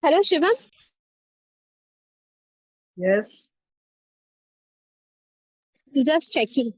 Hello Shivam. Yes. Just checking.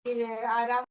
आराम।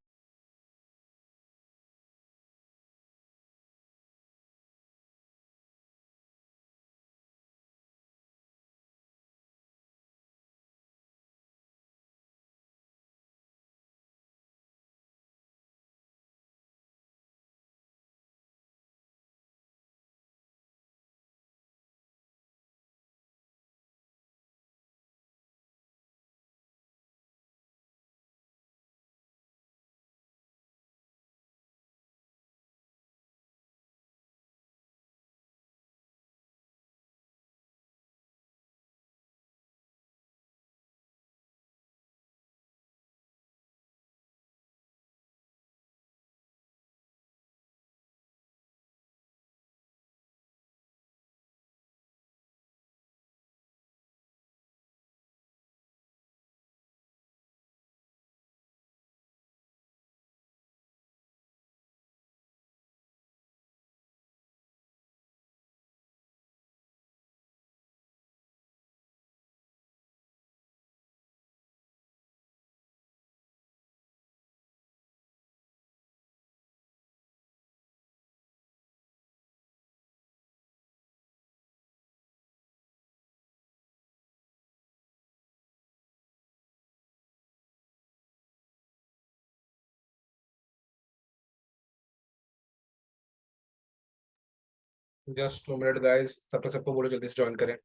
Just 2 minute guys, तब तक सबको बोलो जल्दी से ज्वाइन करें।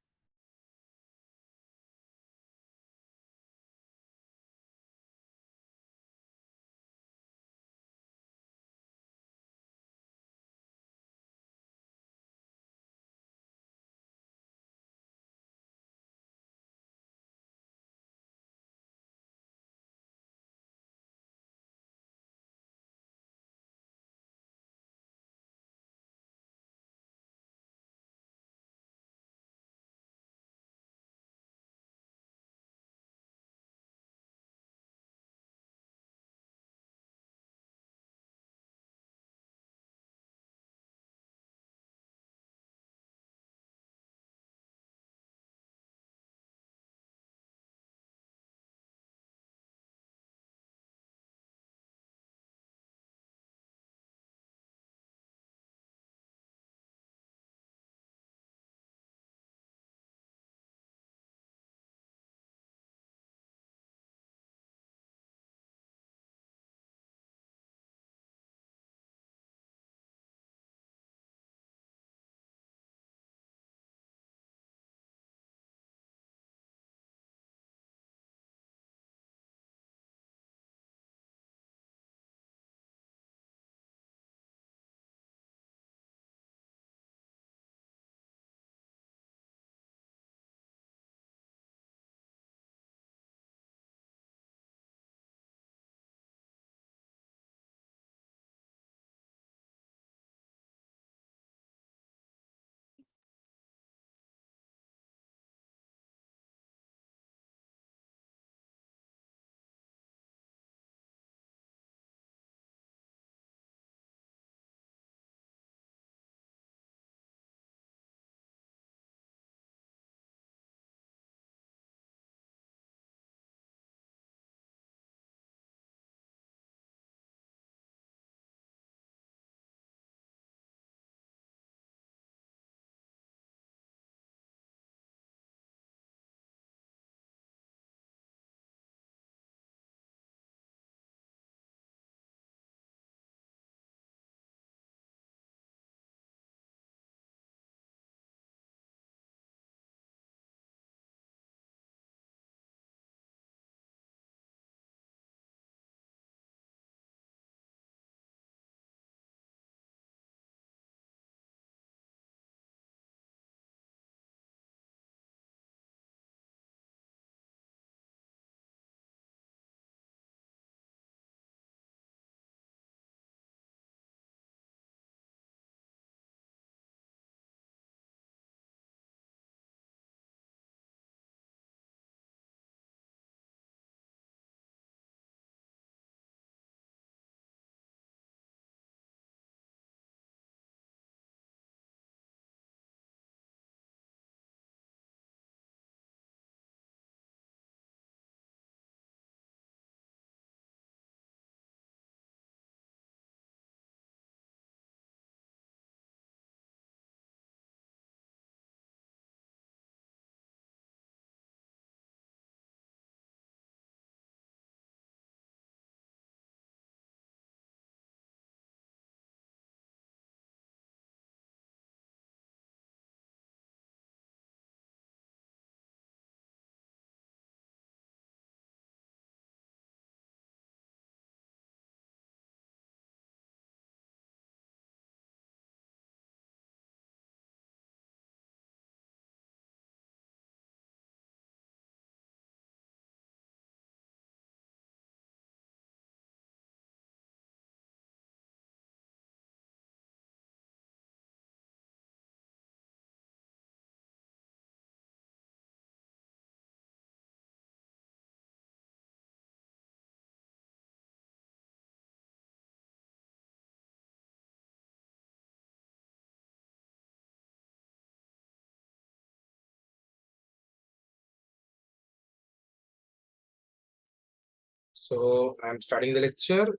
So I am starting the lecture.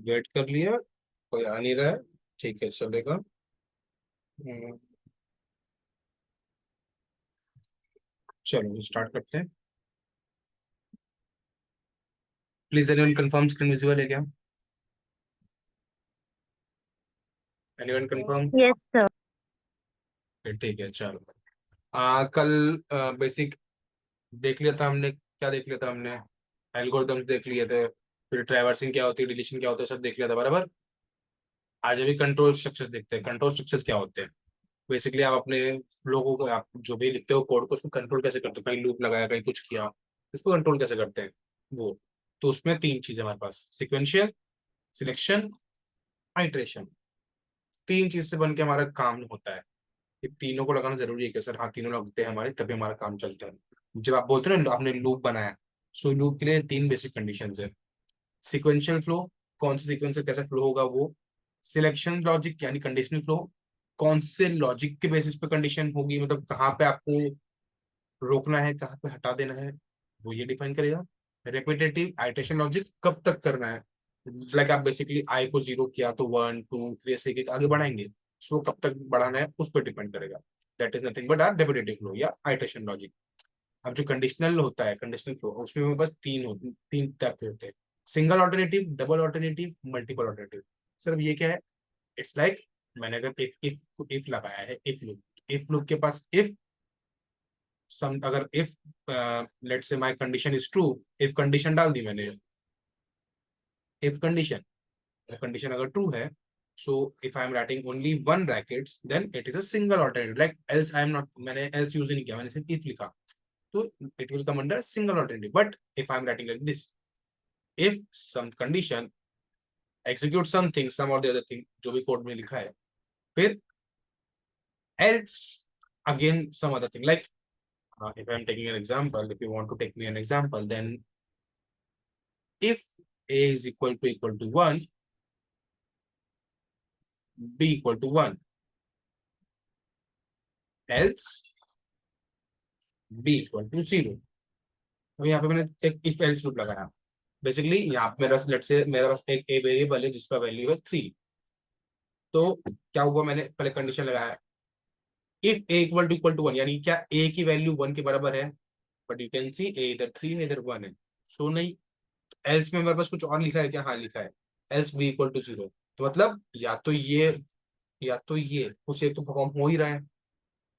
Wait कर लिया, कोई आ नहीं रहा है। ठीक है, चलेगा। हम्म, चलो स्टार्ट करते हैं। Please anyone confirm screen visible है क्या? Anyone confirm? Yes sir. ठीक है, चलो। कल बेसिक देख लिया था हमने। क्या देख लिया था हमने? एल्गोरिथम्स देख लिए थे, फिर ट्रैवर्सिंग क्या होती है, डिलीशन क्या होता है, सब देख लिया था बराबर। आज अभी कंट्रोल स्ट्रक्चर्स देखते हैं। कंट्रोल स्ट्रक्चर्स क्या होते हैं? बेसिकली आप अपने फ्लो को, आप जो भी लिखते हो कोड को, उसको कंट्रोल कैसे करते हो? कहीं लूप लगाया, कहीं कुछ किया, इसको कंट्रोल कैसे करते हैं वो। तो उसमें तीन चीजें हमारे पास: सिक्वेंशियल, सिलेक्शन, आइट्रेशन। तीन चीज से बन के हमारा काम होता है। ये तीनों को लगाना जरूरी है कि सर हाँ तीनों लगते हैं हमारे, तभी हमारा काम चलता है। जब आप बोलते हो ना आपने लूप बनाया, सो लूप के लिए तीन बेसिक कंडीशन है। सिक्वेंशियल फ्लो, कौन से सीक्वेंस से कैसे फ्लो होगा वो। सिलेक्शन लॉजिक यानी कंडीशनल फ्लो, कौन से लॉजिक के बेसिस पे कंडीशन होगी, मतलब कहाँ पे आपको रोकना है, कहाँ पे हटा देना है, वो ये डिफाइन करेगा। रेपिटेटिव आइटरेशन लॉजिक, कब तक करना है। लाइक आप बेसिकली आई को जीरो किया तो वन टू थ्री ऐसे एक आगे बढ़ाएंगे, सो कब तक बढ़ाना है उस पर डिपेंड करेगा। That is nothing but our repetitive flow या आइटरेशन लॉजिक। अब जो कंडीशनल होता है, कंडीशनल फ्लो, उसमें हमें बस तीन टाइप के होते हैं: single alternative, double alternative, multiple alternative. सिर्फ ये क्या है? इट्स लाइक मैंने अगर एक इफ लगाया है, इफ लूप के पास इफ सम, अगर if let say my condition is true, if condition डाल दी मैंने, इफ कंडीशन, कंडीशन अगर ट्रू है, so if I am writing only one brackets then it is a single alternative. Like else I am not, मैंने else use नहीं किया, मैंने सिर्फ इफ लिखा, तो it will come under single alternative. But if I am writing like this, if some condition execute something, सम और the other thing, जो भी कोड में लिखा है, फिर else again some other thing, like if I'm taking an example, if you want to take me an example, then if a is equal to 1, b equal to 1, else b equal to 0। अब यहाँ पे मैंने एक if else loop लगाया। Basically यहाँ पे मेरा late से मेरा पास एक ए वेरिएबल है जिसका वैल्यू है 3। तो क्या हुआ, मैंने पहले कंडीशन लगाया इफ ए इक्वल टू 1, यानी क्या ए की वैल्यू 1 के बराबर है। बट यू कैन सी ए इधर 3 है इधर 1 है, सो नहीं। एल्स में मेरे पास कुछ और लिखा है क्या? हाँ लिखा है एल्स बी इक्वल टू 0। तो मतलब या तो ये कुछ एक तो परफॉर्म हो ही रहा है,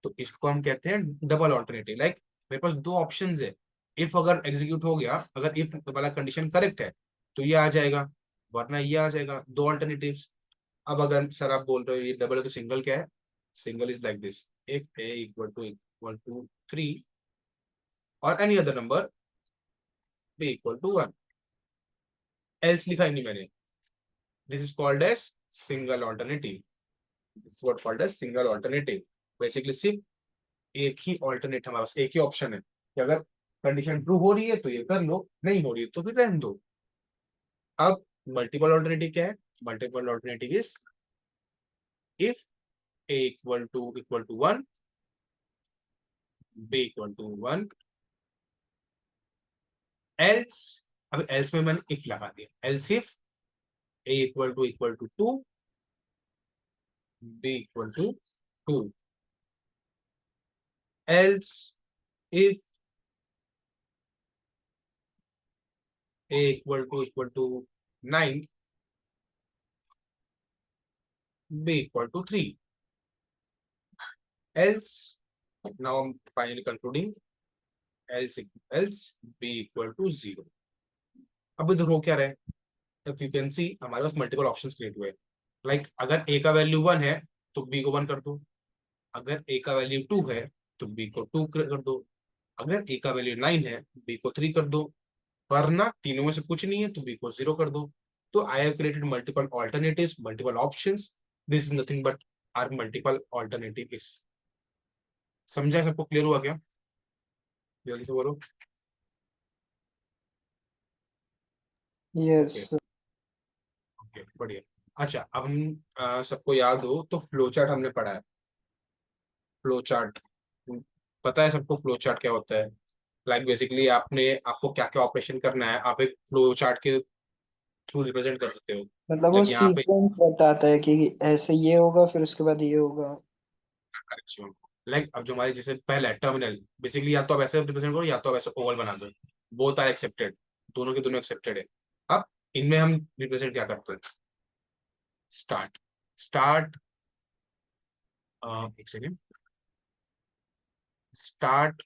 तो इसको हम कहते हैं डबल ऑल्टरनेटिव। लाइक मेरे पास दो ऑप्शन है, इफ अगर एग्जीक्यूट हो गया, अगर इफ वाला कंडीशन करेक्ट है तो ये आ जाएगा, वरना ये आ जाएगा, दो ऑल्टरनेटिव। अब अगर सर आप बोल रहे हो ये डबल है तो सिंगल क्या है? Single is like this, if A equal to 3 और any other number B equal to 1। Else लिखा ही नहीं मैंने। This is called as single alternative. This what called as single alternative. Basically सिर्फ एक ही ऑल्टरनेट हमारे पास, एक ही ऑप्शन है कि अगर कंडीशन ट्रू हो रही है तो ये कर लो, नहीं हो रही है तो फिर रहने दो। अब मल्टीपल ऑल्टरनेटिव क्या है? Multiple alternative is if A equal to 1, B equal to 1, else. अब एल्स में मैंने इफ लगा दिया, else if A equal to 2, B equal to 2, else if A equal to 9, B equal to 3। else, now I'm finally concluding, else b equal to 0। अब इधर हो क्या रहा है? इफ यू कैन सी हमारे पास मल्टीपल ऑप्शंस क्रिएट हुए। Like अगर a का वैल्यू 1 है तो b को 1 कर दो, अगर a का वैल्यू 2 है तो b को 2 कर दो, अगर a का वैल्यू 9 है b को 3 कर दो, वरना तीनों में से कुछ नहीं है तो b को 0 कर दो। तो I have created multiple alternatives, multiple options. This is nothing but our multiple alternative is. समझा? सबको क्लियर हुआ क्या? जल्दी से बोलो। यस ओके, ओके, बढ़िया। अच्छा, अब हम सबको याद हो तो फ्लो चार्ट हमने पढ़ा है। फ्लो चार्ट पता है सबको? फ्लो चार्ट क्या होता है? लाइक बेसिकली आपको क्या क्या ऑपरेशन करना है आप एक फ्लो चार्ट के थ्रू रिप्रेजेंट कर सकते हो। मतलब वो लाइक यहाँ पे सीक्वेंस बताता है कि ऐसे ये होगा फिर उसके बाद ये होगा। करेक्शन, लाइक अब जो हमारे जैसे पहला है टर्मिनल, बेसिकली या तो आप ऐसे रिप्रेजेंट करो या तो आप ऐसे ओवल बना दो, बोथ आर एक्सेप्टेड, दोनों के दोनों एक्सेप्टेड है। अब इनमें हम रिप्रेजेंट क्या करते हैं, स्टार्ट, स्टार्ट, एक सेकेंड, स्टार्ट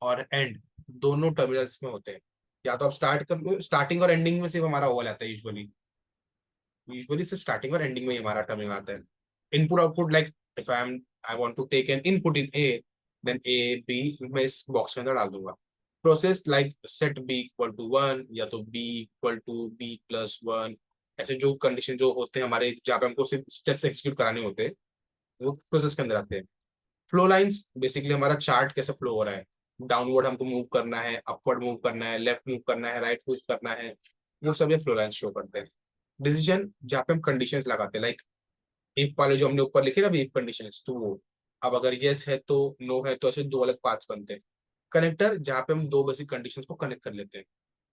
और एंड दोनों टर्मिनल्स में होते हैं। या तो आप स्टार्ट कर लो, स्टार्टिंग और एंडिंग में सिर्फ हमारा ओवल आता है यूजुअली, यूजुअली सिर्फ स्टार्टिंग और एंडिंग में ही हमारा टर्मिनल आता है। Input output, like if I want to take an input in A, then A B मैं इस बॉक्स के अंदर डाल दूंगा। Process like set B equal to one या तो B equal to B plus one, ऐसे जो कंडीशन जो होते हैं हमारे जहाँ पे हमको सिर्फ स्टेप्स एक्सिक्यूट कराने होते हैं वो प्रोसेस के अंदर आते हैं। फ्लो लाइंस बेसिकली हमारा चार्ट कैसे फ्लो हो रहा है, डाउनवर्ड हमको मूव करना है, अपवर्ड मूव करना है, लेफ्ट मूव करना है, राइट मूव करना है, वो सब ये फ्लो लाइंस शो करते हैं। डिसीजन जहाँ पे हम कंडीशंस लगाते हैं, लाइक इफ वाले जो हमने ऊपर लिखे ना अभी इफ कंडीशंस, तो वो अब अगर यस है तो नो है, तो ऐसे दो अलग पार्ट्स बनते हैं। कनेक्टर जहाँ पे हम दो बेसिक कंडीशंस को कनेक्ट कर लेते हैं,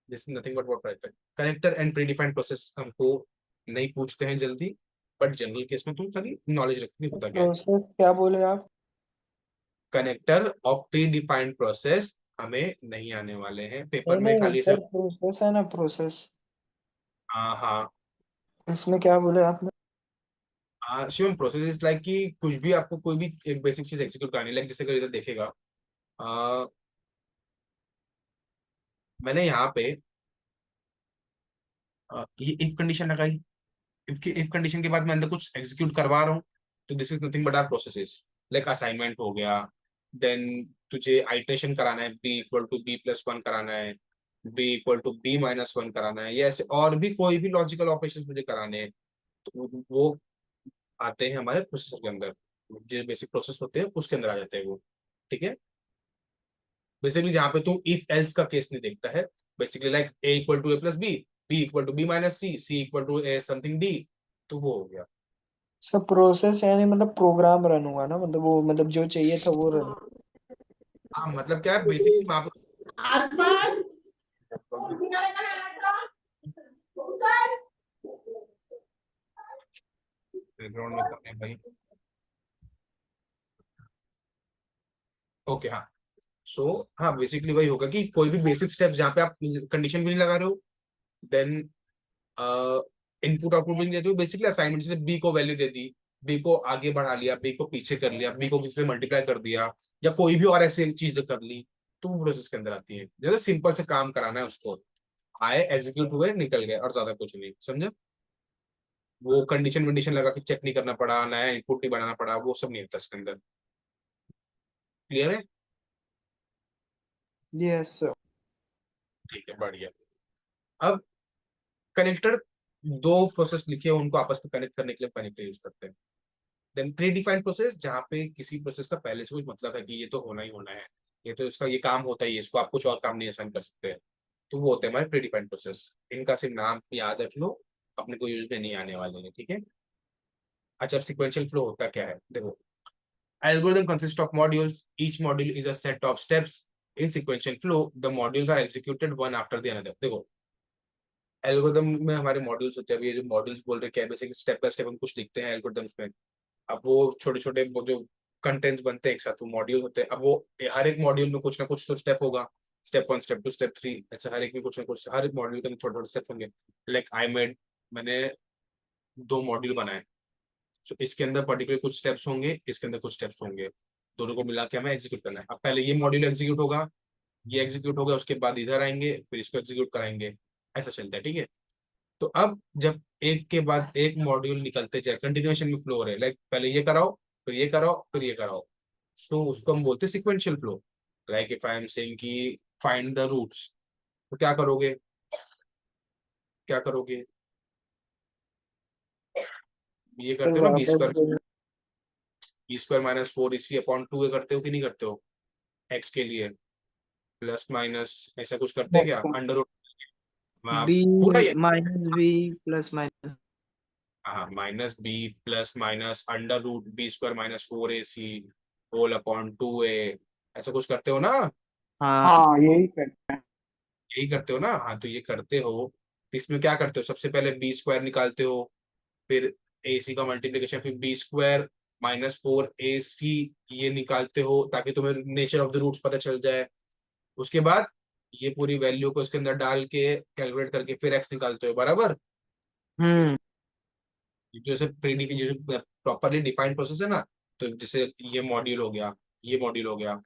this is nothing but what connector. Connector and predefined process हमको नहीं पूछते हैं जल्दी, बट जनरल केस में तुम खाली नॉलेज रखनी होता क्या है। प्रोसेस क्या बोले आप? कनेक्टर और प्री डिफाइंड प्रोसेस हमें नहीं आने वाले हैं पेपर नहीं में, नहीं, खाली से। ऊपर प्रोसेस है ना, प्रोसेस। हाँ हाँ। इसमें क्या बोले आपने? शिवम प्रोसेस इज लाइक कि कुछ भी आपको कोई भी एक बेसिक चीज एग्जीक्यूट करनी है, लाइक जैसे अगर इधर देखेगा, आ, मैंने यहाँ पे ये इफ कंडीशन लगाई, इफ कंडीशन के बाद मैं अंदर कुछ एग्जीक्यूट करवा रहा हूँ, तो this is nothing but our processes. Like assignment हो गया, देन तुझे आइट्रेशन कराना है, B equal to B plus one कराना है, B equal to B minus one कराना है, या ऐसे और भी कोई भी लॉजिकल ऑपरेशन मुझे कराने हैं, तो वो आते हैं हमारे प्रोसेसर के अंदर, जो बेसिक प्रोसेस होते हैं उसके अंदर आ जाते हैं वो। ठीक है, बेसिकली जहाँ पे तू इफ एल्स का केस नहीं देखता है, basically like A equal to A plus B equal to B minus C equal to A something D, तो वो हो गया। सब प्रोसेस यानी मतलब प्रोग्राम रन हुआ ना, मतलब वो मतलब जो चाहिए था वो रन। हाँ मतलब क्या है बेसिकली वहां पे बैकग्राउंड में कम है भाई। ओके हाँ, सो हाँ बेसिकली वही होगा कि कोई भी बेसिक स्टेप्स जहाँ पे आप कंडीशन भी नहीं लगा रहे हो, देन इनपुट आउटपुट भी नहीं देते हो, बेसिकली असाइनमेंट जैसे बी को वैल्यू दे दी, बी को आगे बढ़ा लिया, बी को पीछे कर लिया, बी को किसी से मल्टीप्लाई कर दिया, या कोई भी और ऐसी चीज कर ली, तो वो प्रोसेस के अंदर आती है। जैसे सिंपल से काम कराना है उसको, आए एग्जीक्यूट हुए निकल गए और ज्यादा कुछ नहीं, समझा। वो कंडीशन वंडीशन लगा के चेक नहीं करना पड़ा, नया इनपुट नहीं बनाना पड़ा, वो सब नहीं होता इसके अंदर। क्लियर है। यस। ठीक है बढ़िया। अब कनेक्टर दो प्रोसेस लिखे हैं उनको आपस में कनेक्ट करने के लिए कनेक्टर यूज करते हैं। देन प्री डिफाइंड प्रोसेस जहाँ पे किसी प्रोसेस का पहले से कुछ मतलब है कि ये तो होना ही होना है, ये तो इसका ये काम होता ही है, इसको आप कुछ और काम नहीं आसान कर सकते हैं, तो वो होते हैं हमारे प्री डिफाइंड प्रोसेस। इनका सिर्फ नाम याद रख लो, अपने को यूज में नहीं आने वाले हैं, ठीक है। अच्छा, सिक्वेंशियल फ्लो होता क्या है देखो, algorithm consists of modules, each module is a set of steps in sequential flow, the modules are executed one after the another। देखो एल्गोरिदम में हमारे मॉड्यूल्स होते हैं, अभी ये जो मॉड्यूल्स बोल रहे हैं बेसिकली स्टेप बाय स्टेप हम कुछ लिखते हैं एल्गोरिदम्स में। अब वो छोटे छोटे वो जो कंटेंट्स बनते हैं एक साथ वो मॉड्यूल होते हैं, अब वो हर एक मॉड्यूल में कुछ ना कुछ तो स्टेप होगा, step one step two step three, ऐसे हर एक में कुछ ना कुछ, हर एक मॉड्यूल के अंदर छोटे छोटे स्टेप्स होंगे। लाइक आई मेड, मैंने दो मॉड्यूल बनाए, सो इसके अंदर पर्टिकुलर कुछ स्टेप्स होंगे, इसके अंदर कुछ स्टेप्स होंगे, दोनों को मिला के हमें एग्जीक्यूट करना है। अब पहले ये मॉड्यूल एग्जीक्यूट होगा, ये एग्जीक्यूट होगा, उसके बाद इधर आएंगे फिर इसको एग्जीक्यूट कराएंगे, ऐसा चलता है, ठीक है। तो अब जब एक के बाद एक मॉड्यूल निकलते जाए कंटिन्यूएशन में फ्लो हो रहे, लाइक पहले ये कराओ फिर ये कराओ फिर ये कराओ, सो उसको हम बोलते हैं sequential flow. Like if I am saying कि फाइंड द रूट्स, तो क्या करोगे, क्या करोगे, ये फिर करते हो ना, बी वापस स्क्वायर, बोलो। बी स्क्वायर माइनस फोर इसी अपॉन टू करते हो कि नहीं करते हो, एक्स के लिए प्लस माइनस ऐसा कुछ करते हैं क्या, अंडर रूट, बी पूरा ये, माइनस बी प्लस माइनस। हाँ minus B plus minus under root B square minus four A C whole upon two A, ऐसा कुछ करते हो ना। हाँ। हाँ यही करते हैं। यही करते हो ना? हाँ, तो ये करते हो तो इसमें क्या करते हो, सबसे पहले बी स्क्वायर निकालते हो, फिर ए सी का मल्टीप्लीकेशन, फिर बी स्क्वायर -4 ए सी, ये निकालते हो ताकि तुम्हें नेचर ऑफ द रूट्स पता चल जाए। उसके बाद ये पूरी वैल्यू को इसके अंदर डाल के कैलकुलेट करके फिर एक्स निकालते हो, बराबर। हम्म। जैसे जैसे प्रॉपरली डिफाइंड प्रोसेस है ना, तो जैसे ये मॉड्यूल हो गया, ये मॉड्यूल हो गया,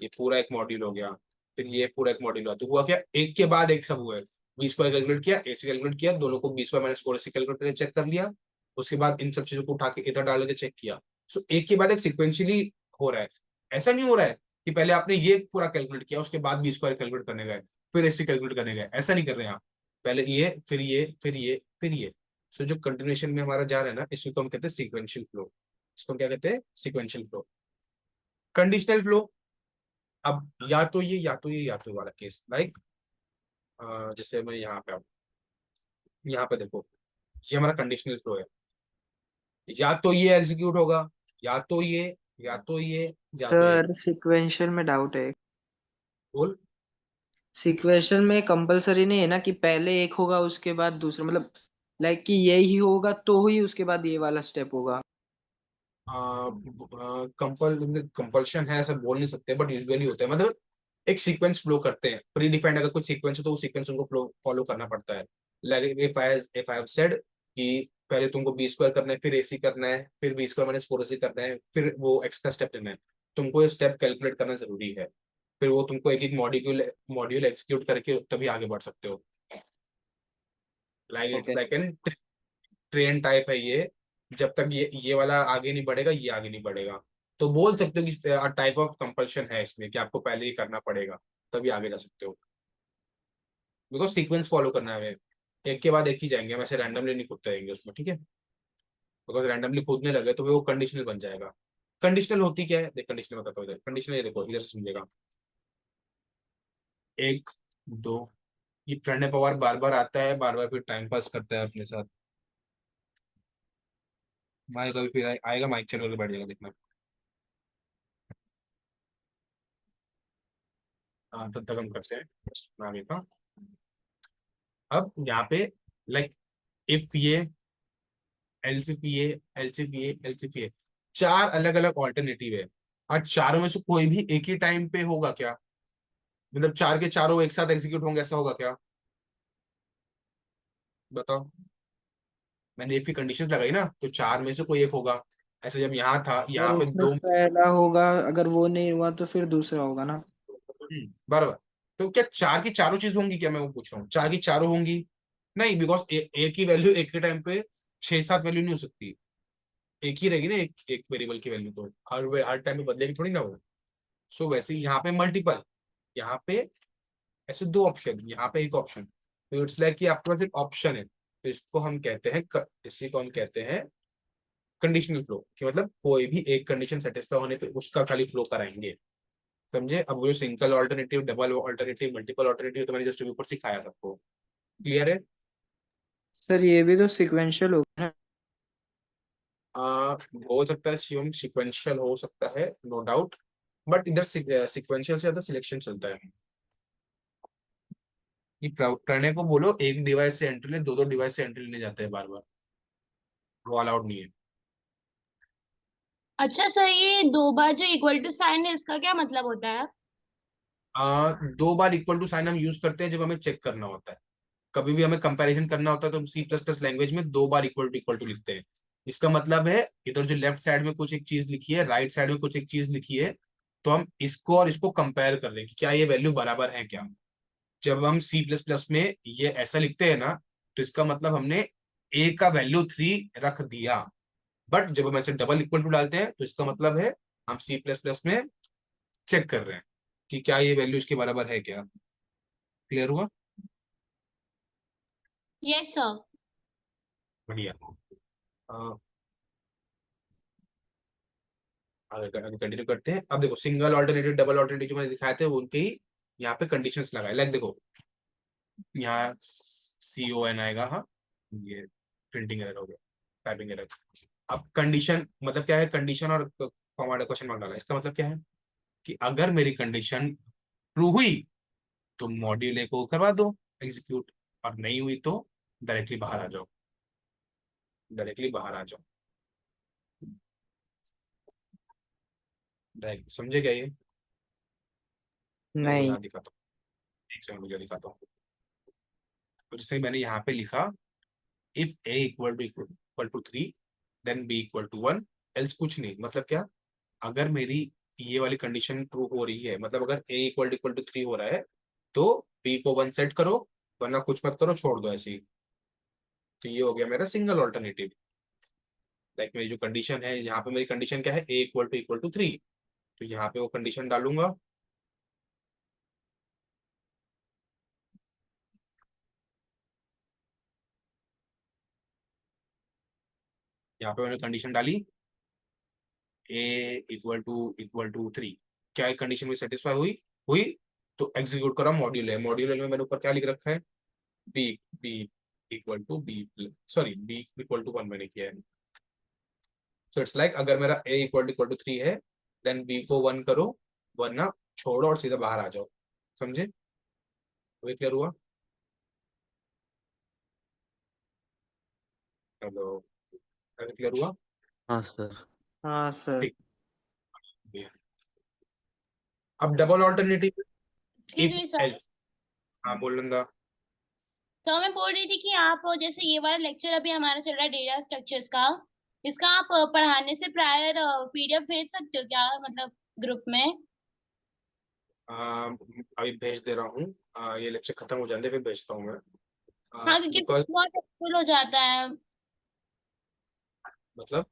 ये पूरा एक मॉड्यूल हो गया, फिर ये पूरा एक मॉड्यूल हुआ, तो हुआ क्या, एक के बाद एक सब हुआ है। बी स्क्वायर कैलकुलेट किया, ए सी कैलकुलेट किया, दोनों को बी स्क्वायर -4 AC कैलकुलेट करके चेक कर लिया। उसके बाद इन सब चीजों को उठा के इधर डाल के चेक किया। सो एक के बाद एक सिक्वेंशियली हो रहा है। ऐसा नहीं हो रहा है कि पहले आपने ये पूरा कैलकुलेट किया, उसके बाद बी स्क्वायर कैलकुलेट करने गए, फिर एसी कैलकुलेट करने गए, ऐसा नहीं कर रहे हैं आप। पहले ये, फिर ये, फिर ये, फिर ये। सो जो कंटिन्यूएशन में हमारा जा रहा है ना, इसको हम कहते हैं सीक्वेंशियल फ्लो। इसको हम क्या कहते हैं? Sequential flow. कंडीशनल फ्लो, अब या तो ये या तो ये या तो ये वाला केस, लाइक जैसे मैं यहाँ पे आऊँ, यहाँ पे देखो, ये हमारा कंडीशनल फ्लो है। या तो ये एग्जीक्यूट होगा, या तो ये, या तो ये, या तो ये। सर सिक्वेंशियल में डाउट है। बोल। सिक्वेंशियल में कंपलसरी नहीं है ना कि पहले एक होगा उसके बाद दूसरा, मतलब लाइक कि यही होगा तो ही उसके बाद ये वाला स्टेप होगा। कंपल्शन है ऐसा बोल नहीं सकते, बट यूजुअली होता है, मतलब एक सीक्वेंस फ्लो करते हैं, प्री डिफाइंड अगर कुछ सीक्वेंस है तो वो सीक्वेंस उनको फ्लो फॉलो करना पड़ता है। Like if I have said कि पहले तुमको बी स्क्वायर करना है, फिर एसी करना है, फिर बी स्क्वायर -4 AC करना है, फिर वो एक्स का स्टेप लेना है, तुमको ये स्टेप कैलकुलेट करना जरूरी है। फिर वो तुमको एक एक मॉड्यूल मॉड्यूल एग्जीक्यूट करके तभी आगे बढ़ सकते हो। Like it's okay. Like an train type है ये। जब तक ये वाला आगे नहीं बढ़ेगा, ये आगे नहीं बढ़ेगा। तो बोल सकते हो कि टाइप ऑफ कंपल्शन है इसमें, कि आपको पहले ही करना पड़ेगा तभी आगे जा सकते हो। बिकॉज सीक्वेंस फॉलो करना है हमें, एक के बाद एक ही जाएंगे, हम ऐसे रैंडमली नहीं कूदते रहेंगे उसमें, ठीक है? बिकॉज रैंडमली कूदने लगे तो वो कंडीशनल बन जाएगा। कंडीशनल होती क्या है, देख कंडीशनल बताता हूँ इधर। कंडीशनल ये देखो, इधर से सुनिएगा, एक, दो, ये प्रणय पवार बार बार आता है, बार बार फिर टाइम पास करता है अपने साथ। माइक अभी फिर आएगा, माइक चल के बैठ जाएगा, देखना। हाँ, तब तक हम करते हैं आगे का। अब यहाँ पे लाइक इफ ये एलसीपीए, एलसीपीए, एलसीपीए, चार अलग अलग ऑल्टरनेटिव है, और चारों में से कोई भी एक ही टाइम पे होगा क्या? मतलब चार के चारों एक साथ एग्जीक्यूट होंगे, ऐसा होगा क्या? बताओ। मैंने एक ही कंडीशंस लगाई ना, तो चार में से कोई एक होगा। ऐसे जब यहाँ था, सर यहाँ पे इसमें दो। पहला होगा, अगर वो नहीं हुआ तो फिर दूसरा होगा ना। बराबर। तो क्या चार की चारों चीज होंगी क्या? मैं वो पूछ रहा हूँ, चार की चारों होंगी? नहीं, बिकॉज एक ही वैल्यू एक ही टाइम पे छह सात वैल्यू नहीं हो सकती। एक ही रहेगी ना, एक एक वेरिएबल की वैल्यू, तो हर टाइम पे बदलेगी थोड़ी ना वो। सो वैसे ही यहाँ पे मल्टीपल, यहाँ पे ऐसे दो ऑप्शन, यहाँ पे एक ऑप्शन, तो इट्स लाइक कि आपके पास एक ऑप्शन है, तो इसको हम कहते हैं इसी को हम कहते हैं कंडीशनल फ्लो, कि मतलब कोई भी एक कंडीशन सेटिस्फाई होने पे उसका खाली फ्लो कराएंगे। समझे? अब वो जो single alternative, double alternative, multiple alternative, तो मैंने जस्ट ऊपर सिखाया सबको। क्लियर है? सर ये भी तो सिक्वेंशियल होगा ना। हो सकता है शिवम, सिक्वेंशियल हो सकता है, नो डाउट, बट इधर सिक्वेंशियल से ज्यादा सिलेक्शन चलता है। कि प्रणय को बोलो एक डिवाइस से एंट्री ले, दो दो डिवाइस से एंट्री लेने जाते हैं बार बार, वो अलाउड नहीं है। अच्छा सर, ये दो बार जो इक्वल टू साइन है इसका क्या मतलब होता है? दो बार इक्वल टू साइन हम यूज करते हैं जब हमें चेक करना होता है। कभी भी हमें कंपैरिजन करना होता है तो हम C++ लैंग्वेज में दो बार इक्वल टू लिखते हैं। इसका मतलब है इधर जो लेफ्ट साइड में कुछ एक चीज लिखी है, राइट साइड में कुछ एक चीज लिखी है, तो हम इसको और इसको कंपेयर कर रहे हैं कि क्या ये वैल्यू बराबर है क्या। जब हम C++ में ये ऐसा लिखते हैं ना, तो इसका मतलब हमने ए का वैल्यू 3 रख दिया। बट जब हम ऐसे डबल इक्वल टू डालते हैं तो इसका मतलब है हम C++ में चेक कर रहे हैं कि क्या ये वैल्यू इसके बराबर है क्या। क्लियर हुआ? Yes sir. बढ़िया। अ, आगे आगे कंटिन्यू करते हैं। अब देखो, सिंगल ऑल्टरनेटिव, डबल ऑल्टरनेटिव जो मैंने दिखाए थे वो उनके ही यहाँ पे कंडीशंस लगाए। लाइक देखो, यहाँ CON आएगा, हाँ, ये प्रिंटिंग एरर हो गया, टाइपिंग एरर। अब कंडीशन मतलब क्या है? कंडीशन और क्वेश्चन मार्क डाला, इसका मतलब क्या है कि अगर मेरी कंडीशन ट्रू हुई तो मॉड्यूल ए को करवा दो एग्जीक्यूट, और नहीं हुई तो डायरेक्टली बाहर आ जाओ, डायरेक्टली बाहर आ जाओ। डायरेक्ट समझे क्या ये? मैं वो नहीं। यहाँ दिखाता हूँ, एक सेकंड मुझे दिखाता हूँ। तो जैसे मैंने यहाँ पे लिखा if A equal to 3 then B equal to 1, else कुछ नहीं, मतलब क्या, अगर मेरी ये वाली कंडीशन ट्रू हो रही है, मतलब अगर ए इक्वल टू 3 हो रहा है तो बी को 1 सेट करो, वरना कुछ मत करो, छोड़ दो ऐसे ही। तो ये हो गया मेरा सिंगल ऑल्टरनेटिव। लाइक मेरी जो कंडीशन है, यहाँ पे मेरी कंडीशन क्या है, ए इक्वल टू 3, तो यहाँ पे वो कंडीशन डालूंगा। यहाँ पे मैंने कंडीशन डाली ए इक्वल टू 3, क्या एक कंडीशन में सेटिस्फाई हुई? हुई। तो एग्जीक्यूट करा मॉड्यूल है, मॉड्यूल में मैंने ऊपर क्या लिख रखा है, B B equal to B, sorry B equal to 1 मैंने किया है। सो इट्स लाइक अगर मेरा ए इक्वल टू 3 है देन बी को 1 करो, वरना छोड़ो और सीधा बाहर आ जाओ। समझे? वही क्लियर हुआ? हेलो, क्लियर हुआ? हाँ सर। हाँ सर। ठीक। अब double alternative excuse if me sir. Else. हाँ बोल लूंगा। तो मैं बोल रही थी कि आप जैसे ये वाला लेक्चर अभी हमारा चल रहा है डेटा स्ट्रक्चर्स का, इसका आप पढ़ाने से प्रायर पीडीएफ भेज सकते हो क्या, मतलब ग्रुप में? अभी भेज दे रहा हूँ, ये लेक्चर खत्म हो जाने फिर भेजता हूँ मैं, हाँ, क्योंकि बिकॉज बहुत हेल्पफुल हो जाता है। मतलब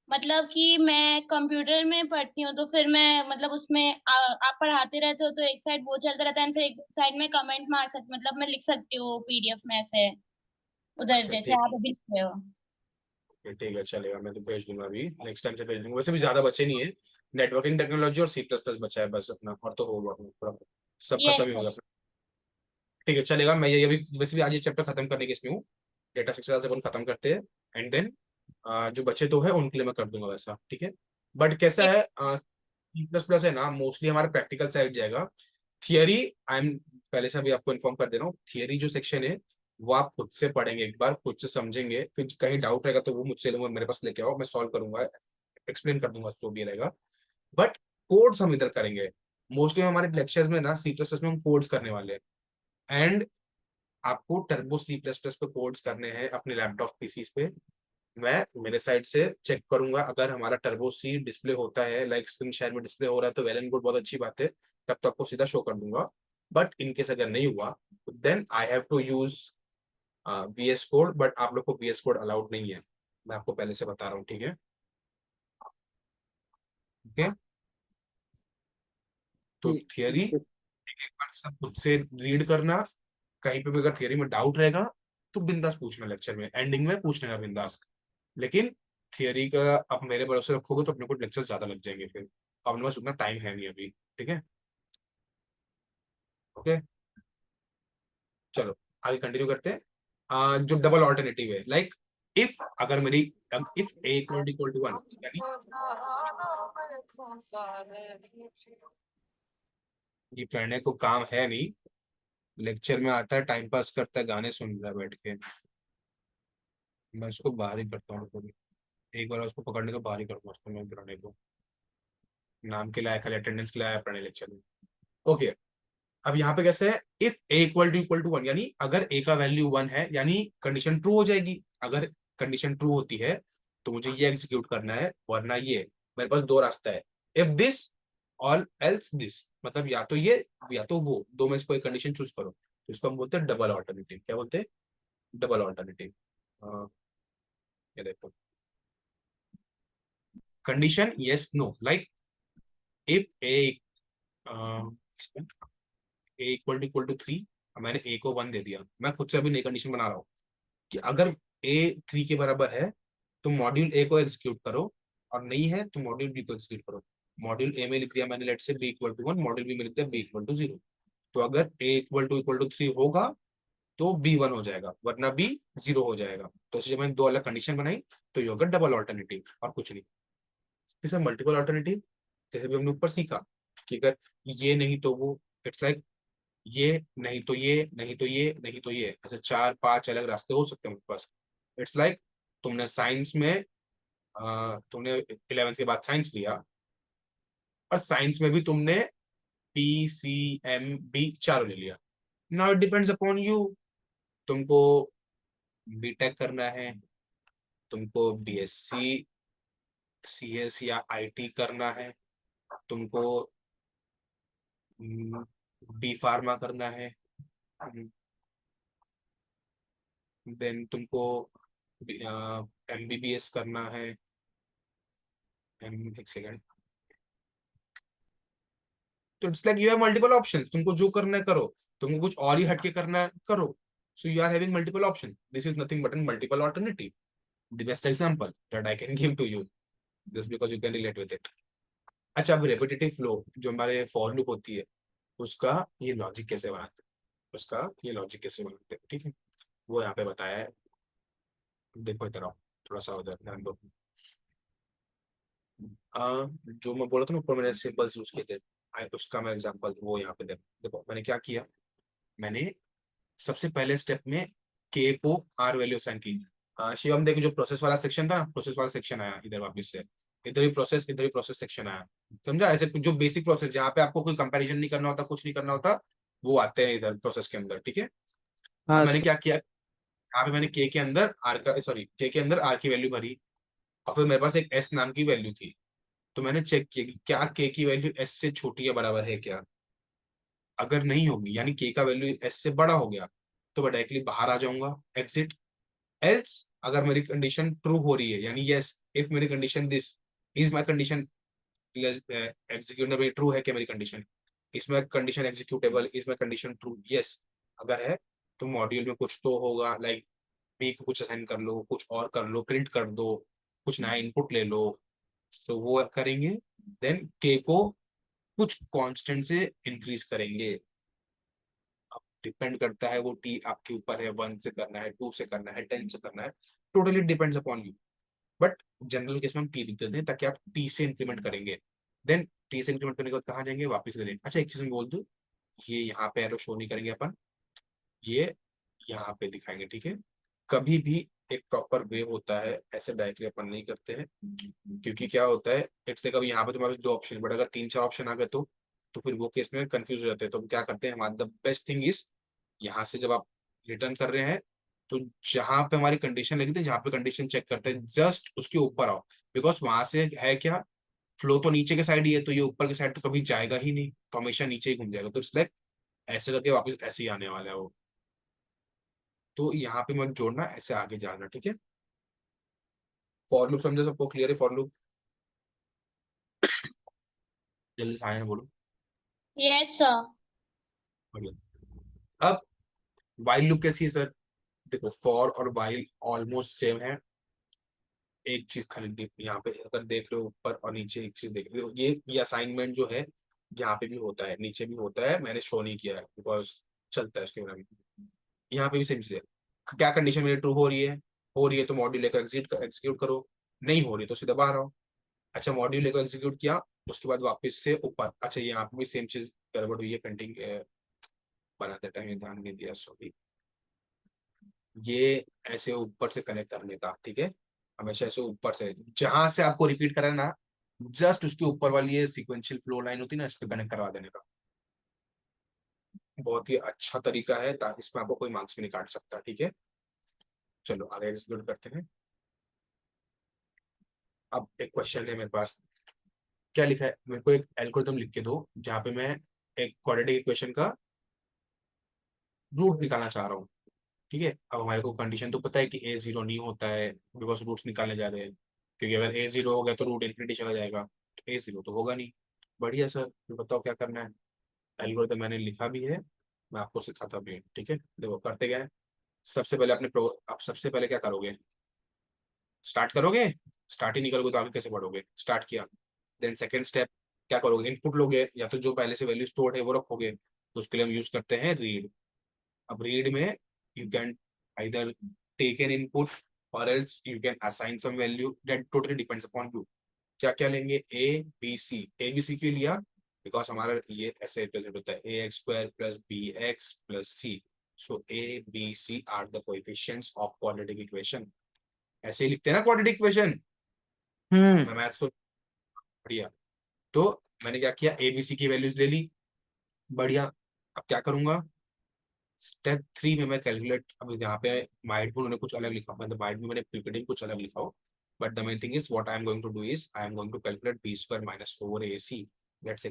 मतलब कि मैं कंप्यूटर में पढ़ती हूँ, तो फिर मैं मतलब उसमें आप पढ़ाते रहते हो तो एक साइड वो चलता रहता है, फिर एक साइड में कमेंट मार सकती, मतलब मैं लिख सकती हूँ पीडीएफ में ऐसे उधर, अच्छा जैसे ठीक आप अभी लिख रहे हो। ठीक है चलेगा, मैं तो भेज दूंगा, अभी नेक्स्ट टाइम से भेज दूंगा। वैसे भी ज्यादा बचे नहीं है, नेटवर्किंग टेक्नोलॉजी और सी प्लस प्लस बचा है बस अपना, और तो होगा अपना पूरा, सब खत्म यस ही सर। होगा अपना। ठीक है चलेगा, मैं ये अभी वैसे भी आज ये चैप्टर खत्म करने के इसमें हूँ, डेटा स्ट्रक्चर से अपन खत्म करते हैं, एंड देन जो बचे तो है उनके लिए मैं कर दूंगा वैसा, ठीक है। बट कैसा है, सी प्लस प्लस है ना, मोस्टली हमारा प्रैक्टिकल साइड जाएगा। थियरी आई एम पहले से अभी आपको इन्फॉर्म कर दे रहा हूँ, थियरी जो सेक्शन है वो आप खुद से पढ़ेंगे, एक बार खुद से समझेंगे, फिर कहीं डाउट रहेगा तो वो मुझसे लूंगा, मेरे पास लेके आओ, मैं सॉल्व करूंगा, एक्सप्लेन कर दूंगा जो भी रहेगा। बट कोड्स हम इधर करेंगे, मोस्टली हमारे लेक्चर्स में ना सी प्लस प्लस में हम कोड्स करने वाले हैं, एंड आपको टर्बो सी प्लस प्लस पे कोड्स करने हैं अपने लैपटॉप पीसीस पे। मैं मेरे साइड से चेक करूंगा, अगर हमारा टर्बो सी डिस्प्ले होता है, लाइक स्क्रीन शेयर में डिस्प्ले हो रहा है तो वेल एंड गुड, बहुत अच्छी बात है, तब तो आपको सीधा शो कर दूंगा। बट इनकेस अगर नहीं हुआ then I have to use VS code, but आप लोग को VS कोड अलाउड नहीं है, मैं आपको पहले से बता रहा हूँ, ठीक है? ओके, तो ठीक थियरी ठीक है। एक बार सब खुद से रीड करना, कहीं पे भी अगर थियरी में डाउट रहेगा तो बिंदास पूछना, लेक्चर में एंडिंग में पूछने का बिंदास। लेकिन थियरी का आप मेरे भरोसे रखोगे तो अपने को लेक्चर ज्यादा लग जाएंगे, फिर अपने पास उतना टाइम है नहीं अभी, ठीक है? ओके चलो आगे कंटिन्यू करते हैं। जो डबल ऑल्टरनेटिव है, लाइक इफ अगर मेरी इफ ए इक्वल टू 1, यानी ये पढ़ने को काम है नहीं, लेक्चर में आता है टाइम पास करता है, गाने सुन रहा है बैठ के, मैं उसको बाहर ही करता हूँ कभी, एक बार उसको पकड़ने को बाहर ही करता हूँ उसको, मैं पढ़ने को नाम के लायक, खाली अटेंडेंस के लिए आया पढ़ने लेक्चर में। ओके, अब यहाँ पे कैसे है, इफ ए इक्वल टू 1, यानी अगर ए का वैल्यू 1 है यानी कंडीशन ट्रू हो जाएगी, अगर कंडीशन ट्रू होती है तो मुझे ये एग्जीक्यूट करना है, वरना ये। मेरे पास दो रास्ता है, इफ दिस और एल्स दिस, मतलब या तो ये या तो वो, दो में से कोई कंडीशन चूज करो, तो इसको हम बोलते हैं डबल ऑल्टरनेटिव। क्या बोलते हैं? Double alternative. ये देखो, condition yes no, like if A equal to 3, मैंने ए को 1 दे दिया, मैं खुद से अभी नई कंडीशन बना रहा हूँ कि अगर ए 3 के बराबर है तो मॉड्यूल ए को एग्जीक्यूट करो, और नहीं है तो मॉड्यूल बी को एग्जीक्यूट करो। मॉड्यूल ए में लिख दिया मैंने, let say B equal to 1, module B में लिख दिया बी इक्वल टू 0। तो अगर ए इक्वल टू 3 होगा तो बी 1 हो जाएगा, वरना बी 0 हो जाएगा। तो ऐसे जब मैंने दो अलग कंडीशन बनाई तो ये होगा डबल ऑल्टरनेटिव और कुछ नहीं। जैसे मल्टीपल ऑल्टरनेटिव, जैसे भी हमने ऊपर सीखा, कि अगर ये नहीं तो वो, इट्स लाइक ये नहीं तो ये नहीं तो ये नहीं तो ये, ऐसे 4-5 अलग रास्ते हो सकते हैं मेरे पास। इट्स लाइक तुमने साइंस में तुमने 11th के बाद साइंस लिया, और साइंस में भी तुमने PCM चारों ले लिया। Now it depends upon you, तुमको बीटेक करना है, तुमको BSc CS या IT करना है, तुमको B फार्मा करना है, देन तुमको MBBS करना है। एक सेकेंड। तो it's like you have multiple options, तुमको जो करना है करो, तुमको कुछ और ही हटके करना है करो। So you are having multiple option, this is nothing but an multiple alternative. The best example that I can give to you, just because you can relate with it. अच्छा, अब रेपिटेटिव फ्लो जो हमारे for loop होती है, उसका ये logic कैसे बनाते हैं, उसका ये लॉजिक कैसे बनाते हैं, ठीक है, वो यहाँ पे बताया है। देखो इधर आओ, थोड़ा सा उधर ध्यान दो। जो मैं बोला था ना ऊपर मैंने सिंबल्स यूज किए थे, उसका मैं एग्जांपल वो यहाँ पे देखो मैंने क्या किया। मैंने सबसे पहले स्टेप में के को आर वैल्यू असाइन की। शिवम देखो, जो प्रोसेस वाला सेक्शन था ना, प्रोसेस वाला सेक्शन आया इधर वापस से, इधर ही प्रोसेस सेक्शन आया। समझा, ऐसे जो बेसिक प्रोसेस जहाँ पे आपको कोई कंपैरिजन नहीं करना होता, कुछ नहीं करना होता, वो आते हैं इधर प्रोसेस के अंदर, ठीक है। अब हाँ मैंने सर। क्या किया, यहाँ पे मैंने के अंदर आर का, सॉरी के अंदर आर की वैल्यू भरी, और फिर मेरे पास एक एस नाम की वैल्यू थी। तो मैंने चेक किया कि क्या के की वैल्यू एस से छोटी या बराबर है क्या। अगर नहीं होगी, यानी के का वैल्यू एस से बड़ा हो गया, तो मैं डायरेक्टली बाहर आ जाऊंगा, एग्जिट। एल्स अगर मेरी कंडीशन ट्रू हो रही है, यानी यस इफ मेरी condition this is my condition executable, true है क्या मेरी कंडीशन, इसमें condition executable, is my condition true, yes अगर है, तो मॉड्यूल में कुछ तो होगा, लाइक बी को कुछ असाइन कर लो, कुछ और कर लो, प्रिंट कर दो, कुछ नया इनपुट ले लो। सो वो करेंगे, देन के को कुछ कांस्टेंट से इंक्रीज करेंगे। अब डिपेंड करता है वो टी आपके ऊपर है, 1 से करना है, 2 से करना है, 10 से करना है, totally depends upon you. But general case में हम टी लिख देते हैं ताकि आप टी से इंक्रीमेंट करेंगे। देन टी से इंक्रीमेंट करने के बाद कहाँ जाएंगे, वापस ले लेंगे। अच्छा एक चीज मैं बोल दूं, ये यहाँ पे एरो शो नहीं करेंगे अपन, ये यहाँ पे दिखाएंगे, ठीक है। कभी भी एक प्रॉपर वे होता है, ऐसे डायरेक्टली अपन नहीं करते हैं, क्योंकि क्या होता है, इट्स लाइक अभी यहाँ पे तुम्हारे पास 2 ऑप्शन, बट अगर 3-4 ऑप्शन आ गए तो फिर वो केस में कंफ्यूज हो जाते हैं। तो हम क्या करते हैं, हमारा द बेस्ट थिंग इज, यहाँ से जब आप रिटर्न कर रहे हैं, तो जहां पे हमारी कंडीशन लगी थी, जहाँ पे कंडीशन चेक करते हैं, जस्ट उसके ऊपर आओ, बिकॉज वहां से है क्या, फ्लो तो नीचे के साइड ही है, तो ये ऊपर के साइड तो कभी जाएगा ही नहीं, तो हमेशा नीचे ही घूम जाएगा। तो इसलिए ऐसे करके वापस ऐसे ही आने वाला है वो। तो यहाँ पे मत जोड़ना, ऐसे आगे जाना, ठीक है। फॉर लूप समझे सबको, क्लियर है फॉर लूप? जल्दी से आए बोलो। Yes sir. बढ़िया। अब वाइल लूप कैसी है सर? देखो फॉर और वाइल ऑलमोस्ट सेम है, एक चीज खाली यहाँ पे अगर देख रहे हो ऊपर और नीचे, एक चीज देख रहे हो, ये असाइनमेंट जो है यहाँ पे भी होता है, नीचे भी होता है, मैंने शो नहीं किया है बिकॉज चलता है उसके बिना भी। यहाँ पे भी सेम चीज है, क्या कंडीशन मेरी ट्रू हो रही है तो मॉड्यूल लेकर एग्जीक्यूट करो, नहीं हो रही तो सीधा बाहर आओ। अच्छा मॉड्यूल लेकर एग्जीक्यूट किया, उसके बाद वापस से ऊपर। अच्छा यहाँ पे भी सेम चीज गड़बड़ हुई है, पेंटिंग बनाते टाइम ध्यान नहीं दिया, सॉरी। ये ऐसे ऊपर से कनेक्ट करने का, ठीक है, हमेशा ऐसे ऊपर से, जहां से आपको रिपीट करना है ना, जस्ट उसके ऊपर वाली ये सिक्वेंशियल फ्लो लाइन होती है ना, इस पे कनेक्ट करवा देने का। बहुत ही अच्छा तरीका है, ताकि इसमें आपको कोई मार्क्स भी नहीं काट सकता, ठीक है। चलो आगे एग्जीक्यूट करते हैं। अब एक क्वेश्चन है मेरे पास, क्या लिखा है, मेरे को एक एल्गोरिथम लिख के दो जहाँ पे मैं एक क्वाड्रेटिक इक्वेशन का रूट निकालना चाह रहा हूँ, ठीक है। अब हमारे को कंडीशन तो पता है कि A 0 नहीं होता है, बिकॉज रूट्स निकालने जा रहे हैं, क्योंकि अगर A 0 हो गया तो रूट इन्फिनिटी चला जाएगा, तो A 0 तो होगा नहीं। बढ़िया सर, फिर बताओ क्या करना है। एल्गोरिथम मैंने लिखा भी है, मैं आपको सिखाता भी हूँ, ठीक है। देखो करते क्या है, सबसे पहले आप सबसे पहले क्या करोगे, स्टार्ट करोगे, स्टार्ट ही नहीं करोगे तो आगे कैसे बढ़ोगे, स्टार्ट किया। देन सेकेंड स्टेप क्या करोगे, इनपुट लोगे, या तो जो पहले से वैल्यू स्टोर्ड है वो रखोगे, तो उसके लिए हम यूज करते हैं रीड। अब रीड में you can either take an input or else you can assign some value, that totally depends upon you। क्या क्या लेंगे, A B C, A B C क्यों लिया, बिकॉज हमारा ये ऐसे रिप्रेजेंट होता है A X square plus B X plus C. So A B C are the coefficients of quadratic equation. ऐसे ही लिखते हैं ना क्वाड्रेटिक इक्वेशन। हम्म। मैं मैथ्स तो बढ़िया। तो मैंने क्या किया, ए बी सी की वैल्यूज ले ली, बढ़िया। अब क्या करूंगा, स्टेप 3 में मैं कैलकुलेट, अब यहाँ पे माइट में उन्होंने कुछ अलग लिखा, मतलब माइट में मैंने पीपीटी में कुछ अलग लिखा हो, but the main thing is what I am going to do is I am going to calculate B square minus 4ac। Let's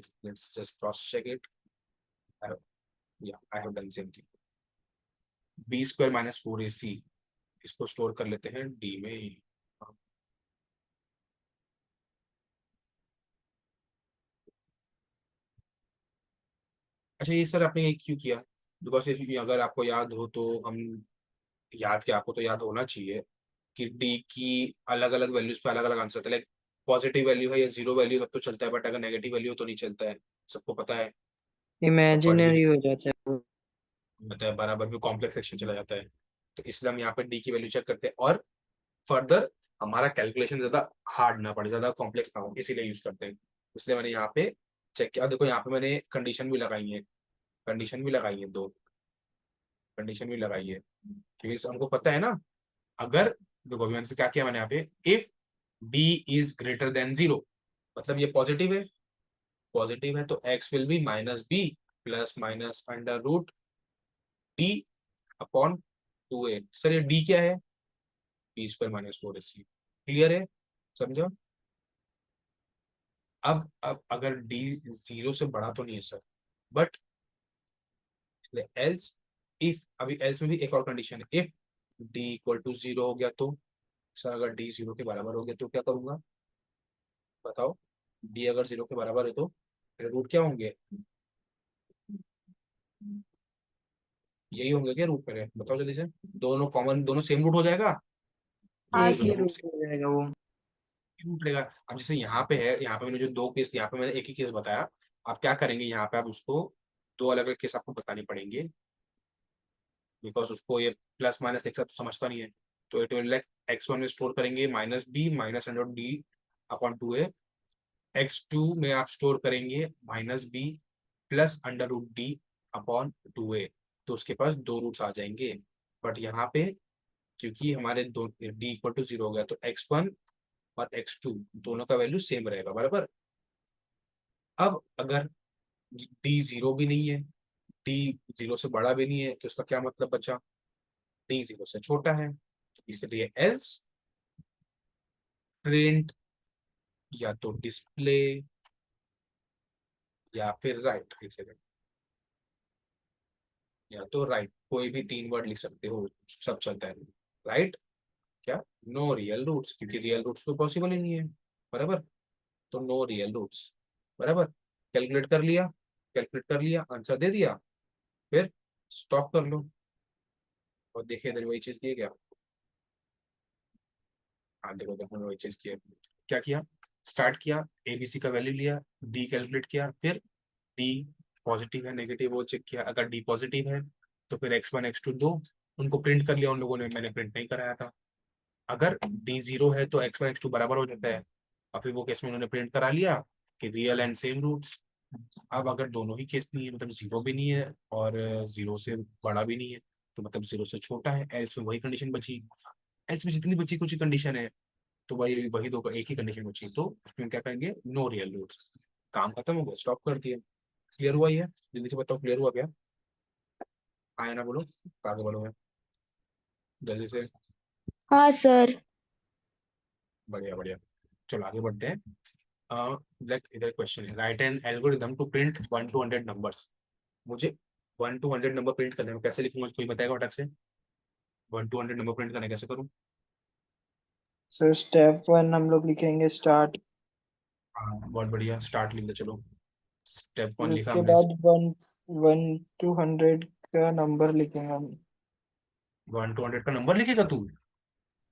just cross check it. Yeah I have done same thing. B square minus 4ac, इसको store कर लेते हैं D में। अच्छा ये sir आपने ये क्यों किया, बिकॉज अगर आपको याद हो तो हम, याद क्या, आपको तो याद होना चाहिए कि डी की अलग अलग वैल्यूज पे अलग अलग आंसर था। लाइक पॉजिटिव वैल्यू है या जीरो वैल्यू तब तो चलता है, बट अगर नेगेटिव वैल्यू हो तो नहीं चलता है, सबको पता है, सब पढ़ भी इमेजिनरी हो जाता है वो। पता है, बराबर भी कॉम्प्लेक्स सेक्शन चला जाता है। तो इसलिए हम यहाँ पे डी की वैल्यू चेक करते हैं, और फर्दर हमारा कैलकुलेशन ज्यादा हार्ड ना पड़े, ज्यादा कॉम्प्लेक्स ना हो, इसीलिए यूज करते हैं। इसलिए मैंने यहाँ पे चेक किया। देखो यहाँ पे मैंने कंडीशन भी लगाई है, कंडीशन भी लगाई है, दो कंडीशन भी लगाई है, क्योंकि हमको पता है ना, अगर, देखो अभी मैंने से क्या किया, मैंने यहाँ पे if D is greater than zero, मतलब ये पॉजिटिव है तो X will be minus B plus minus under root D upon 2a। Sir ये डी क्या है, B square minus 4ac। Clear है, समझो। अब अगर डी जीरो से बड़ा तो नहीं है सर, बट इसलिए एल्स, इफ, अभी एल्स में भी एक और कंडीशन है, if D equal to zero हो गया तो, सर अगर डी जीरो के बराबर हो गया तो क्या करूंगा, बताओ। डी अगर जीरो के बराबर है तो रूट क्या होंगे, यही होंगे क्या रूट मेरे, बताओ जल्दी से। दोनों कॉमन, दोनों सेम रूट हो जाएगा। हाँ ये एक ही दोनों सर। रूट रूप सेम हो जाएगा वो। रूट रहेगा। अब जैसे यहाँ पे है, यहाँ पे मैंने जो दो केस, यहाँ पे मैंने एक ही केस बताया, आप क्या करेंगे यहाँ पे, आप उसको दो अलग अलग केस आपको बताने पड़ेंगे, बिकॉज उसको ये प्लस माइनस एक साथ तो समझता नहीं है। तो इट विल लाइक x1 में स्टोर करेंगे minus B minus under D upon 2a। x2 में आप स्टोर करेंगे minus B plus under root D upon 2a। तो उसके पास दो रूट्स आ जाएंगे। बट यहाँ पे क्योंकि हमारे दो डी इक्वल टू जीरो हो गया, तो x1 और x2 दोनों का वैल्यू सेम रहेगा, बराबर। अब अगर डी जीरो भी नहीं है, डी जीरो से बड़ा भी नहीं है, तो इसका क्या मतलब बचा, डी जीरो से छोटा है, तो इसलिए एल्स प्रिंट या तो डिस्प्ले या फिर राइट, या तो राइट, कोई भी तीन वर्ड लिख सकते हो, सब चलता है। राइट क्या, नो रियल रूट्स, क्योंकि रियल रूट्स तो पॉसिबल ही नहीं है, बराबर। तो नो रियल रूट्स, बराबर। कैलकुलेट कर लिया, कैलकुलेट कर लिया, आंसर दे दिया, फिर स्टॉप कर लो और देखिए इधर वही चीज की है क्या। हाँ देखो देखो वही चीज की है। क्या किया, स्टार्ट किया, एबीसी का वैल्यू लिया, डी कैलकुलेट किया, फिर डी पॉजिटिव है नेगेटिव वो चेक किया, अगर डी पॉजिटिव है तो फिर x1 x2 दो, उनको प्रिंट कर लिया उन लोगों ने, मैंने प्रिंट नहीं कराया था। अगर डी जीरो है तो x1 x2 बराबर हो जाता है, और फिर वो केस में उन्होंने प्रिंट करा लिया कि रियल एंड सेम रूट्स। अब अगर दोनों ही केस नहीं है, मतलब जीरो भी नहीं है और जीरो से बड़ा भी नहीं है, तो मतलब जीरो से छोटा है, एल्स में वही कंडीशन बची। एल्स में जितनी बची कुछ कंडीशन है, तो वही वही दो, एक ही कंडीशन बची, तो उसमें क्या करेंगे, नो रियल रूट्स। काम खत्म हो गया, स्टॉप कर दिया। क्लियर हुआ ही है, जल्दी से बताओ क्लियर हुआ क्या, आए ना बोलो, आगे बोलो मैं, जल्दी से। हाँ सर। बढ़िया बढ़िया, चलो आगे बढ़ते हैं। लाइक इधर क्वेश्चन है, write an algorithm to print 1 to 100 numbers. मुझे 1 to 100 नंबर प्रिंट करने में कैसे लिखूंगा, कोई बताएगा फटक से, 1 to 100 नंबर प्रिंट करने कैसे करूँ। सर स्टेप 1 हम लोग लिखेंगे स्टार्ट। हाँ बहुत बढ़िया, स्टार्ट लिख लो चलो। स्टेप 1 फिर लिखा उसके हमने। बाद 1 to 100 का नंबर लिखेंगे हम। 1 to 100 का नंबर लिखेगा तू।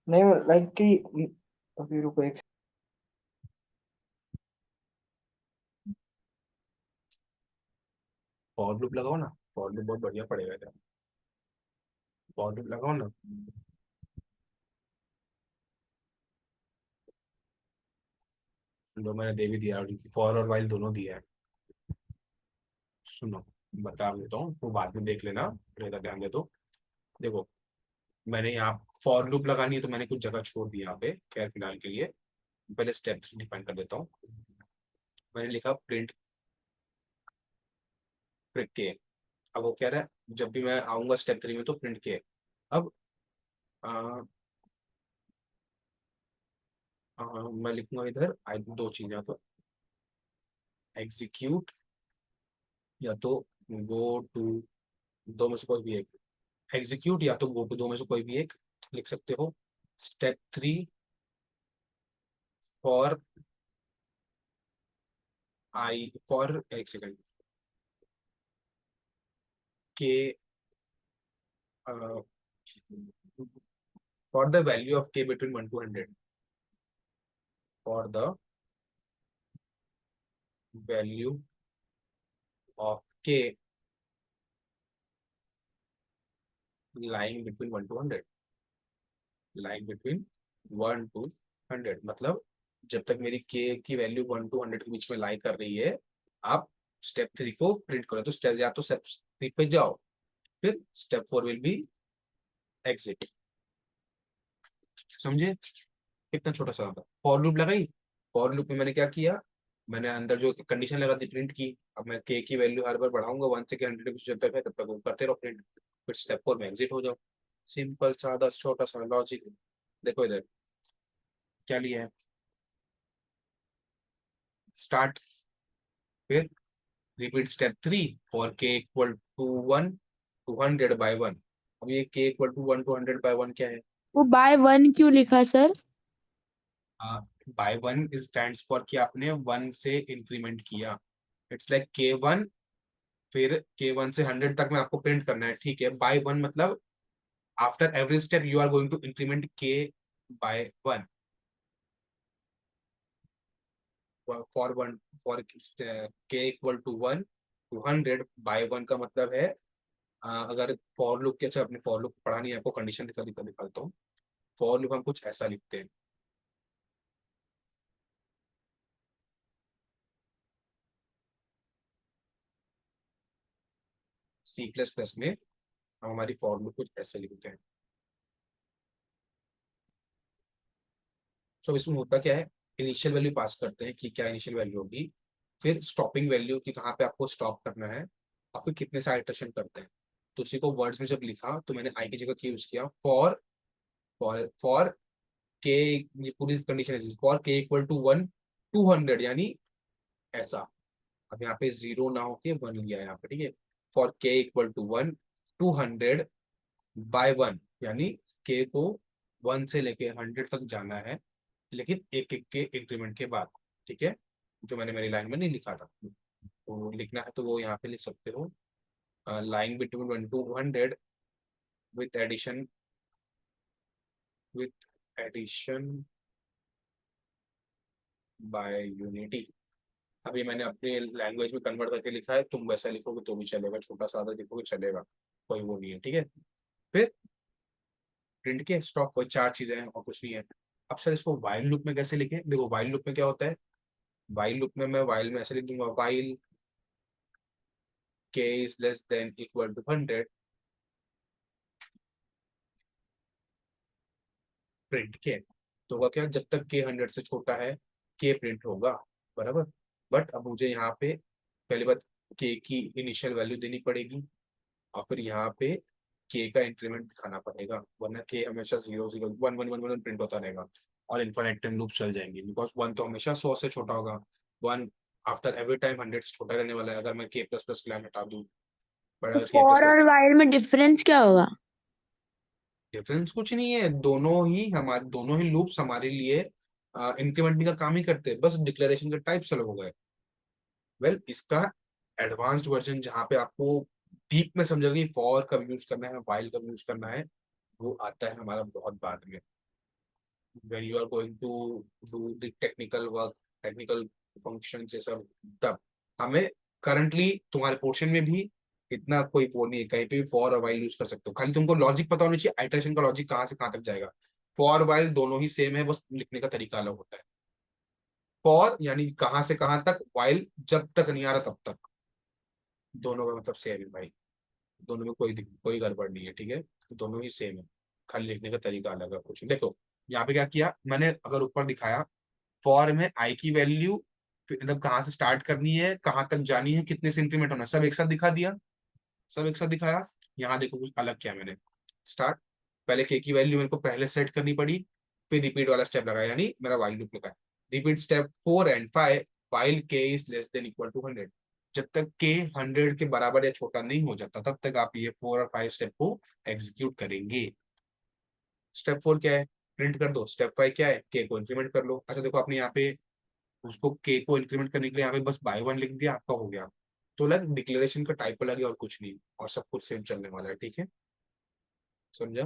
नहीं, लाइक कि अभी रुको एक। फॉर लूप लगाओ ना, फॉर लूप बहुत बढ़िया पड़ेगा इधर, फॉर लूप लगाओ ना। लो मैंने दे भी दिया, फॉर और वाइल दोनों दिया है। सुनो, बता देता हूँ, वो बाद में देख लेना, रहेगा ध्यान दे तो। देखो, मैंने यहाँ फॉर लूप लगानी है तो मैंने कुछ जगह छोड़ दी यहाँ पे, खैर फिलहाल के लिए पहले स्टेप डिफाइन कर देता हूँ। मैंने लिखा प्रिंट प्रिंट के। अब वो कह रहा है जब भी मैं आऊंगा स्टेप 3 में तो प्रिंट के। अब आ, मैं लिखूंगा इधर आई दो चीजें, तो एग्जीक्यूट या तो गो टू, दो में से कोई भी एक, एग्जीक्यूट या तो गो टू, दो में से कोई भी एक लिख सकते हो। स्टेप 3 फॉर आई, फॉर एक second K, for the value of K between 1 to 100, for the value of K lying between 1 to 100, lying between 1 to 100, मतलब जब तक मेरी के की वैल्यू 1 to 100 के बीच में लाई कर रही है, आप स्टेप 3 को प्रिंट करो। तो स्टेप, या तो स्टेप 3 पे जाओ, फिर स्टेप 4 विल बी एग्जिट। समझे कितना छोटा सा होता। फॉर लूप लगाई, फॉर लूप में मैंने क्या किया, मैंने अंदर जो कंडीशन लगा दी प्रिंट की। अब मैं के की वैल्यू हर बार बढ़ाऊंगा 1 से 100 के बीच जब तक है तब तक वो करते रहो प्रिंट, फिर स्टेप 4 में एग्जिट हो जाओ। सिंपल सादा छोटा सा लॉजिक। देखो इधर क्या लिया है, स्टार्ट, फिर repeat step 3 for K equal to 1 to 100 by 1। अब ये के इक्वल टू 1 to 100 by 1 क्या है, वो बाय वन क्यों लिखा sir? By 1 is stands for कि आपने 1 से इंक्रीमेंट किया। इट्स लाइक K1, फिर K1 से 100 तक में आपको प्रिंट करना है, ठीक है। बाय 1 मतलब after every step you are going to increment K by 1, for 1, for K equal to 1 to 100 by 1 का मतलब है, अगर फॉर लूप के, अच्छा अपने फॉर लूप पढ़ा नहीं है आपको, कंडीशन दिखाता हूँ। फॉर लूप हम कुछ ऐसा लिखते हैं, C++ में हम हमारी फॉर लूप कुछ ऐसे लिखते हैं। सो इसमें होता क्या है, इनिशियल वैल्यू पास करते हैं कि क्या इनिशियल वैल्यू होगी, फिर स्टॉपिंग वैल्यू की कहाँ पे आपको स्टॉप करना है, और फिर कितने सारे इटरेशन करते हैं। तो उसी को वर्ड्स में जब लिखा तो मैंने आई की जगह की यूज किया, फॉर फॉर के, ये पूरी कंडीशन है for K equal to 1 to 100, यानी ऐसा। अब यहाँ पे 0 ना होके 1 लिया है यहाँ पे, ठीक है। For K equal to 1 to 100 by 1, यानी के को 1 से लेके 100 तक जाना है, लेकिन एक एक के इंक्रीमेंट के बाद, ठीक है। जो मैंने मेरी लाइन में नहीं लिखा था, तो लिखना है तो वो यहाँ पे लिख सकते हो, line between 1 to 100 with addition, with addition by unity. अभी मैंने अपने लैंग्वेज में कन्वर्ट करके लिखा है, तुम वैसा लिखोगे तो भी चलेगा, छोटा सा लिखोगे चलेगा, कोई वो नहीं है, ठीक है। फिर प्रिंट के स्टॉप, वही 4 चीजें हैं और कुछ नहीं है। अब सर इसको वाइल लूप में कैसे लिखें, देखो वाइल लूप में क्या होता है, वाइल लूप में मैं वाइल में ऐसे लिख दूंगा, while K is less than equal to 100, print K. तो होगा क्या, जब तक के 100 से छोटा है के प्रिंट होगा, बराबर। बट अब मुझे यहाँ पे पहली बात के की इनिशियल वैल्यू देनी पड़ेगी, और फिर यहाँ पे के का इंक्रीमेंट दिखाना पड़ेगा, वरना के हमेशा 0 0 1 1 1 1 प्रिंट होता रहेगा और इनफाइनाइट टाइम लूप चल जाएंगे, बिकॉज 1 तो हमेशा 100 से छोटा होगा, 1 आफ्टर एवरी टाइम 100 से छोटा रहने वाला है, अगर मैं के प्लस प्लस की लाइन हटा दूँ। बट तो अगर के प्लस फॉर प्लस, और वाइल में डिफरेंस क्या होगा? डिफरेंस कुछ नहीं है, दोनों ही लूप्स हमारे लिए इंक्रीमेंटिंग का काम ही करते हैं, बस डिक्लेरेशन के टाइप्स अलग हो गए। वेल, इसका एडवांस्ड वर्जन जहाँ पे आपको डीप में समझोगे फॉर कब यूज करना है, वाइल कब यूज करना है, वो आता है हमारा बहुत बाद में, when you are going to do the technical work, technical function ये सब, तब हमें करंटली तुम्हारे पोर्शन में भी इतना कोई वो नहीं है, कहीं पे भी फॉर और वाइल यूज कर सकते हो, खाली तुमको लॉजिक पता होना चाहिए, आइटरेशन का लॉजिक कहाँ से कहाँ तक जाएगा। फॉर वाइल दोनों ही सेम है, बस लिखने का तरीका अलग होता है। फॉर यानी कहाँ से कहाँ तक, वाइल जब तक नहीं आ रहा तब तक, दोनों का मतलब सेम है भाई, दोनों में कोई गड़बड़ नहीं है, ठीक है, दोनों ही सेम है, खाली लिखने का तरीका अलग है कुछ। देखो यहाँ पे क्या किया मैंने, अगर ऊपर दिखाया फॉर में आई की वैल्यू, मतलब कहाँ से स्टार्ट करनी है, कहाँ तक जानी है, कितने से इंक्रीमेंट होना है, सब एक साथ दिखा दिया, सब एक साथ दिखाया। यहाँ देखो कुछ अलग किया मैंने, स्टार्ट, पहले के की वैल्यू मेरे को पहले सेट करनी पड़ी, फिर रिपीट वाला स्टेप लगाया, यानी मेरा वाइल लूप लगा, repeat step 4 and 5 while K is less than equal to 100। जब तक के 100 के बराबर या छोटा नहीं हो जाता तब तक आप ये 4 और 5 स्टेप को एग्जीक्यूट करेंगे। स्टेप 4 क्या है, प्रिंट कर दो। स्टेप 5 क्या है, के को इंक्रीमेंट कर लो। अच्छा देखो आपने यहाँ पे उसको के को इंक्रीमेंट करने के लिए यहाँ पे बस बाय वन लिख दिया, आपका हो गया। तो लग डिक्लेरेशन का टाइप अलग है और कुछ नहीं, और सब कुछ सेम चलने वाला है, ठीक है, समझा?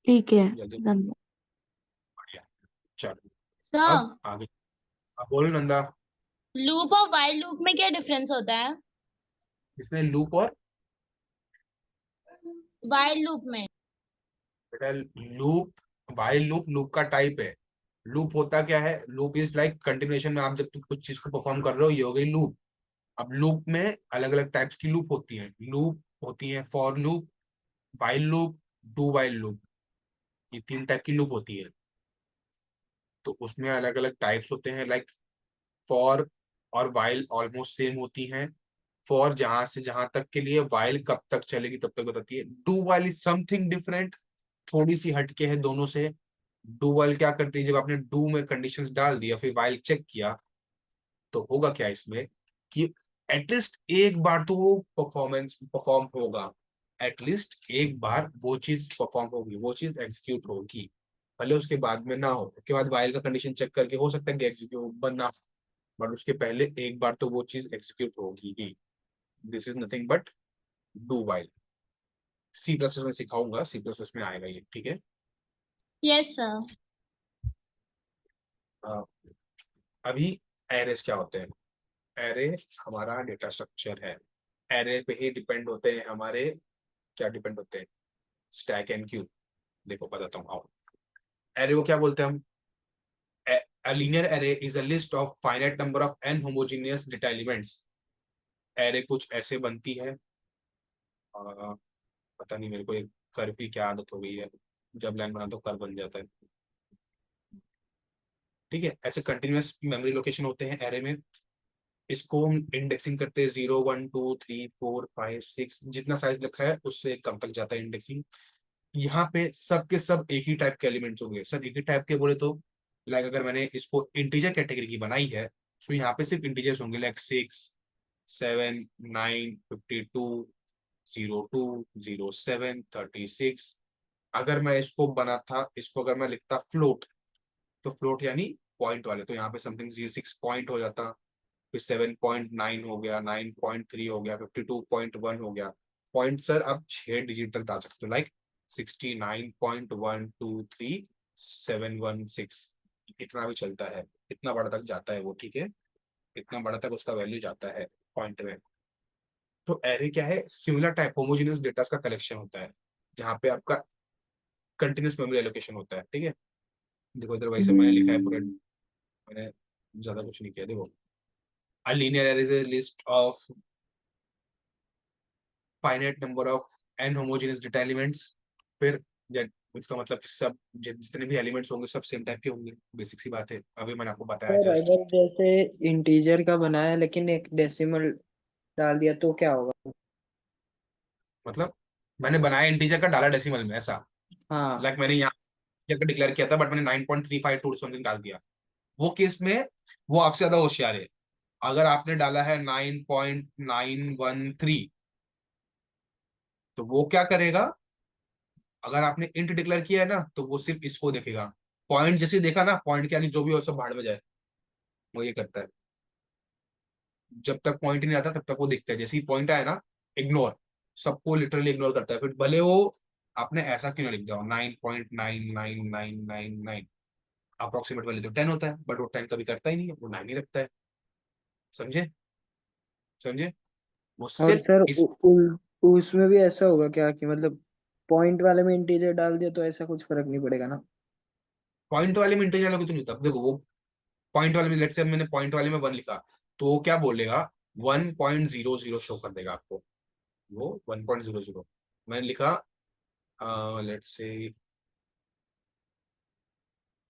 ठीक है, जल्दी, धन्यवाद। बढ़िया, चलो सर, अब आगे। अब बोलो नंदा। लूप और वाइल लूप में क्या डिफरेंस होता है? इसमें लूप और, वाइल लूप में। बेटा लूप, वाइल लूप, लूप का टाइप है। लूप होता क्या है, लूप इज लाइक कंटिन्यूएशन में आप जब तुम कुछ चीज को परफॉर्म कर रहे हो, ये हो गई लूप। अब लूप में अलग अलग टाइप्स की लूप होती है, लूप होती है for loop, while loop, do while loop, ये 3 टाइप की लूप होती है। तो उसमें अलग अलग टाइप्स होते हैं, लाइक फॉर और वाइल ऑलमोस्ट सेम होती हैं। फॉर जहां से जहां तक के लिए, वाइल कब तक चलेगी तब तक बताती है। Do while is something different, थोड़ी सी हटके है दोनों से। डू वाइल क्या करती है, जब आपने डू में कंडीशंस डाल दिया फिर वाइल चेक किया, तो होगा क्या इसमें कि एटलीस्ट एक बार तो वो परफॉर्म होगा, एटलीस्ट एक बार वो चीज परफॉर्म होगी, वो चीज एग्जीक्यूट होगी, भले उसके बाद में ना हो। उसके बाद वाइल का कंडीशन चेक करके हो सकता है कि एग्जीक्यूट बनना, बट उसके पहले एक बार तो वो चीज एग्जीक्यूट होगी ही। This is nothing but do while. C plus plus में सिखाऊंगा, सी प्लस प्लस में आएगा ये, ठीक है। Yes sir. अ, अभी एरेस क्या होते हैं, एरे हमारा डेटा स्ट्रक्चर है, एरे पे ही डिपेंड होते हैं हमारे, क्या डिपेंड होते हैं, स्टैक एंड क्यू। देखो बताता हूँ आओ। एरे को क्या बोलते हैं हम, a linear array is a list of finite number of n homogeneous data elements। Array कुछ ऐसे बनती है, पता नहीं मेरे को एक कर की क्या आदत हो गई है, जब लाइन बना तो कर बन जाता है, ठीक है। ऐसे कंटिन्यूअस मेमोरी लोकेशन होते हैं एरे में, इसको हम इंडेक्सिंग करते हैं 0 1 2 3 4 5 6, जितना साइज लिखा है उससे कम तक जाता है इंडेक्सिंग। यहाँ पे सब के सब एक ही टाइप के एलिमेंट्स होंगे, सब एक ही टाइप के बोले तो, लाइक अगर मैंने इसको इंटीजर कैटेगरी की बनाई है तो यहाँ पे सिर्फ इंटीजर्स होंगे, लाइक 6 7 9 52 02 07 36। अगर मैं इसको बना था, इसको अगर मैं लिखता फ्लोट, तो फ्लोट यानी पॉइंट वाले, तो यहाँ पे समथिंग 06 पॉइंट हो जाता, फिर 7.9 हो गया, 9.3 हो गया, 52.1 हो गया। पॉइंट सर आप 6 डिजिट तक डाल सकते हो, लाइक 69.123 716, इतना भी चलता है, इतना बड़ा तक जाता है वो, ठीक है, इतना बड़ा तक उसका वैल्यू जाता है पॉइंट में। तो एरे क्या है, सिमिलर टाइप होमोजेनियस डेटा का कलेक्शन होता है, जहाँ पे आपका कंटिन्यूस मेमोरी एलोकेशन होता है, ठीक है। देखो इधर वैसे मैंने लिखा है पूरा, मैंने ज्यादा कुछ नहीं किया, देखो a linear array is a list of finite number of n homogeneous data elements। फिर इसका मतलब कि सब जितने भी एलिमेंट्स होंगे सब सेम टाइप के होंगे, बेसिक सी बात है, अभी मैंने आपको बताया सर जस्ट। अगर जैसे इंटीजर का बनाया लेकिन एक डेसिमल डाल दिया तो क्या होगा? मतलब मैंने बनाया इंटीजर का, डाला डेसिमल में, ऐसा हाँ। लाइक मैंने यहाँ डिक्लेयर किया था बट मैंने 9.352 समथिंग डाल दिया, वो केस में वो आपसे ज्यादा होशियार है। अगर आपने डाला है 9.913, तो वो क्या करेगा, अगर आपने इंट डिक्लेयर किया है ना तो वो सिर्फ इसको देखेगा, पॉइंट जैसे देखा ना, पॉइंट के आगे जो भी हो सब भाड़ में जाए, वो ये करता है। जब तक पॉइंट नहीं आता तब तक वो दिखता है, जैसे ही पॉइंट आया ना, इग्नोर, सबको लिटरली इग्नोर करता है, फिर भले वो आपने ऐसा क्यों ना लिख दिया 9.99999, अप्रोक्सीमेट वैल्यू तो 10 होता है, बट वो 10 कभी करता ही नहीं है, वो 9 ही रखता है, समझे, समझे, वो और सिर्फ सर इस उसमें भी ऐसा होगा क्या कि मतलब पॉइंट वाले में इंटीजर डाल दिया तो ऐसा कुछ फर्क नहीं पड़ेगा ना? पॉइंट वाले में इंटीजर वाला कुछ नहीं होता। देखो वो पॉइंट वाले में, लेट्स से मैंने पॉइंट वाले में 1 लिखा, तो वो क्या बोलेगा, 1.00 शो कर देगा आपको, वो 1.00। मैंने लिखा लेट्स से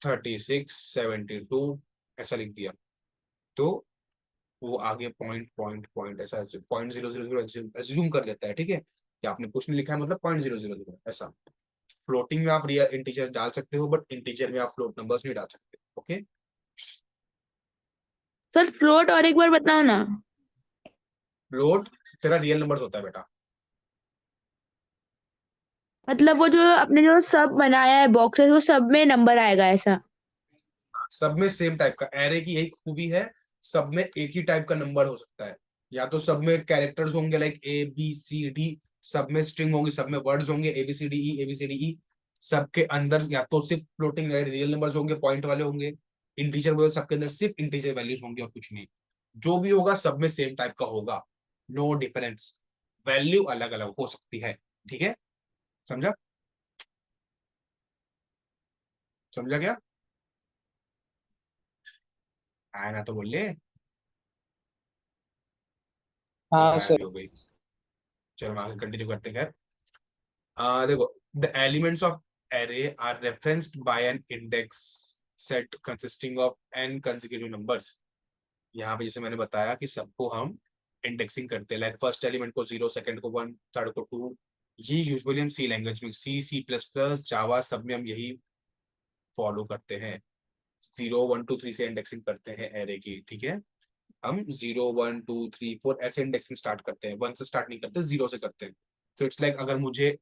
3672 ऐसा लिख दिया, तो वो आगे पॉइंट पॉइंट पॉइंट ऐसा 0.000 एज्यूम कर लेता है, ठीक है, कि आपने कुछ नहीं लिखा है मतलब 0.000 ऐसा। फ्लोटिंग में आप रियल इंटीजर डाल सकते हो, बट इंटीजर में आप फ्लोट नंबर्स नहीं डाल सकते। ओके, सर फ्लोट और एक बार बताओ ना। फ्लोट तेरा रियल नंबर्स होता है बेटा। मतलब वो जो आपने जो सब बनाया है बॉक्सेस, वो सब में नंबर आएगा ऐसा? सब में सेम टाइप का, एरे की यही खूबी है, सब में एक ही टाइप का नंबर हो सकता है। या तो सब में कैरेक्टर्स होंगे लाइक ABCD, सब में स्ट्रिंग होंगी, सब में वर्ड्स होंगे ABCDE, सबके अंदर या तो सिर्फ फ्लोटिंग रियल नंबर्स होंगे, पॉइंट वाले होंगे, इंटीजर वो सबके अंदर सिर्फ इंटीजर वैल्यूज होंगी और कुछ नहीं। जो भी होगा सब में सेम टाइप का होगा, नो डिफरेंस, वैल्यू अलग अलग हो सकती है। ठीक है, समझा? समझा क्या? आया ना तो बोलिए, ये हाँ गायब भी सर। हो गई। चलो हम आगे कंटिन्यू करते हैं। देखो, the elements of array are referenced by an index set consisting of n consecutive numbers। यहाँ पे जैसे मैंने बताया कि सबको हम इंडेक्सिंग करते हैं, लाइक फर्स्ट एलिमेंट को 0, सेकंड को 1, थर्ड को 2। ये यूजुअली हम सी लैंग्वेज में, C++, जावा सब में हम यही फॉलो करते हैं। 0 1 2 3 से इंडेक्सिंग करते हैं एरे की, ठीक है। हम 0 1 2 3 4 ऐसे इंडेक्सिंग स्टार्ट करते हैं, 1 से स्टार्ट नहीं करते, 0 से करते हैं। तो इट्स लाइक अगर मुझे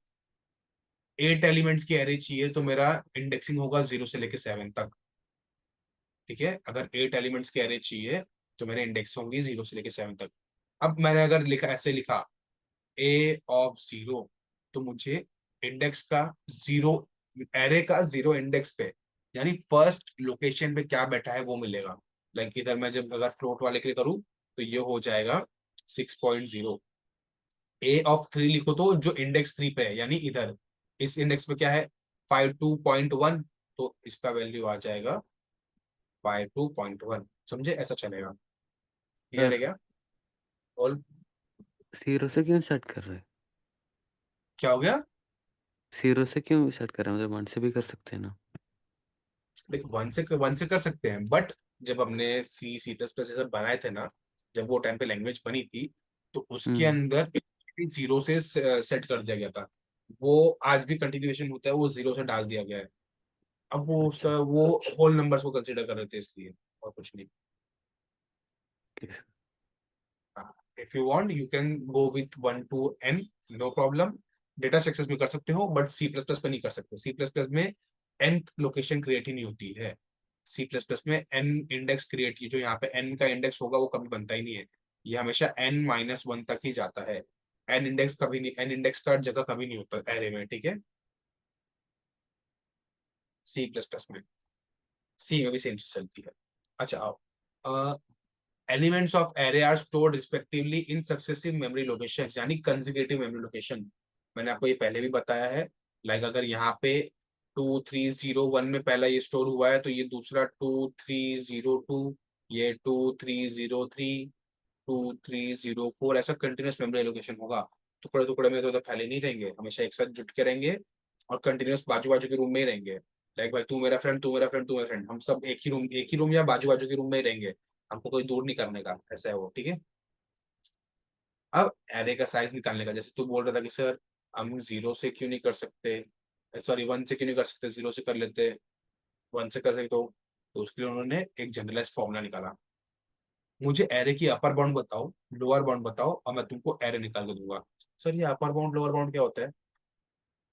8 एलिमेंट्स की एरे चाहिए तो मेरा इंडेक्सिंग होगा 0 से लेके 7 तक, ठीक है। अगर 8 एलिमेंट्स की एरे चाहिए तो मेरे इंडेक्स होंगी 0 से लेके 7 तक। अब मैंने अगर लिखा, ऐसे लिखा A of 0, तो मुझे इंडेक्स का 0, एरे का 0 इंडेक्स पे, यानी फर्स्ट लोकेशन पे क्या बैठा है वो मिलेगा। लाइक इधर मैं जब अगर फ्लोट वाले के लिए करूँ तो ये हो जाएगा 6.0। A of 3 लिखो तो जो इंडेक्स 3 पे है, यानी इधर इस इंडेक्स पे क्या है 52.1, तो इसका वैल्यू आ जाएगा 52.1। समझे? ऐसा चलेगा। क्लियर है सर क्या? और 0 से क्यों स्टार्ट कर रहे हैं? क्या हो गया? 0 से क्यों स्टार्ट कर रहे हैं? मतलब 1 से भी कर सकते हैं ना? देख, वन से कर सकते हैं, बट जब हमने C++ ये सब बनाए थे ना, जब वो टाइम पे लैंग्वेज बनी थी, तो उसके हम्म। अंदर 0 से सेट कर दिया गया था। वो आज भी कंटिन्यूएशन होता है, वो 0 से डाल दिया गया है। अब वो अच्छा। उसका वो होल नंबर्स को कंसिडर कर रहे थे, इसलिए और कुछ नहीं। Okay sir. If you want you can go with 1 to n, no problem. Data structures में कर सकते हो, बट C++ पे नहीं कर सकते। C++ में nth लोकेशन क्रिएट ही नहीं होती है। C++ में n इंडेक्स क्रिएट की, जो यहाँ पे n का इंडेक्स होगा वो कभी बनता ही नहीं है। ये हमेशा n-1 तक ही जाता है। n इंडेक्स कभी नहीं, n इंडेक्स का जगह कभी नहीं होता एरे में, ठीक है। C++ में, सी में भी सेम चीज चलती है। अच्छा आओ, elements of array are stored respectively in successive memory location, यानी कंसेक्यूटिव मेमोरी लोकेशन। मैंने आपको ये पहले भी बताया है। लाइक अगर यहाँ पे 2301 में पहला ये स्टोर हुआ है, तो ये दूसरा 2302, ये 2303, 2304, ऐसा कंटिन्यूस मेमोरी लोकेशन होगा। टुकड़े टुकड़े में तो फैले नहीं रहेंगे, हमेशा एक साथ जुट के रहेंगे और कंटिन्यूस बाजू बाजू के रूम में ही रहेंगे। लाइक भाई तू मेरा फ्रेंड, तू मेरा फ्रेंड, तू मेरा फ्रेंड, हम सब एक ही रूम या बाजू बाजू के रूम में ही रहेंगे। हमको कोई दूर नहीं करने का, ऐसा है वो, ठीक है। अब एरे का साइज निकालने का, जैसे तू बोल रहा था कि सर हम 0 से क्यों नहीं कर सकते, सॉरी 1 से क्यों नहीं कर सकते, 0 से कर लेते, 1 से कर सकते। तो उसके लिए उन्होंने एक जनरलाइज फॉर्मूला निकाला। मुझे एरे की अपर बाउंड बताओ, लोअर बाउंड बताओ, और मैं तुमको एरे निकाल के दूंगा। सर ये अपर बाउंड लोअर बाउंड क्या होता है?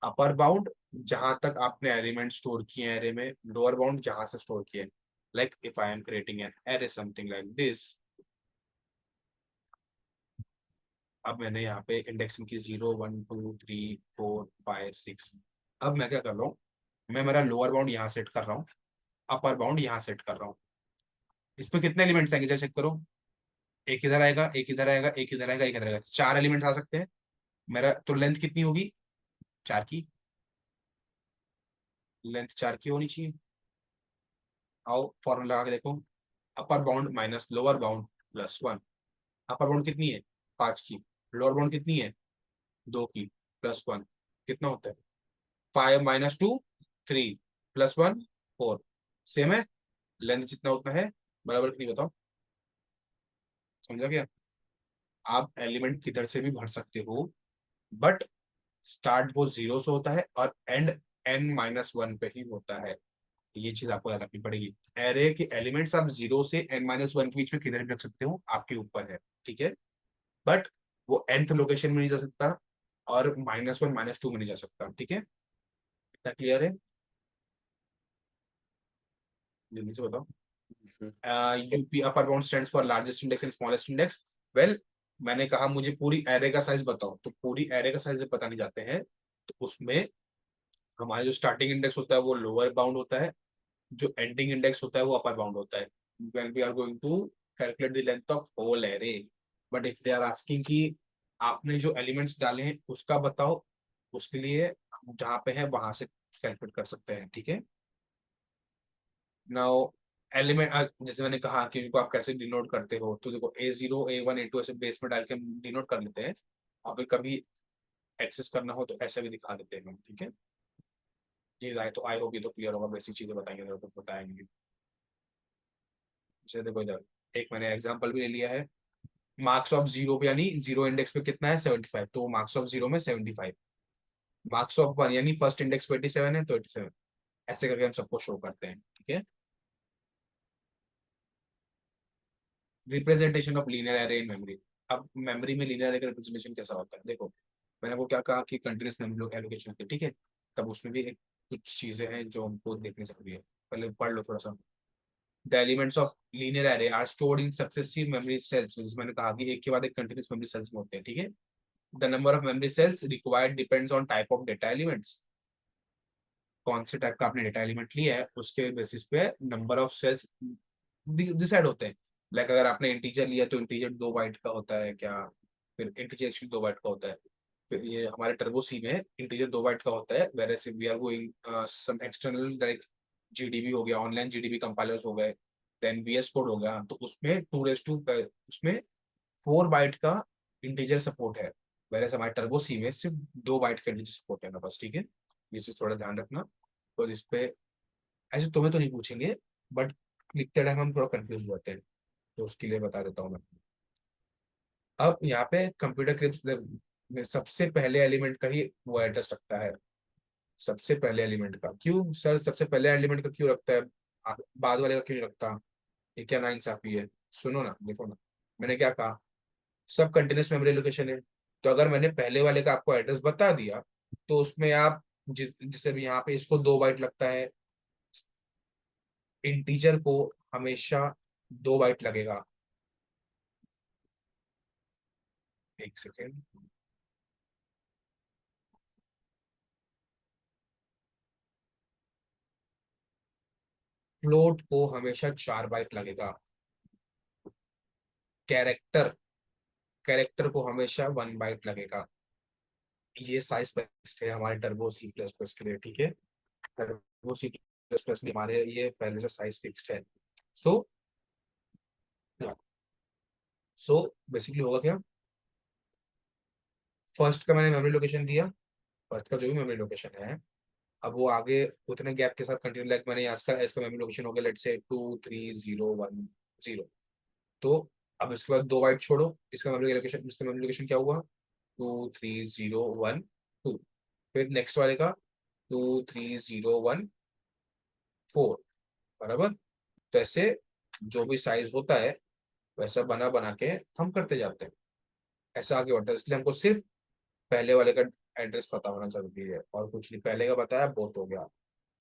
अपर बाउंड जहां तक आपने एलिमेंट स्टोर किए हैं एरे में, लोअर बाउंड जहां से स्टोर किए। Like if I am creating an array something like this, अब मैंने यहाँ पे इंडेक्सिंग की 0 1 2 3 4 5 6। अब मैं क्या कर रहा हूँ, मैं मेरा लोअर बाउंड यहाँ सेट कर रहा हूँ, अपर बाउंड यहाँ सेट कर रहा हूँ। इसमें कितने एलिमेंट्स आएंगे जैसे चेक करो, एक इधर आएगा, एक इधर आएगा, एक इधर आएगा, एक इधर आएगा, 4 एलिमेंट्स आ सकते हैं। मेरा तो लेंथ कितनी होगी, 4 की, लेंथ 4 की होनी चाहिए। आओ फॉर्मूला लगा के देखो, upper bound minus lower bound plus 1, upper bound कितनी है 5 की, लोअर बाउंड कितनी है 2 की, +1 कितना होता है 5 - 2 3 +1 4, सेम है, लेंथ जितना उतना है, बराबर कि नहीं बताओ, समझा क्या। आप एलिमेंट किधर से भी भर सकते हो, बट स्टार्ट वो 0 से होता है और एंड n-1 पे ही होता है, ये चीज आपको याद रखनी पड़ेगी। एरे के एलिमेंट्स आप 0 से n-1 के बीच में किधर भी रख सकते हो, आपके ऊपर है, ठीक है, बट वो nth लोकेशन में नहीं जा सकता और -1 -2 में नहीं जा सकता, ठीक है, क्या क्लियर है, जल्दी से बताओ। UP upper bound stands for largest index and smallest index. Well, मैंने कहा मुझे पूरी एरे का साइज बताओ, तो पूरी एरे का साइज जब बताने जाते हैं तो उसमें हमारा जो स्टार्टिंग इंडेक्स होता है वो लोअर बाउंड होता है, जो एंडिंग इंडेक्स होता है वो अपर बाउंड होता है, when we are going to calculate the length of whole array, but if they are asking कि आपने जो एलिमेंट्स डाले हैं उसका बताओ, उसके लिए हम जहाँ पे है वहां से कैलकुलेट कर सकते हैं, ठीक है। नाउ एलिमेंट, जैसे मैंने कहा कि इनको आप कैसे डिनोट करते हो, तो देखो A0 A1 A2 ऐसे बेस में डाल के हम डिनोट कर लेते हैं, और फिर कभी एक्सेस करना हो तो ऐसे भी दिखा देते हैं, ठीक है। ये तो आई होप ये तो क्लियर होगा, बेसिक चीजें बताएंगे तो कुछ बताएंगे। जैसे देखो इधर एक मैंने एग्जांपल भी ले लिया है, मार्क्स ऑफ 0 पे यानी 0 इंडेक्स पे कितना है 75, तो मार्क्स ऑफ 0 में 75, मार्क्स ऑफ 1 यानी फर्स्ट इंडेक्स पे 87 है तो 87, ऐसे करके हम सबको शो करते हैं, ठीक है। Representation of linear array in memory. अब मेमोरी में लीनियर एरे का रिप्रेजेंटेशन कैसा होता है, देखो मैंने वो क्या कहा कि कंटिन्यूस मेमोरी एलोकेशन होती है, ठीक है, तब उसमें भी एक कुछ चीजें हैं जो हमको देखनी जरूरी है, पहले पढ़ लो थोड़ा सा। The elements of linear array are stored in successive memory cells, जिसमें मैंने कहा कि एक के बाद एक कंटिन्यूस मेमोरी सेल्स में होते हैं, ठीक है। The number of memory cells required depends on type of data elements, कौन से टाइप का आपने डेटा एलिमेंट लिया है उसके बेसिस पे नंबर ऑफ सेल्स डिसाइड होते हैं। लाइक अगर आपने इंटीजर लिया तो इंटीजर 2 बाइट का होता है क्या, फिर इंटीजर एक्चुअली 2 बाइट का होता है, फिर ये हमारे टर्बो सी में इंटीजर 2 बाइट का होता है, where we are going some external like GDB हो गया, ऑनलाइन जीडीबी कंपाइलर्स हो गए, देन वीएस कोड हो गया, तो उसमें 2 उसमें 4 बाइट का इंटीजर सपोर्ट है, वेयर हमारे टर्बो सी में सिर्फ 2 बाइट का इंटीजर सपोर्ट है ना, बस, ठीक है, ये चीज थोड़ा ध्यान रखना। तो इस पे ऐसे तुम्हें तो नहीं पूछेंगे, बट लिखते टाइम हम थोड़ा कंफ्यूज होते हैं, तो उसके लिए बता देता हूँ मैं। अब यहाँ पे कंप्यूटर के में सबसे पहले एलिमेंट का ही वो एड्रेस रखता है, सबसे पहले एलिमेंट का, क्यों सर सबसे पहले एलिमेंट का क्यों रखता है, बाद वाले का क्यों नहीं रखता, ये क्या नाइंसाफी है। सुनो ना, देखो ना, मैंने क्या कहा, सब कंटिन्यूस मेमोरी लोकेशन है, तो अगर मैंने पहले वाले का आपको एड्रेस बता दिया तो उसमें आप जैसे भी यहाँ पे इसको 2 बाइट लगता है, इंटीजर को हमेशा 2 बाइट लगेगा, एक सेकेंड, फ्लोट को हमेशा 4 बाइट लगेगा, कैरेक्टर कैरेक्टर को हमेशा 1 बाइट लगेगा। ये साइज फिक्स्ड है हमारे टर्बो सी प्लस प्लस के लिए, ठीक है, टर्बो सी प्लस प्लस में हमारे ये पहले से साइज फिक्स्ड है। सो सो बेसिकली होगा क्या, फर्स्ट का मैंने मेमोरी लोकेशन दिया, फर्स्ट का जो भी मेमोरी लोकेशन है, अब वो आगे उतने गैप के साथ कंटिन्यू, लाइक मैंने इसका मेमोरी लोकेशन हो गया लेट्स से 2 3 0 1 0, तो अब इसके बाद 2 बाइट छोड़ो, इसका मेमोरी लोकेशन क्या हुआ 2 3 0 1 2, फिर नेक्स्ट वाले का 2 3 0 1 4, बराबर। तो ऐसे जो भी साइज होता है वैसा बना बना के हम करते जाते हैं, ऐसा आगे बढ़ता है, इसलिए हमको सिर्फ पहले वाले का एड्रेस पता होना जरूरी है, और कुछ नहीं, पहले का बताया बहुत हो गया,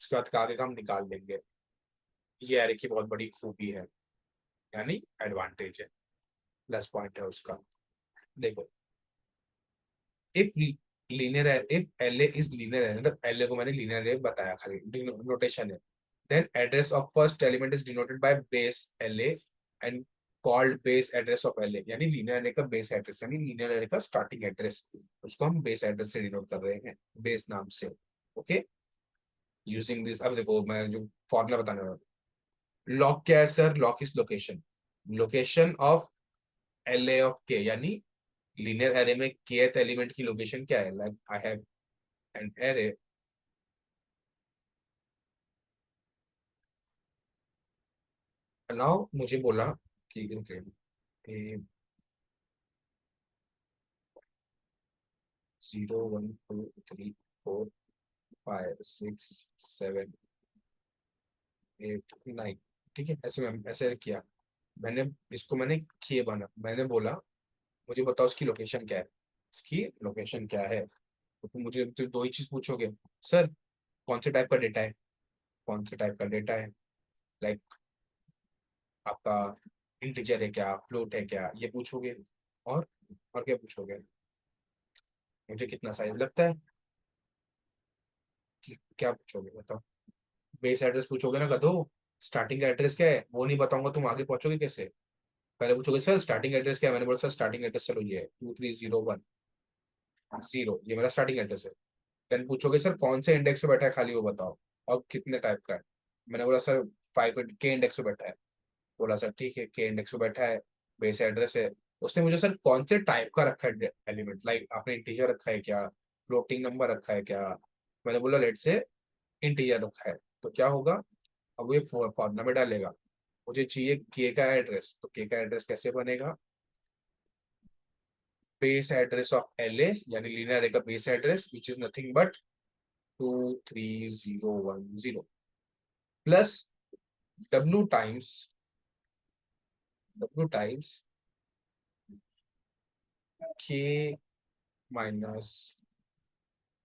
उसके बाद आगे का हम निकाल देंगे, ये एरे की बहुत बड़ी खूबी है, यानी एडवांटेज है, प्लस पॉइंट है उसका। देखो इफ लीनियर है, इफ एलए इज लीनियर है, मतलब एलए को मैंने लीनियर है बताया, खाली नोटेशन है, then address of first element is denoted by base LA and called base address of LA, यानी लीनियर एरे का बेस एड्रेस, यानी लीनियर एरे का स्टार्टिंग एड्रेस, उसको हम बेस एड्रेस से डिनोट कर रहे हैं, बेस नाम से, ओके। यूजिंग दिस, अब देखो मैं जो फॉर्मूला बताने वाला हूँ, लॉक क्या है sir, lock is location, location of LA of K, यानी लीनियर एरे में kth एलिमेंट की लोकेशन क्या है. Like I have an array now. मुझे बोला कि okay, 0 1 2 3 4 5 6 7 8 9. ठीक है, ऐसे मैंने ऐसे किया. मैंने इसको मैंने किए बना. मैंने बोला मुझे बताओ उसकी लोकेशन क्या है. इसकी लोकेशन क्या है. तो तुम मुझे तो दो ही चीज पूछोगे. सर कौन से टाइप का डेटा है, कौन से टाइप का डेटा है. लाइक आपका इंटीजर है क्या, फ्लोट है क्या, ये पूछोगे. और और क्या पूछोगे. मुझे कितना साइज लगता है, क्या पूछोगे बताओ. बेस एड्रेस पूछोगे ना गधो. स्टार्टिंग का एड्रेस क्या है वो नहीं बताऊंगा, तुम आगे पहुंचोगे कैसे. पहले पूछोगे सर स्टार्टिंग एड्रेस क्या है. मैंने बोला सर स्टार्टिंग एड्रेस चलो ये है 2301 0, ये मेरा स्टार्टिंग एड्रेस है. देन पूछोगे सर कौन से इंडेक्स पे बैठा है खाली वो बताओ, और कितने टाइप का है. मैंने बोला सर 5 के इंडेक्स पे बैठा है. बोला सर ठीक है के इंडेक्स पे बैठा है, बेस एड्रेस है. उसने मुझे सर कौन से टाइप का रखा है एलिमेंट, लाइक आपने इंटीजर रखा है क्या, फ्लोटिंग नंबर रखा है क्या. मैंने बोला लेट से इंटीजर रखा है. तो क्या होगा, अब ये फॉर्मूला में डालेगा. मुझे चाहिए के का एड्रेस, तो के का एड्रेस कैसे बनेगा. बेस एड्रेस ऑफ LA, यानी लीनियर एरे का base address which is nothing but 23010 plus W times K minus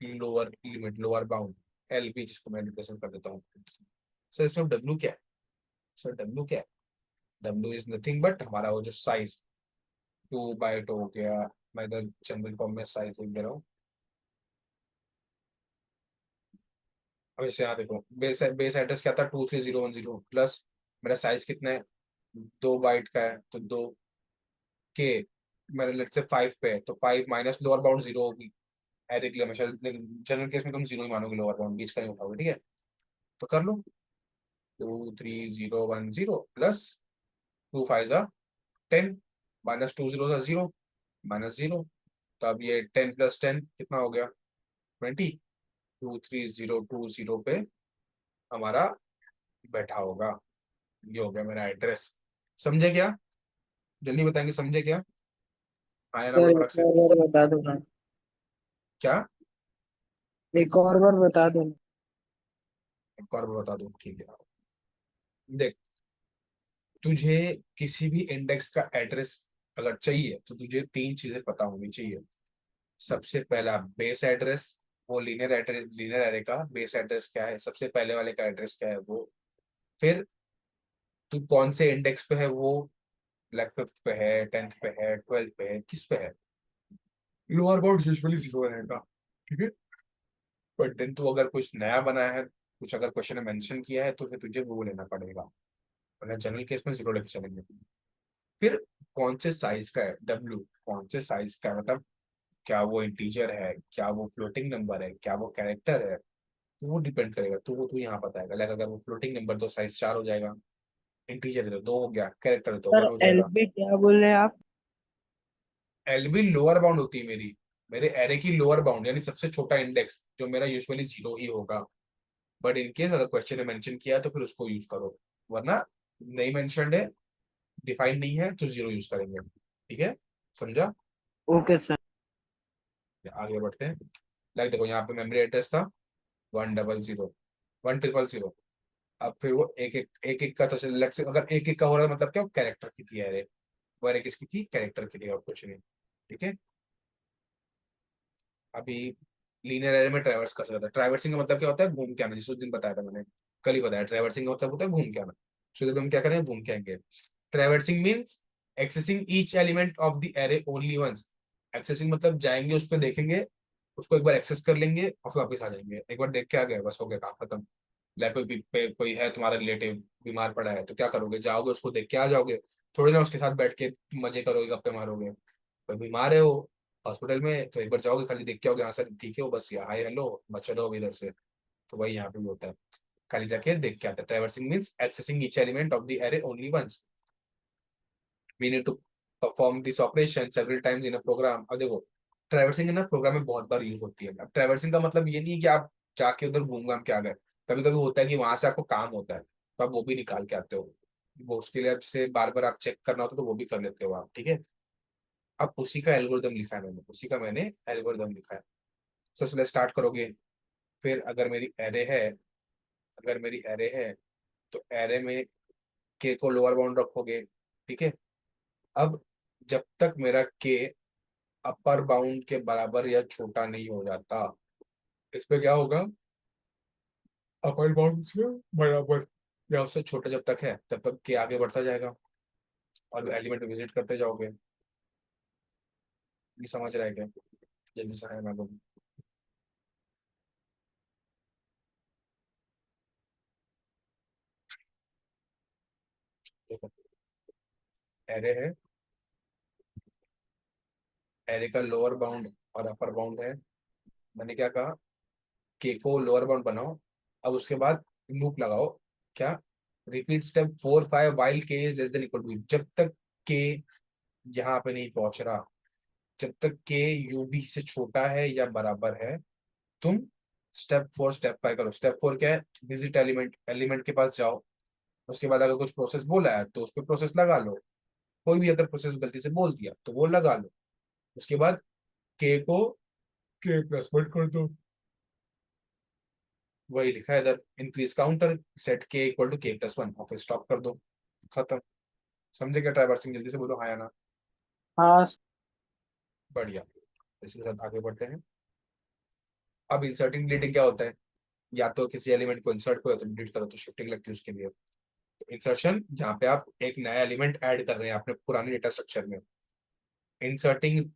lower limit, lower bound LB, जिसको मैं रिप्रेजेंट कर देता हूँ. सर इसमें W क्या है. सर W क्या है. W इज नथिंग बट हमारा वो जो साइज 2/8 हो गया. मैं इधर जनरल फॉर्म में साइज लिख दे रहा हूँ. अब इसे यहाँ देखो, बेस एड्रेस क्या था 23010 प्लस मेरा साइज कितना है 2 बाइट का है, तो 2 के मेरे लेट से 5 पे है, तो 5 माइनस लोअर बाउंड 0 होगी. एरे के लिए हमेशा जनरल केस में तुम 0 ही मानोगे, लोअर बाउंड बीच का नहीं उठाओगे. ठीक है, तो कर लो. 23010 प्लस 2 5 10 माइनस 2 0 माइनस 0. तो अब ये 10 प्लस 10 कितना हो गया 20. 23020 पे हमारा बैठा होगा. ये हो गया मेरा एड्रेस. समझे क्या, जल्दी बताएंगे समझे क्या. आया ना कोई सर फर्क एक से. और बार बता दो ना, क्या. एक और बार बता दो ना. एक बार बता दूं, ठीक है. देख, तुझे किसी भी इंडेक्स का एड्रेस अगर चाहिए तो तुझे तीन चीजें पता होनी चाहिए. सबसे पहला बेस एड्रेस, वो लीनियर एड्रेस, लीनियर एरे का बेस एड्रेस क्या है, सबसे पहले वाले का एड्रेस क्या है वो. फिर तू कौन से इंडेक्स पे है वो, लाइक 5th पे है, 10th पे है, 12th पे है, किस पे है. लोअर बाउंड यूजुअली 0 रहेगा. ठीक है, बट देन तू अगर कुछ नया बनाया है, कुछ अगर क्वेश्चन में मेंशन किया है, तो फिर तुझे वो लेना पड़ेगा, वरना जनरल केस में 0 लेके चलेंगे. फिर कौन से साइज का है W, कौन से साइज का है, मतलब क्या वो इंटीजर है, क्या वो फ्लोटिंग नंबर है, क्या वो कैरेक्टर है. तो वो डिपेंड करेगा, तो वो तू यहाँ बताएगा. लाइक अगर वो फ्लोटिंग नंबर तो साइज 4 हो जाएगा, इंटीजर है तो 2 हो गया, कैरेक्टर है तो सर 1 हो जाएगा. एलबी क्या बोल रहे हैं आप. LB लोअर बाउंड होती है मेरी, मेरे एरे की लोअर बाउंड, यानी सबसे छोटा इंडेक्स जो मेरा यूजुअली 0 ही होगा. बट इन केस अगर क्वेश्चन में मेंशन किया है तो फिर उसको यूज करो, वरना नहीं मेंशन्ड है, डिफाइंड नहीं है, तो 0 यूज करेंगे. ठीक है, समझा. Okay sir. आगे बढ़ते हैं. लाइक देखो यहाँ पे मेमोरी एड्रेस था 100 100. अब फिर वो एक एक का, तो लेट्स से अगर एक एक का हो रहा है मतलब क्या, कैरेक्टर की थी एरे, वो एरे किसकी थी, कैरेक्टर की थी, और कुछ नहीं. ठीक है, अभी लीनियर एरे में ट्रैवर्स कर सकता है. ट्रैवर्सिंग का मतलब क्या होता है, घूम के आना, जिस दिन बताया था मैंने, कल ही बताया. ट्रैवर्सिंग का मतलब होता है घूम के आना. तो हम क्या करेंगे, घूम के आएंगे. Traversing means accessing each element of the array only once. Accessing मतलब जाएंगे उस पर, देखेंगे उसको एक बार एक्सेस कर लेंगे और फिर वापस आ जाएंगे. एक बार देख के आ गए बस, हो गया काम खत्म. लाइक कोई है तुम्हारा रिलेटिव बीमार पड़ा है, तो क्या करोगे, जाओगे उसको देख के आ जाओगे. थोड़ी ना उसके साथ बैठ के मजे करोगे, गप्पे मारोगे. कोई बीमार है हो हॉस्पिटल में, तो एक बार जाओगे खाली देख के आओगे, हाँ सर ठीक है हो, बस हाय हेलो मत चलो इधर से. तो वही यहाँ पे भी होता है, खाली जाके देख के आता है. Traversing means accessing each element of the array only once. We need to perform this operation several times in a program. अब देखो ट्रैवर्सिंग है ना, प्रोग्राम में बहुत बार यूज होती है। अब ट्रैवर्सिंग का मतलब ये नहीं है कि आप जाके उधर घूम घाम के आ गए। कभी कभी होता है कि वहां से आपको काम होता है, तो आप वो भी निकाल के आते हो। वो उसके लिए आपसे बार बार आप चेक करना होता है, तो वो भी कर लेते हो आप, ठीक है। अब उसी का एल्गोरिदम लिखा है मैंने, उसी का मैंने एल्गोरिदम लिखा है। सबसे पहले स्टार्ट करोगे, फिर अगर मेरी एरे है तो एरे में के को लोअर बाउंड रखोगे, ठीक है। अब जब तक मेरा के अपर बाउंड के बराबर या छोटा नहीं हो जाता, इस पे क्या होगा, अपर बाउंड से बराबर या उससे छोटा जब तक है तब तक के आगे बढ़ता जाएगा और एलिमेंट विजिट करते जाओगे। ये समझ रहा है क्या? जल्दी से है मालूम। देखो एरे है, एरे का लोअर बाउंड और अपर बाउंड है। मैंने क्या कहा, के को लोअर बाउंड बनाओ। अब उसके बाद लूप लगाओ, क्या, repeat step 4 5 while K is less than equal to, जब तक के यहाँ पे नहीं पहुंच रहा, जब तक के यूबी से छोटा है या बराबर है, तुम स्टेप 4 स्टेप 5 करो। स्टेप 4 क्या है, विजिट एलिमेंट, एलिमेंट के पास जाओ। उसके बाद अगर कुछ प्रोसेस बोला है तो उस पर प्रोसेस लगा लो। कोई भी अगर प्रोसेस गलती से बोल दिया तो वो लगा लो। उसके बाद के को के प्लस वन कर दो, वही लिखा है इधर, इंक्रीज काउंटर सेट के इक्वल टू के प्लस वन, और फिर स्टॉप कर दो, खत्म। समझे क्या ट्राइवर्सिंग? जल्दी से बोलो हाँ या ना। हाँ। बढ़िया, इसके साथ आगे बढ़ते हैं। अब इंसर्टिंग डिलीटिंग क्या होता है, या तो किसी एलिमेंट को इंसर्ट करो तो डिलीट करो, तो शिफ्टिंग लगती है उसके लिए। तो इंसर्शन जहाँ पे आप एक नया एलिमेंट ऐड कर रहे हैं अपने पुराने डेटा स्ट्रक्चर में। इंसर्टिंग,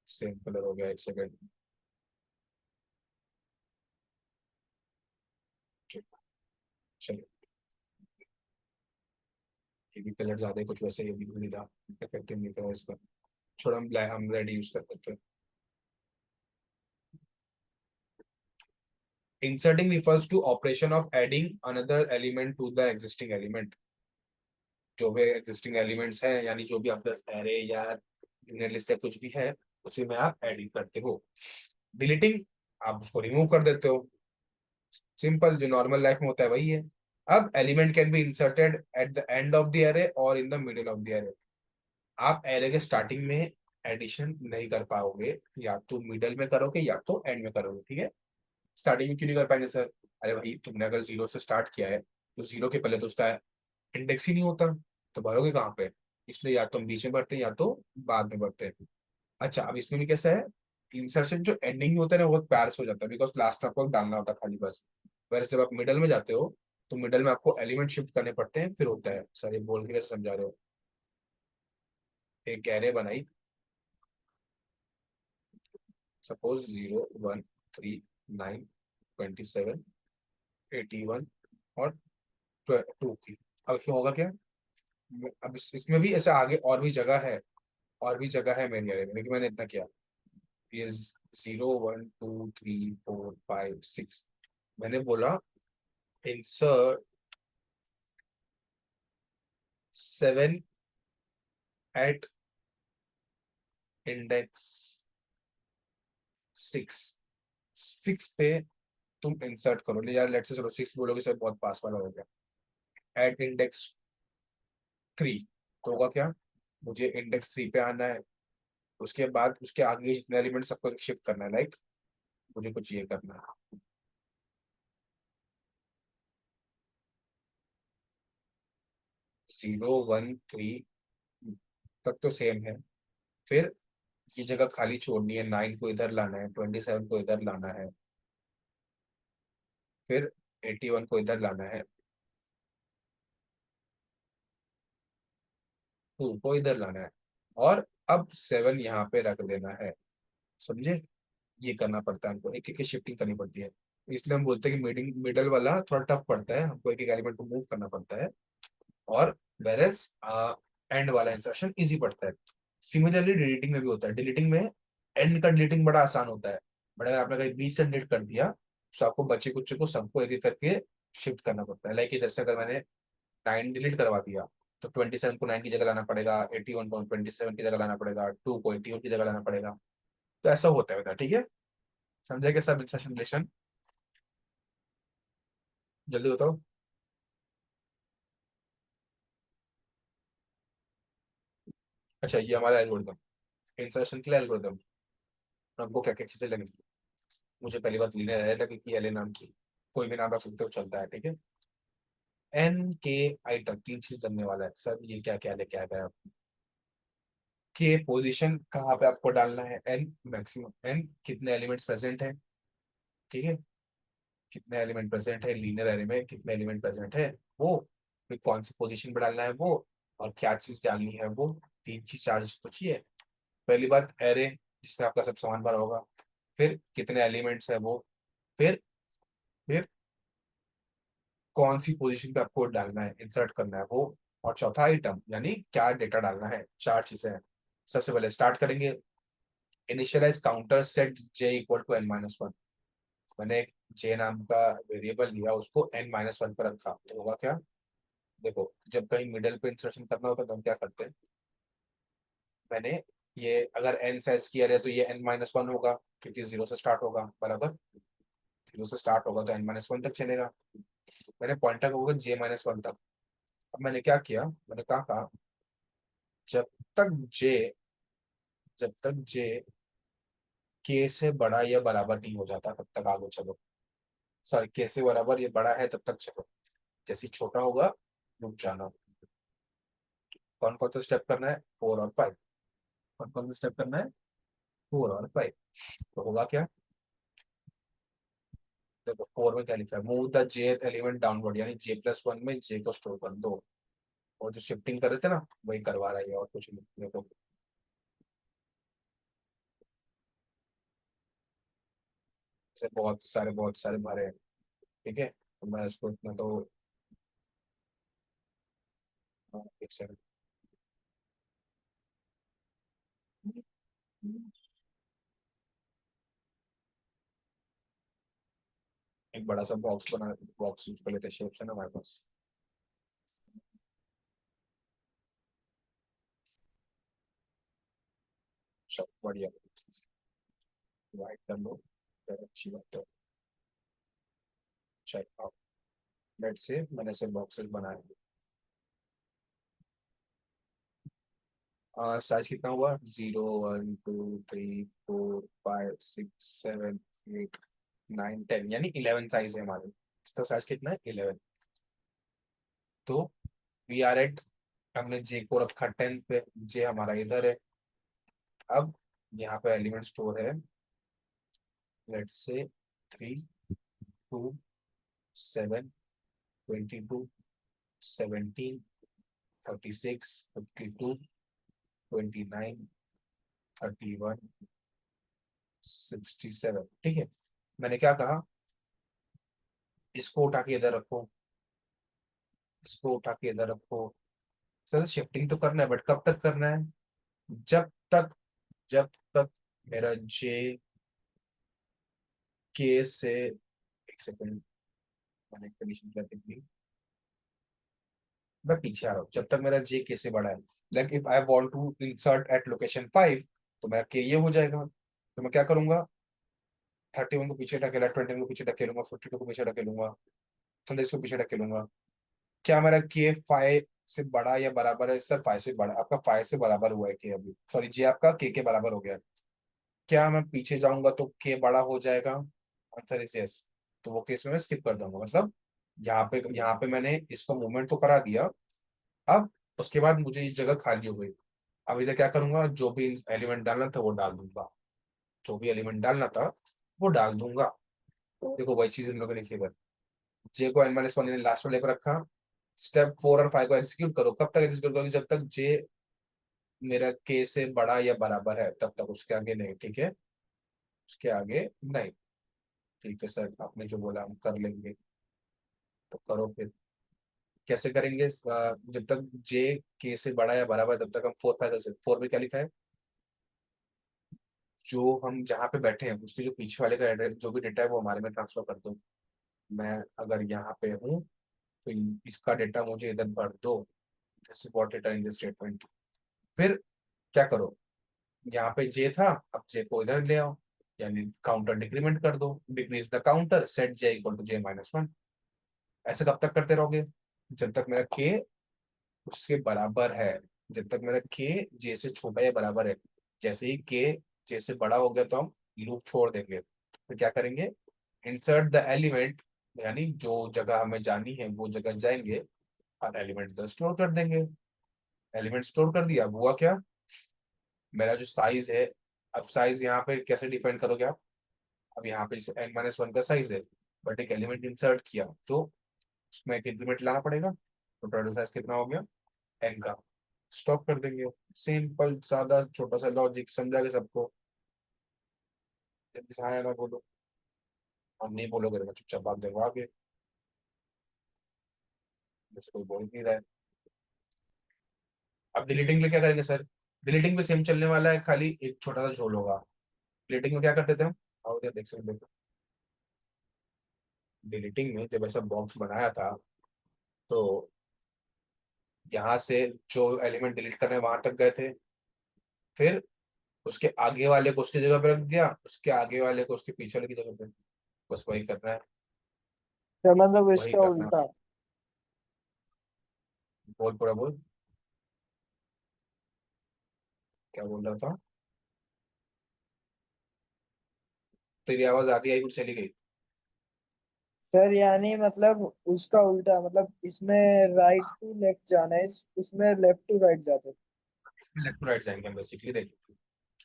सेम कलर हो गया, एक सेकेंड। चलिए, ये भी कलर ज्यादा है कुछ, वैसे ये भी नहीं रहा, इफेक्टिव नहीं था इसका। छोड़, हम रेड यूज कर सकते हैं। Inserting refers to operation of adding another element to the existing element। जो भी एग्जिस्टिंग एलिमेंट्स हैं, यानी जो भी आपका एरे या यूनियन लिस्ट या कुछ भी है, उसी में आप एडिंग करते हो। डिलीटिंग, आप उसको रिमूव कर देते हो। सिंपल, जो नॉर्मल लाइफ में होता है वही है। अब element can be inserted at the end of the array और in the middle of the array. आप एरे के स्टार्टिंग में एडिशन नहीं कर पाओगे, या तो मिडल में करोगे या तो एंड में करोगे, ठीक है। स्टार्टिंग में क्यों नहीं कर पाएंगे सर? अरे भाई, तुमने अगर जीरो से स्टार्ट किया है तो जीरो के पहले तो उसका इंडेक्स ही नहीं होता, तो भरोगे कहाँ पे? इसलिए या तो हम बीच में भरते हैं या तो बाद में भरते हैं। अच्छा, अब इसमें भी कैसा है, इंसर्शन जो एंडिंग में होता है ना, वो बहुत प्यार से हो जाता है, बिकॉज लास्ट में आपको डालना होता है खाली बस। वैसे जब आप मिडल में जाते हो तो मिडल में आपको एलिमेंट शिफ्ट करने पड़ते हैं, फिर होता है। सर ये बोल के कैसे समझा रहे हो? एक एरे बनाई, सपोज 0 1 3 9 27 81 और 2 की। अब इसमें होगा क्या, अब इसमें भी ऐसा आगे और भी जगह है, और भी जगह है मेरी एरे में, लेकिन मैंने इतना किया, ये 0 1 2 3 4 5 6। मैंने बोला इंसर्ट 7 एट इंडेक्स 6। 6 पे तुम इंसर्ट करो, ले यार, लेट्स से चलो 6 बोलोगे सर बहुत पास वाला हो गया। एट इंडेक्स 3, तो होगा क्या, मुझे इंडेक्स 3 पे आना है। उसके बाद उसके आगे जितने एलिमेंट सबको शिफ्ट करना है, लाइक मुझे कुछ ये करना है। 0 1 3 तक तो सेम है। फिर ये जगह खाली छोड़नी है, 9 को इधर लाना है, 27 को इधर लाना है, फिर 81 को इधर लाना है, 2 को इधर लाना है, और अब 7 यहाँ पे रख देना है। समझे? ये करना पड़ता है हमको, एक एक शिफ्टिंग करनी पड़ती है। इसलिए हम बोलते हैं कि मिडिल मिडल वाला थोड़ा टफ पड़ता है, हमको एक एक एलिमेंट को मूव करना पड़ता है, और वेरएस एंड वाला इंसर्शन इजी पड़ता है। सिमिलरली डिलीटिंग में भी होता है। डिलीटिंग में एंड का डिलीटिंग बड़ा आसान होता है, बट अगर आपने कहीं बीच से डिलीट कर दिया तो आपको बचे कुछ को सबको एक एक करके शिफ्ट करना पड़ता है। लाइक इधर से अगर मैंने 9 डिलीट करवा दिया तो 27 को 9 की जगह लाना पड़ेगा, 81 को 27 की जगह लाना पड़ेगा, 2 को 81 की जगह लाना पड़ेगा। तो ऐसा होता है बेटा, ठीक है, समझे क्या सब इंसर्शन रिलेशन? जल्दी बताओ। अच्छा, ये हमारा एल्गोरिथम, इंसर्शन के लिए एल्गोरिथम। हमको क्या क्या चीजें लगेंगी? मुझे पहली बात लीनियर एरे लगी कि एल नाम की, कोई भी नाम रख सकते हो, चलता है, ठीक है। एन के आई तक 3 चीज लगने वाला है सर, ये क्या क्या लेके आ गया? के पोजीशन कहाँ पे आपको डालना है, एन मैक्सिमम, एन कितने एलिमेंट्स प्रेजेंट है, ठीक है, कितने एलिमेंट प्रेजेंट है लीनियर एरे में, कितने एलिमेंट प्रेजेंट है वो, फिर कौन सी पोजीशन पे डालना है वो, और क्या चीज डालनी है वो। 3 चीज 4 चीज तो चाहिए। पहली बात एरे, जिसमें आपका सब सामान भरा होगा, फिर कितने एलिमेंट्स है वो, फिर फिर कौन सी पोजीशन पे आपको डालना है, इंसर्ट करना है वो, और चौथा आइटम यानी क्या डेटा डालना है। 4 चीजें हैं। सबसे पहले स्टार्ट करेंगे, initialize counter set j equal to n-1। मैंने एक j नाम का वेरिएबल लिया, उसको n-1 पर रखा, तो होगा क्या? देखो, जब कहीं मिडिल पे इंसर्शन करना होता है तो हम क्या करते हैं, मैंने ये अगर n साइज की अरे तो ये n-1 होगा, क्योंकि 0 से स्टार्ट होगा, बराबर। 0 से स्टार्ट होगा तो n-1 तक चलेगा। मैंने पॉइंटर होगा j-1 तक। अब मैंने क्या किया, मैंने कहा जब तक j जब तक j k से बड़ा या बराबर नहीं हो जाता तब तक आगे चलो। सॉरी, k से बराबर ये बड़ा है तब तक चलो, जैसे ही छोटा होगा रुक जाना। कौन कौन सा स्टेप करना है, 4 और 5। कौन कौन सा स्टेप करना है, 4 और 5। तो होगा क्या, देखो 4 में क्या लिखा है, move the j element downward, यानी j+1 में j को स्टोर कर दो। और जो शिफ्टिंग कर रहे थे ना, वही करवा रहा है, और कुछ नहीं। देखो से बहुत सारे भरे हैं, ठीक है, तो मैं इसको इतना तो, एक सेकंड, एक बड़ा सा बॉक्स यूज कर लेते, शेप्स है ना हमारे पास। चल बढ़िया, वाइट कर लो, फिर अच्छी बात है। चल अब लेट्स से मैंने से बॉक्सेस बनाए। साइज कितना हुआ, 0 1 2 3 4 5 6 7 8 9 10, यानी 11 साइज है हमारे। इसका साइज कितना है, 11। तो वी आर एट, हमने जे को रखा 10 पे, जे हमारा इधर है। अब यहाँ पे एलिमेंट स्टोर है, लेट्स से 3 2 7 22 17 36 51 61 67, ठीक है। मैंने क्या कहा, इसको उठा के इधर रखो, इसको उठा के इधर रखो। सर शिफ्टिंग तो करना है, बट कब तक करना है, जब तक जब तक मेरा जे के से, एक सेकंड, मैंने कंडीशन क्या थी, मैं पीछे आ रहा हूँ, जब तक मेरा जे के से बड़ा है। Like if I want to insert at location 5, तो मेरा के ये हो जाएगा। तो मैं क्या करूंगा, 31 को पीछे ढकेला, 21 को पीछे ढकेलूंगा, 52 को पीछे ढकेलूंगा, 36 को पीछे ढकेलूंगा। क्या मेरा के 5 से बड़ा या बराबर है, सर 5 से बड़ा, आपका 5 से बराबर हुआ है के, अभी सॉरी जे आपका के बराबर हो गया। क्या मैं पीछे जाऊंगा तो के बड़ा हो जाएगा, आंसर इज यस। तो वो केस में मैं स्किप कर दूंगा, मतलब यहाँ पे मैंने इसको मूवमेंट तो करा दिया। अब उसके बाद मुझे ये जगह खाली हो गई। अब इधर क्या करूंगा, जो भी एलिमेंट डालना था वो डाल दूंगा, जो भी एलिमेंट डालना था वो डाल दूंगा। देखो वही चीज इन लोगों ने लिखी है, जे को n-1 ने लास्ट में लेकर रखा। स्टेप 4 और 5 को एग्जीक्यूट करो, कब तक एग्जीक्यूट करोगे, जब तक जे मेरा के से बड़ा या बराबर है तब तक, उसके आगे नहीं, ठीक है, उसके आगे नहीं। ठीक है सर, आपने जो बोला हम कर लेंगे, तो करो फिर। कैसे करेंगे, जब तक जे के से बड़ा या बराबर है, तब तक हम 4 में क्या लिखा है, जो हम जहाँ पे बैठे हैं उसके जो पीछे वाले का एड्रेस, जो भी डेटा है वो हमारे में ट्रांसफर कर दो। मैं अगर यहाँ पे हूँ तो इसका डेटा मुझे इधर भर दो, this is what return in this statement. फिर क्या करो, यहाँ पे जे था, अब जे को इधर ले आओ, यानी काउंटर डिक्रीमेंट कर दो, decrease the counter, set J equal to J minus one. ऐसे कब तक करते रहोगे, जब तक मेरा के उससे बराबर है, जब तक मेरा के जे से छोटा या बराबर है। जैसे ही के जे से बड़ा हो गया तो हम लूप छोड़ देंगे। तो क्या करेंगे, इंसर्ट द एलिमेंट, यानी जो जगह हमें जानी है वो जगह जाएंगे और एलिमेंट इधर स्टोर कर देंगे। एलिमेंट स्टोर कर दिया, अब हुआ क्या, मेरा जो साइज है, अब साइज यहाँ पे कैसे डिफाइन करोगे आप, अब यहाँ पे जैसे n माइनस वन का साइज है, बट एक एलिमेंट इंसर्ट किया तो उसमें एक इंक्रीमेंट लाना पड़ेगा, तो टोटल साइज कितना हो गया n का, स्टॉप कर देंगे। सिंपल सादा छोटा सा लॉजिक, समझा के सबको, जल्दी से हाँ या ना बोलो, और नहीं बोलोगे तो मैं चुपचाप भाग जाऊंगा आगे, जैसे कोई बोल नहीं रहा है। अब डिलीटिंग के लिए क्या करेंगे सर, डिलीटिंग भी सेम चलने वाला है, खाली एक छोटा सा झोल होगा। डिलीटिंग में क्या करते थे हम, आओ इधर देख सकते हो, डिलीटिंग में जब ऐसा बॉक्स बनाया था तो यहाँ से जो एलिमेंट डिलीट करने वहां तक गए थे, फिर उसके आगे वाले को उसकी जगह पे रख दिया, उसके आगे वाले को उसके पीछे वाले की जगह पे, बस वही करना है, तो मतलब वही इसका करना है। उल्टा। बोल पूरा बोल, क्या बोल रहा था, तेरी आवाज आधी आई फिर चली गई। सर यानी मतलब उसका उल्टा, मतलब इसमें राइट टू लेफ्ट जाना है, उसमें लेफ्ट टू राइट जाते हैं। इसमें लेफ्ट टू राइट जाएंगे हम बेसिकली, देखिए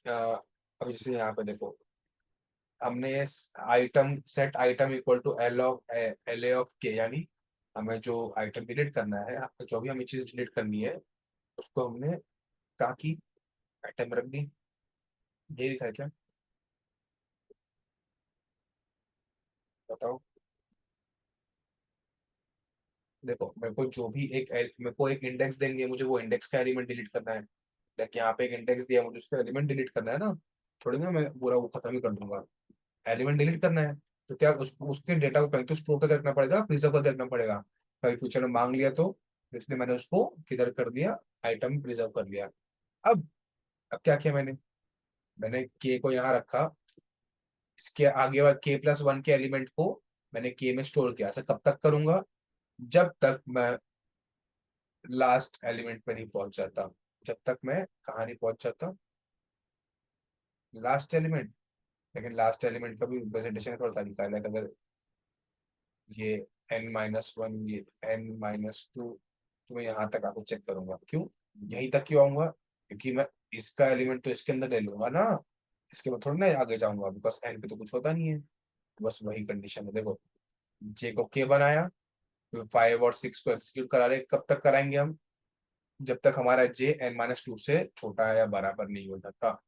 अब जैसे यहाँ पे देखो, हमने item set item equal to L A of K, यानी हमें जो आइटम डिलीट करना है, जो भी हमें चीज डिलीट करनी है उसको हमने कहा कि आइटम रख दी, ये लिखा है क्या, बताओ। देखो मेरे को एक इंडेक्स देंगे, मुझे वो इंडेक्स का एलिमेंट डिलीट करना है, लाइक यहाँ पे एक इंडेक्स दिया, मुझे उसका एलिमेंट डिलीट करना है ना, थोड़ी ना मैं पूरा वो खत्म ही कर दूंगा, एलिमेंट डिलीट करना है। तो क्या उसके डेटा को कहीं तो स्टोर करके रखना पड़ेगा, प्रिजर्व करके रखना पड़ेगा, कभी फ्यूचर में मांग लिया तो, इसलिए मैंने उसको किधर कर दिया, आइटम प्रिजर्व कर लिया। अब अब क्या किया मैंने, मैंने के को यहाँ रखा, इसके आगे वाले के प्लस वन के एलिमेंट को मैंने के में स्टोर किया। ऐसा कब तक करूंगा, जब तक मैं लास्ट एलिमेंट पे नहीं पहुंच जाता, जब तक मैं कहाँ नहीं पहुंच जाता, लास्ट एलिमेंट। लेकिन लास्ट एलिमेंट का भी रिप्रेजेंटेशन थोड़ा तरीका है, like अगर ये n माइनस वन, ये n माइनस टू, तो मैं यहाँ तक आकर चेक करूंगा, क्यों यहीं तक क्यों आऊंगा, क्योंकि मैं इसका एलिमेंट तो इसके अंदर ले लूंगा ना, इसके बाद थोड़ा ना आगे जाऊंगा, बिकॉज n पे तो कुछ होता नहीं है। बस वही कंडीशन है, देखो j को k बनाया, तो 5 और 6 को एक्सिक्यूट करा रहे, कब तक कराएंगे हम, जब तक हमारा j n-2 से छोटा है या बराबर नहीं हो जाता।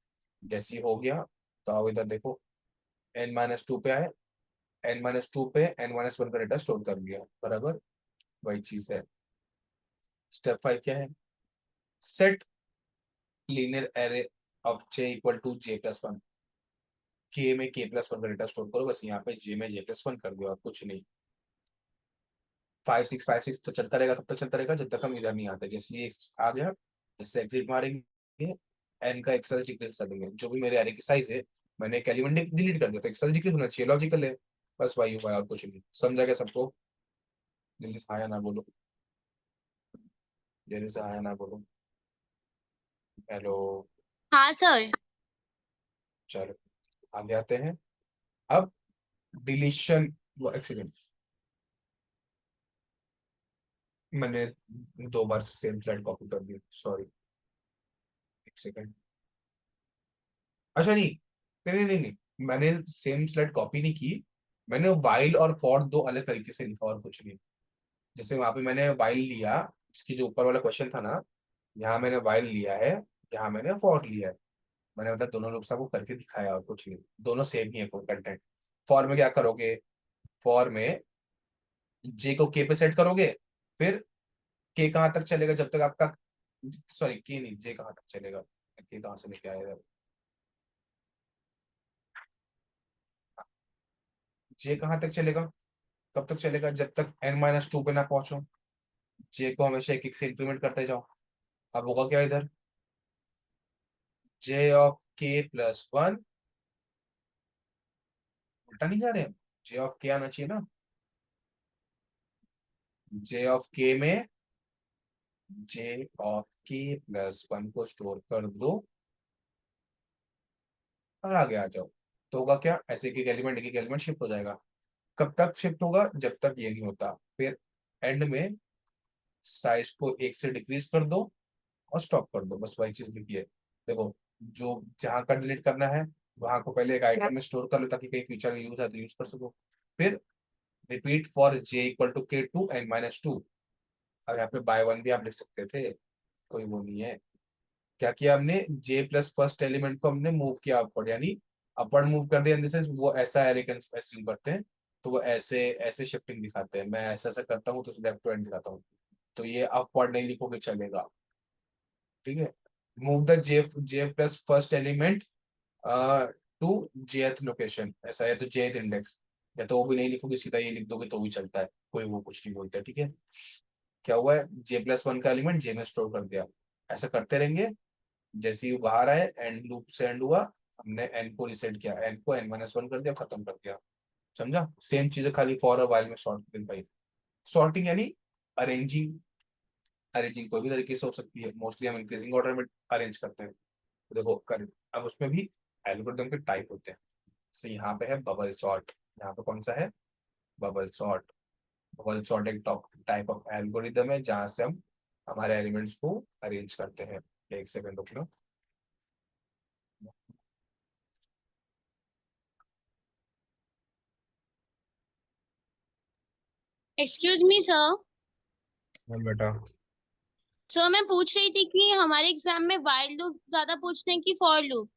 जैसे ही हो गया तो आओ इधर देखो, n-2 पे आए, n-2 पे n-1 का डेटा स्टोर कर लिया, बराबर वही चीज है। स्टेप 5 क्या है, set linear array of j equal to j plus one, K में k प्लस वन का डेटा स्टोर करो, बस यहाँ पे j में j प्लस वन कर दिया और कुछ नहीं। 5 6 तो चलता रहेगा, कब तक चलता रहेगा, जब तक हम इधर नहीं आते। जैसे ये आ गया, इससे एग्जिट मारेंगे, एन का एक साइज डिक्रीज कर देंगे, जो भी मेरे एरे की साइज है, मैंने एक एलिमेंट डिलीट कर दिया तो एक साइज डिक्रीज होना चाहिए, लॉजिकल है, बस वही हुआ है और कुछ नहीं। समझा क्या सबको, जल्दी से आया ना बोलो, जल्दी से आया ना बोलो, हेलो। हाँ सर। चलो आगे आते हैं, अब डिलीशन, वो एक्सीडेंट, मैंने 2 बार सेम स्लाइड कॉपी कर दी, सॉरी, एक सेकंड। अच्छा नहीं नहीं नहीं नहीं नहीं, मैंने सेम स्लाइड कॉपी नहीं की, मैंने वाइल और फॉर दो अलग तरीके से लिखा और कुछ नहीं। जैसे वहां पे मैंने वाइल लिया, इसकी जो ऊपर वाला क्वेश्चन था ना, यहाँ मैंने वाइल लिया है, यहाँ मैंने फॉर लिया है, मैंने मतलब दोनों रूप से आपको करके दिखाया और कुछ नहीं, दोनों सेम ही है कंटेंट। फॉर में क्या करोगे, फॉर में जे को के पे सेट करोगे, फिर के कहाँ तक चलेगा जब तक आपका, सॉरी के नहीं, जे कहाँ तक चलेगा, के कहाँ से लेके आया, जे कहाँ तक चलेगा, कब तक चलेगा, जब तक n-2 पे ना पहुंचो, जे को हमेशा एक एक से इंक्रीमेंट करते जाओ। अब होगा क्या इधर, जे ऑफ के प्लस वन, उल्टा नहीं जा रहे हैं, जे ऑफ के आना चाहिए ना, जे ऑफ के में जे ऑफ के प्लस वन को स्टोर कर दो और आगे आ जाओ। तो होगा क्या, ऐसे एक एक एलिमेंट शिफ्ट हो जाएगा। कब तक शिफ्ट होगा, जब तक ये नहीं होता। फिर एंड में साइज को एक से डिक्रीज कर दो और स्टॉप कर दो, बस वही चीज लिखी है। देखो, जो जहां का डिलीट करना है वहां को पहले एक आइटम में स्टोर कर लो ताकि कहीं फ्यूचर में यूज है तो यूज कर सको। फिर repeat for J equal to K to N minus two. अब यहाँ पे बाय वन भी आप लिख सकते थे, कोई वो नहीं है। क्या किया हमने, जे प्लस फर्स्ट एलिमेंट को हमने मूव किया अपवर्ड, यानी अपवर्ड मूव कर दिया इन द सेंस वो ऐसा एरे एज्यूम करते हैं, तो वो ऐसे ऐसे शिफ्टिंग दिखाते हैं। मैं ऐसा ऐसा करता हूँ तो लेफ्ट टू एंड दिखाता हूँ, तो ये अपवर्ड नहीं लिखोगे चलेगा, ठीक है। Move the J J plus first element to Jth location, ऐसा है तो जेथ इंडेक्स, या तो वो भी नहीं लिखोगे सीधा ये लिख दोगे तो भी चलता है, कोई वो कुछ नहीं बोलता, ठीक है। क्या हुआ है, जे प्लस वन का एलिमेंट जे में स्टोर कर दिया, ऐसा करते रहेंगे। जैसे ही बाहर आए एंड लूप से एंड हुआ, हमने एन को रिसेट किया, एन को एन माइनस वन कर दिया, खत्म कर दिया। समझा, सेम चीज है खाली फॉर और वाइल में सॉर्टिंग भाई। सॉर्टिंग यानी अरेंजिंग, अरेंजिंग कोई भी तरीके से हो सकती है, मोस्टली हम इंक्रीजिंग ऑर्डर में अरेंज करते हैं। तो देखो कर, अब उसमें भी एल्गोरिदम के टाइप होते हैं। तो यहाँ पे है बबल सॉर्ट, यहाँ पे कौन सा है, बबल सॉर्ट। बबल सॉर्ट एक टाइप ऑफ एल्गोरिदम है जहाँ से हम हमारे एलिमेंट्स को अरेंज करते हैं। एक सेकंड रुक लो। Excuse me sir. हाँ बेटा। सर मैं पूछ रही थी कि हमारे एग्जाम में वाइल लूप ज्यादा पूछते हैं कि फॉर लूप?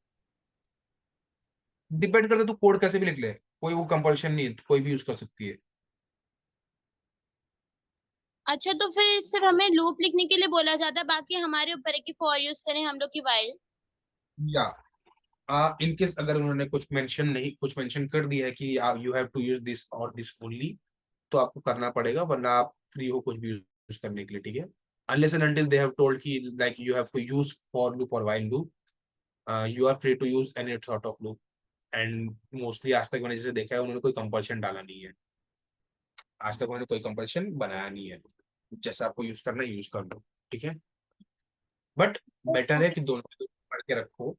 डिपेंड करता है तू कोड कैसे भी लिख ले, कोई वो कंपल्शन नहीं है, कोई भी यूज कर सकती है। अच्छा, तो फिर सिर्फ हमें लूप लिखने के लिए बोला जाता है, बाकी हमारे ऊपर है कि फॉर यूज करें हम लोग की वाइल? या इनकेस अगर उन्होंने कुछ मेंशन कर दिया है कि you have to use this और दिस ओनली, तो आपको करना पड़ेगा, वरना आप फ्री हो कुछ भी यूज करने के लिए, ठीक है। Unless and until they have told कि like you have to use for loop और while loop, you are free to use any sort of loop. And mostly आज तक मैंने जैसे देखा है, उन्होंने कोई कंपल्शन डाला नहीं है, आज तक उन्होंने कोई कंपल्शन बनाया नहीं है। जैसा आपको यूज करना है यूज कर लो, ठीक है। बट बेटर है ओके। कि दोनों पढ़ के रखो,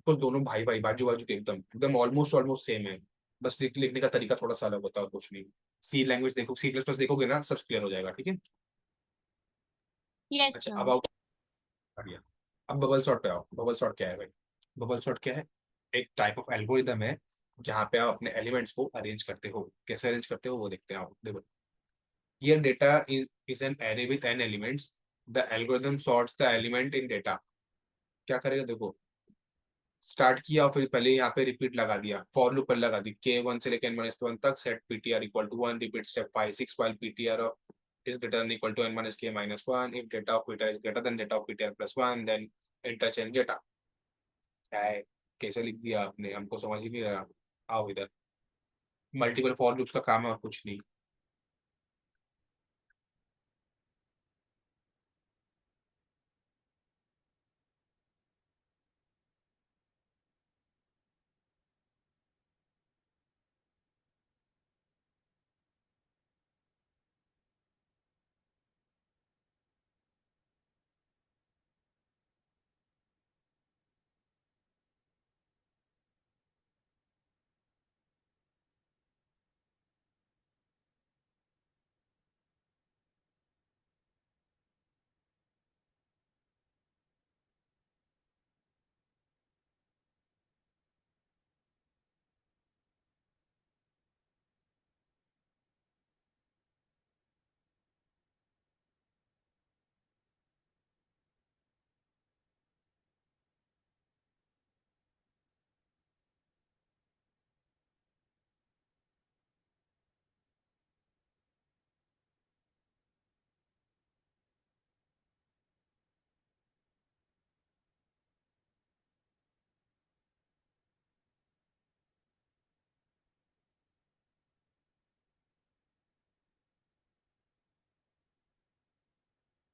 तो दोनों भाई भाई बाजू बाजू के एकदम एकदम ऑलमोस्ट ऑलमोस्ट सेम है। बस लिखने का तरीका थोड़ा सा अलग होता है और कुछ नहीं। सी लैंग्वेज देखो, सी प्लस प्लस देखोगे ना, सब क्लियर हो जाएगा, ठीक है। यस अच्छा, अब सर। आओ, बढ़िया। अब बबल सॉर्ट पे आओ। बबल सॉर्ट क्या है भाई, बबल सॉर्ट क्या है, एक टाइप ऑफ एल्गोरिदम है जहाँ पे आप अपने एलिमेंट्स को अरेंज करते हो। कैसे अरेंज करते हो वो देखते हैं, आप देखो। Here data is an array with n elements. The algorithm sorts the element in data. क्या करेगा देखो, स्टार्ट किया और फिर पहले यहाँ पे रिपीट लगा दिया, फॉर लूप पर लगा दी, के वन से लेकर एन माइनस वन तक, set PTR equal to one, repeat step 5 6 while ptr of is greater than equal to n minus k minus one, if data of ptr is greater than data of ptr plus one, then interchange data। क्या है, कैसे लिख दिया आपने, हमको समझ ही नहीं रहा। आओ इधर, मल्टीपल फॉर लूप्स का काम है और कुछ नहीं।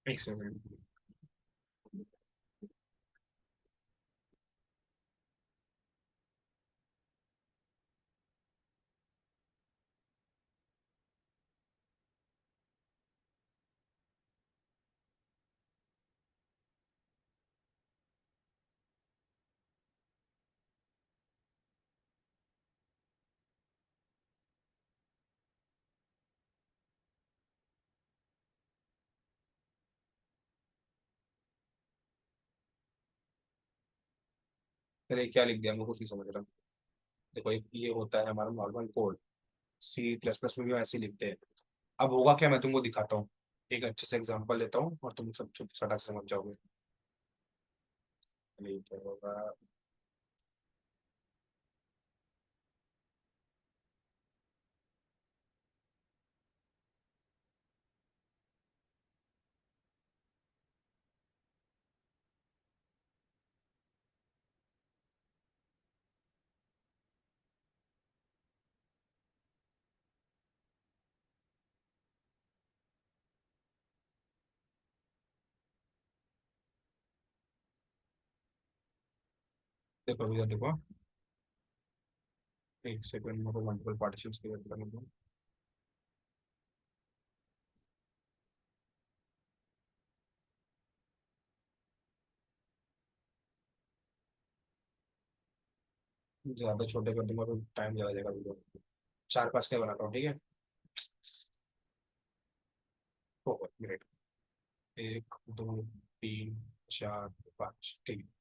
एक सेकंड। अरे क्या लिख दिया, मैं कुछ नहीं समझ रहा। देखो ये होता है हमारा normal code, C plus plus में भी ऐसे ही लिखते हैं। अब होगा क्या, मैं तुमको दिखाता हूँ, एक अच्छे से एग्जांपल देता हूँ और तुम सब चुप सटाक से समझ जाओगे। ये क्या होगा। देखो भैया देखो, एक सेकंड मेरे को मल्टीपल पार्टीशंस क्लियर करने दो। ज्यादा छोटे कर दूंगा तो टाइम ज्यादा जाएगा वीडियो। चार पांच का बनाता हूँ, ठीक है। मिनट, एक दो तीन चार पाँच, ठीक है।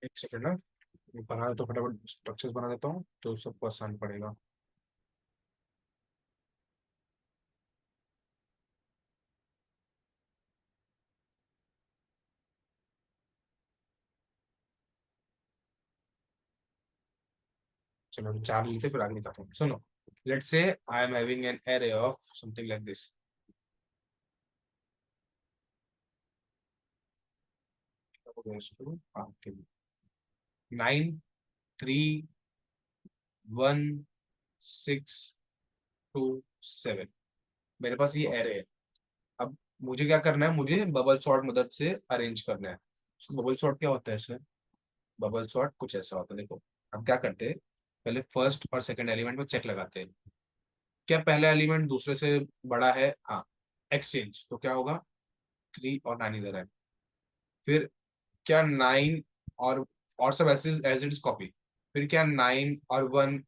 एक सेकंड ना, बना तो फटाफट स्ट्रक्चर्स बना देता हूँ तो सबको आसान पड़ेगा। चलो अभी चार लिखे फिर आगे दिखाता हूँ, सुनो। Let's say I am having an array of something like this. हाँ ठीक है। 9 3 1 6 2 7, मेरे पास ये एरे है। अब मुझे क्या करना है, मुझे बबल सॉर्ट मदद से अरेंज करना है। बबल सॉर्ट क्या होता है सर? बबल सॉर्ट कुछ ऐसा होता है, देखो। अब क्या करते हैं, पहले फर्स्ट और सेकंड एलिमेंट में चेक लगाते हैं। क्या पहला एलिमेंट दूसरे से बड़ा है? हाँ, एक्सचेंज। तो क्या होगा, 3 और 9 इधर है। फिर क्या 9 और सब ऐसे एज इट इज कॉपी। फिर क्या 9 और 1,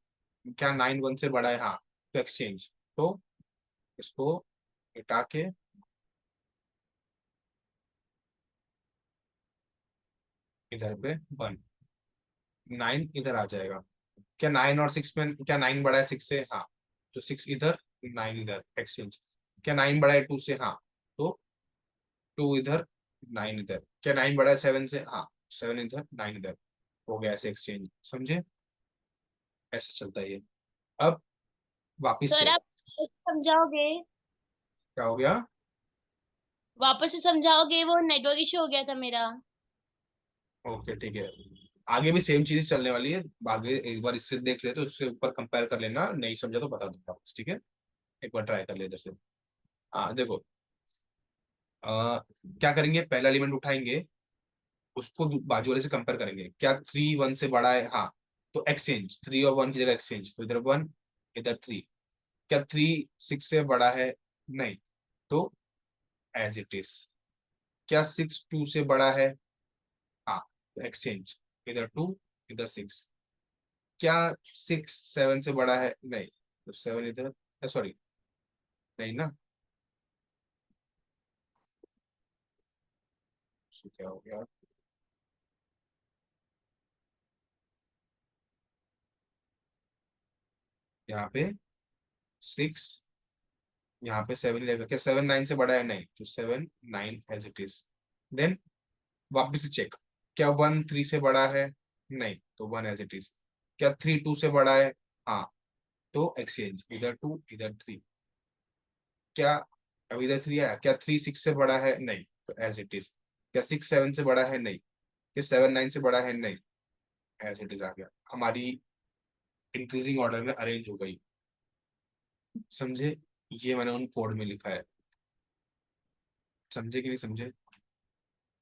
क्या 9 1 से बड़ा है? हाँ, तो एक्सचेंज। तो इसको हटा के इधर पे 1, 9 इधर आ जाएगा। क्या 9 और 6 में, क्या 9 बड़ा है 6 से? हाँ, तो 6 इधर, 9 इधर, एक्सचेंज। क्या 9 बड़ा है 2 से? हाँ, तो 2 इधर, 9 इधर। क्या 9 बड़ा है 7 से? हाँ, 7 इधर, 9 इधर। हो गया ऐसे एक्सचेंज, समझे? ऐसे चलता है ये। अब वापिस सर से आप समझाओगे? क्या हो गया? वापस से समझाओगे? वो नेटवर्क इशू हो गया था मेरा। ओके ठीक है। आगे भी सेम चीज चलने वाली है। आगे एक बार इससे देख ले तो उससे ऊपर कंपेयर कर लेना, नहीं समझा तो बता दूंगा, ठीक है। एक बार ट्राई कर ले इधर से। हाँ देखो, क्या करेंगे, पहला एलिमेंट उठाएंगे, उसको बाजू वाले से कंपेयर करेंगे। क्या 3 1 से बड़ा है? हाँ, तो एक्सचेंज। 3 और 1 की जगह एक्सचेंज, तो इधर 1 इधर 3। क्या 3 6 से बड़ा है? नहीं, तो एज इट इज। क्या 6 2 से बड़ा है? हाँ, तो एक्सचेंज। इधर 2 इधर 6। क्या 6 7 से बड़ा है? नहीं, तो 7 इधर, सॉरी, नहीं ना। So क्या हो गया, यहाँ पे 6, यहाँ पे 7 रहेगा। क्या 7 9 से बड़ा है? नहीं, तो 7 9 एज इट इज। देन वापस से चेक, क्या 1 3 से बड़ा है? नहीं, तो 1 एज इट इज। क्या 3 2 से बड़ा है? हाँ, तो एक्सचेंज, इधर 2 इधर 3। क्या अब इधर 3 आया? क्या 3 6 से बड़ा है? नहीं, तो एज इट इज। क्या 6 7 से बड़ा है? नहीं। क्या 7 9 से बड़ा है? नहीं, एज इट इज आ गया। हमारी इंक्रीजिंग ऑर्डर में अरेंज हो गई। समझे? ये मैंने उन कोड में लिखा है। समझे कि नहीं समझे?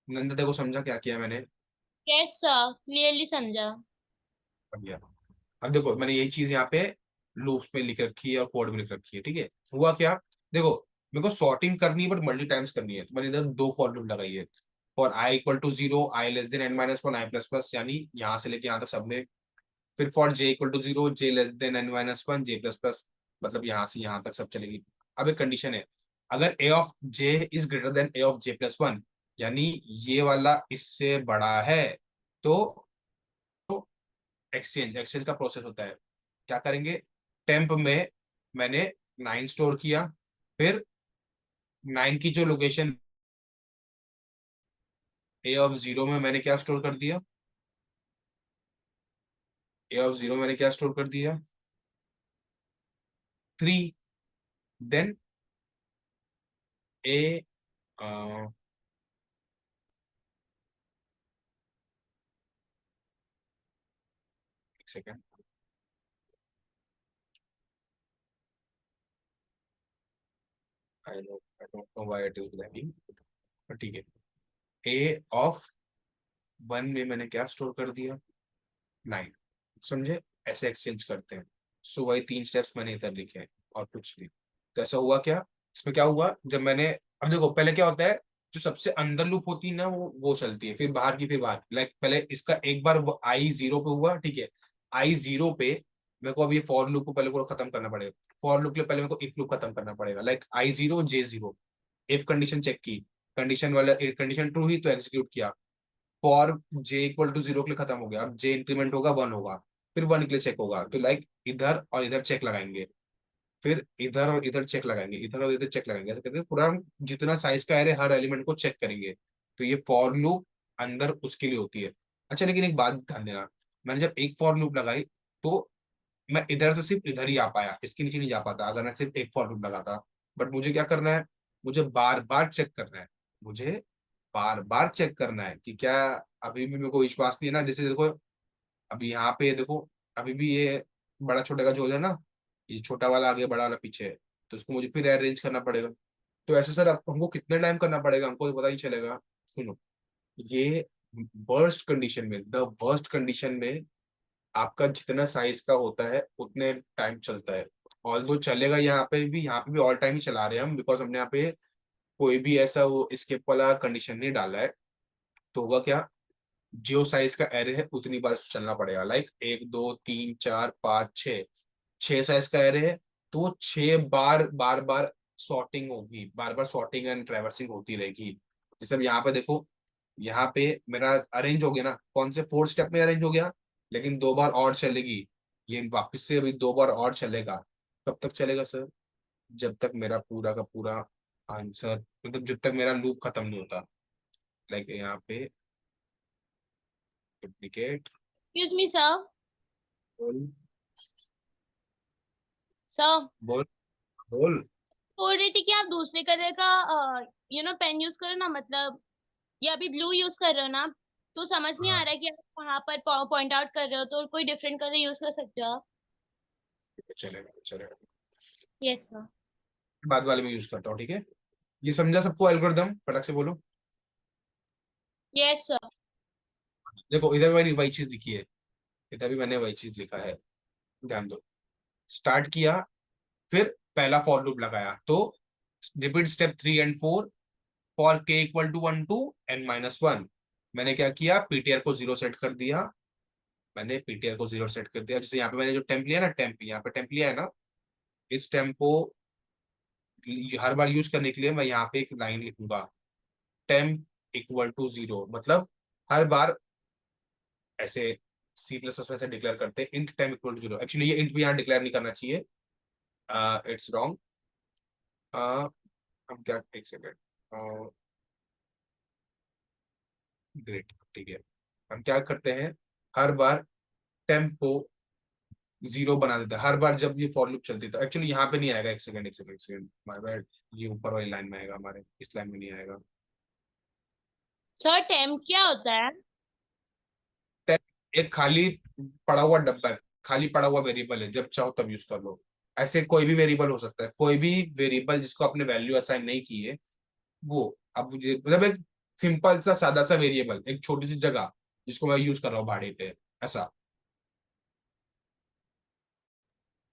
नंदा, देखो समझा क्या किया मैंने? यस सर, क्लियरली समझा। बढ़िया। अब देखो मैंने यही चीज यहाँ पे लूप्स में लिख रखी है और कोड में लिख रखी है, ठीक है। हुआ क्या, देखो मेरे को सॉर्टिंग करनी है बट मल्टी टाइम्स करनी है, तो मैंने इधर दो फॉर लूप लगाई है। For i equal to 0, i less than n-1, i plus plus, यानी यहाँ से लेके यहाँ तक सब में। फिर for j equal to 0, j less than n-1, j plus plus, मतलब यहाँ से यहाँ तक सब चलेगी। अब एक कंडीशन है, अगर a of j is greater then a of j plus 1, यानी ये वाला इससे बड़ा है, तो एक्सचेंज का प्रोसेस होता है। क्या करेंगे, टेम्प में मैंने 9 स्टोर किया, फिर 9 की जो लोकेशन ए ऑफ 0 में मैंने क्या स्टोर कर दिया, ए ऑफ 0 मैंने क्या स्टोर कर दिया, 3। देन ए, एक second, I don't know why it is lagging, पर ठीक है। ए ऑफ 1 में मैंने क्या स्टोर कर दिया, 9। समझे? ऐसे एक्सचेंज करते हैं। सो वही 3 स्टेप्स मैंने इधर लिखे हैं और कुछ नहीं। तो ऐसा हुआ क्या, इसमें क्या हुआ, जब मैंने, अब देखो पहले क्या होता है, जो सबसे अंदर लूप होती है ना वो चलती है, फिर बाहर की, फिर बाहर। लाइक पहले इसका एक बार आई 0 पे हुआ, ठीक है। आई 0 पे मेरे को अब ये फॉर लूप को पहले पूरा खत्म करना पड़ेगा। फॉर लूप के लिए पहले मेरे को इफ लूप खत्म करना पड़ेगा। Like I 0 J 0, if condition check की, कंडीशन वाला कंडीशन ट्रू ही तो एग्जीक्यूट किया। फॉर j इक्वल टू 0 के लिए खत्म हो गया। अब j इंक्रीमेंट होगा 1 होगा, फिर 1 के लिए चेक होगा, तो लाइक इधर और इधर चेक लगाएंगे, फिर इधर और इधर चेक लगाएंगे, इधर और इधर चेक लगाएंगे, ऐसे करके पूरा हम जितना साइज का एरे हर एलिमेंट को चेक करेंगे। तो ये फॉर लूप अंदर उसके लिए होती है। अच्छा, लेकिन एक बात ध्यान देना, मैंने जब एक फॉर लूप लगाई तो मैं इधर से सिर्फ इधर ही आ पाया, इसके नीचे नहीं जा पाता अगर मैं सिर्फ एक फॉर लूप लगाता। बट मुझे क्या करना है, मुझे बार बार चेक करना है, मुझे बार बार चेक करना है कि क्या अभी भी मेरे को विश्वास नहीं है ना। जैसे देखो अभी यहाँ पे देखो, अभी भी ये बड़ा छोटे का जो है ना, ये छोटा वाला आगे बड़ा वाला पीछे है, तो उसको मुझे फिर अरेंज करना पड़ेगा। तो ऐसे सर हमको कितने टाइम करना पड़ेगा, हमको तो पता ही चलेगा। सुनो, ये बर्स्ट कंडीशन में, द बर्स्ट कंडीशन में आपका जितना साइज का होता है उतने टाइम चलता है। ऑल्दो चलेगा, यहाँ पे भी ऑल टाइम ही चला रहे हैं हम, बिकॉज हमने यहाँ पे कोई भी ऐसा वो स्केप वाला कंडीशन नहीं डाला है। तो होगा क्या, जो साइज का एरे है उतनी बार उसको चलना पड़ेगा। लाइक 1 2 3 4 5 6, 6 साइज का एरे है, तो वो 6 बार बार बार सॉर्टिंग होगी, बार बार सॉर्टिंग एंड ट्रैवर्सिंग होती रहेगी। जैसे अब यहाँ पे देखो, यहाँ पे मेरा अरेंज हो गया ना, कौन से 4 स्टेप में अरेंज हो गया, लेकिन 2 बार और चलेगी। ये वापस से अभी 2 बार और चलेगा। कब तक चलेगा सर, जब तक मेरा पूरा का पूरा आंसर, मतलब जब तक मेरा लूप खत्म नहीं होता। लाइक यहाँ पे डुप्लीकेट, एक्सक्यूज मी सर। बोल सर, बोल बोल। बोल रही थी कि आप दूसरे कलर का पेन यूज करो ना, मतलब ये अभी ब्लू यूज कर रहे हो ना आप, तो समझ नहीं आ हाँ, रहा है कि आप वहां पर पॉइंट आउट कर रहे हो, तो कोई डिफरेंट कलर यूज कर सकते हो आप। चलेगा चलेगा, यस सर। बाद वाले में यूज करता हूँ, ठीक है। ये समझा सबको एल्गोरिदम, फटक से बोलो। Yes sir. देखो इधर मैंने वही चीज लिखी है, इधर भी मैंने वही चीज लिखा है, ध्यान दो। स्टार्ट किया, फिर पहला फॉर लूप लगाया, तो repeat step 3 and 4 for k equal to 1 to n-1। मैंने क्या किया, पीटीआर को 0 सेट कर दिया, मैंने पीटीआर को 0 सेट कर दिया। जैसे यहाँ पे मैंने जो टेम्प लिया ना, टेम्प यहाँ पे टेम्प लिया है ना, इस टेम्प को हर बार यूज करने के लिए मैं यहाँ पे एक लाइन लिखूंगा, टेम्प इक्वल टू 0, मतलब हर बार ऐसे सी प्लस प्लस में से डिक्लेयर करते हैं int time equal to 0। Actually ये इंट भी यहाँ डिक्लेयर नहीं करना चाहिए, इट्स रॉन्ग। हम क्या, एक सेकेंड, ग्रेट, ठीक है। हम क्या करते हैं, हर बार टेम्प को 0 बना देता है हर बार जब ये फॉर लूप चलती है। तो एक्चुअली यहाँ पे नहीं आएगा, एक सेकंड एक सेकंड एक सेकंड, माय बैड, ये ऊपर वाली लाइन में आएगा, हमारे इस लाइन में नहीं आएगा। सर टेम्प क्या होता है? एक खाली पड़ा हुआ डब्बा है, खाली पड़ा हुआ वेरिएबल है, जब चाहो तब यूज कर लो। ऐसे कोई भी वेरिएबल हो सकता है, कोई भी वेरिएबल जिसको आपने वैल्यू असाइन नहीं की है वो। अब मतलब एक सिंपल सा सादा सा वेरिएबल, एक छोटी सी जगह जिसको मैं यूज कर रहा हूँ भाड़े पे, ऐसा।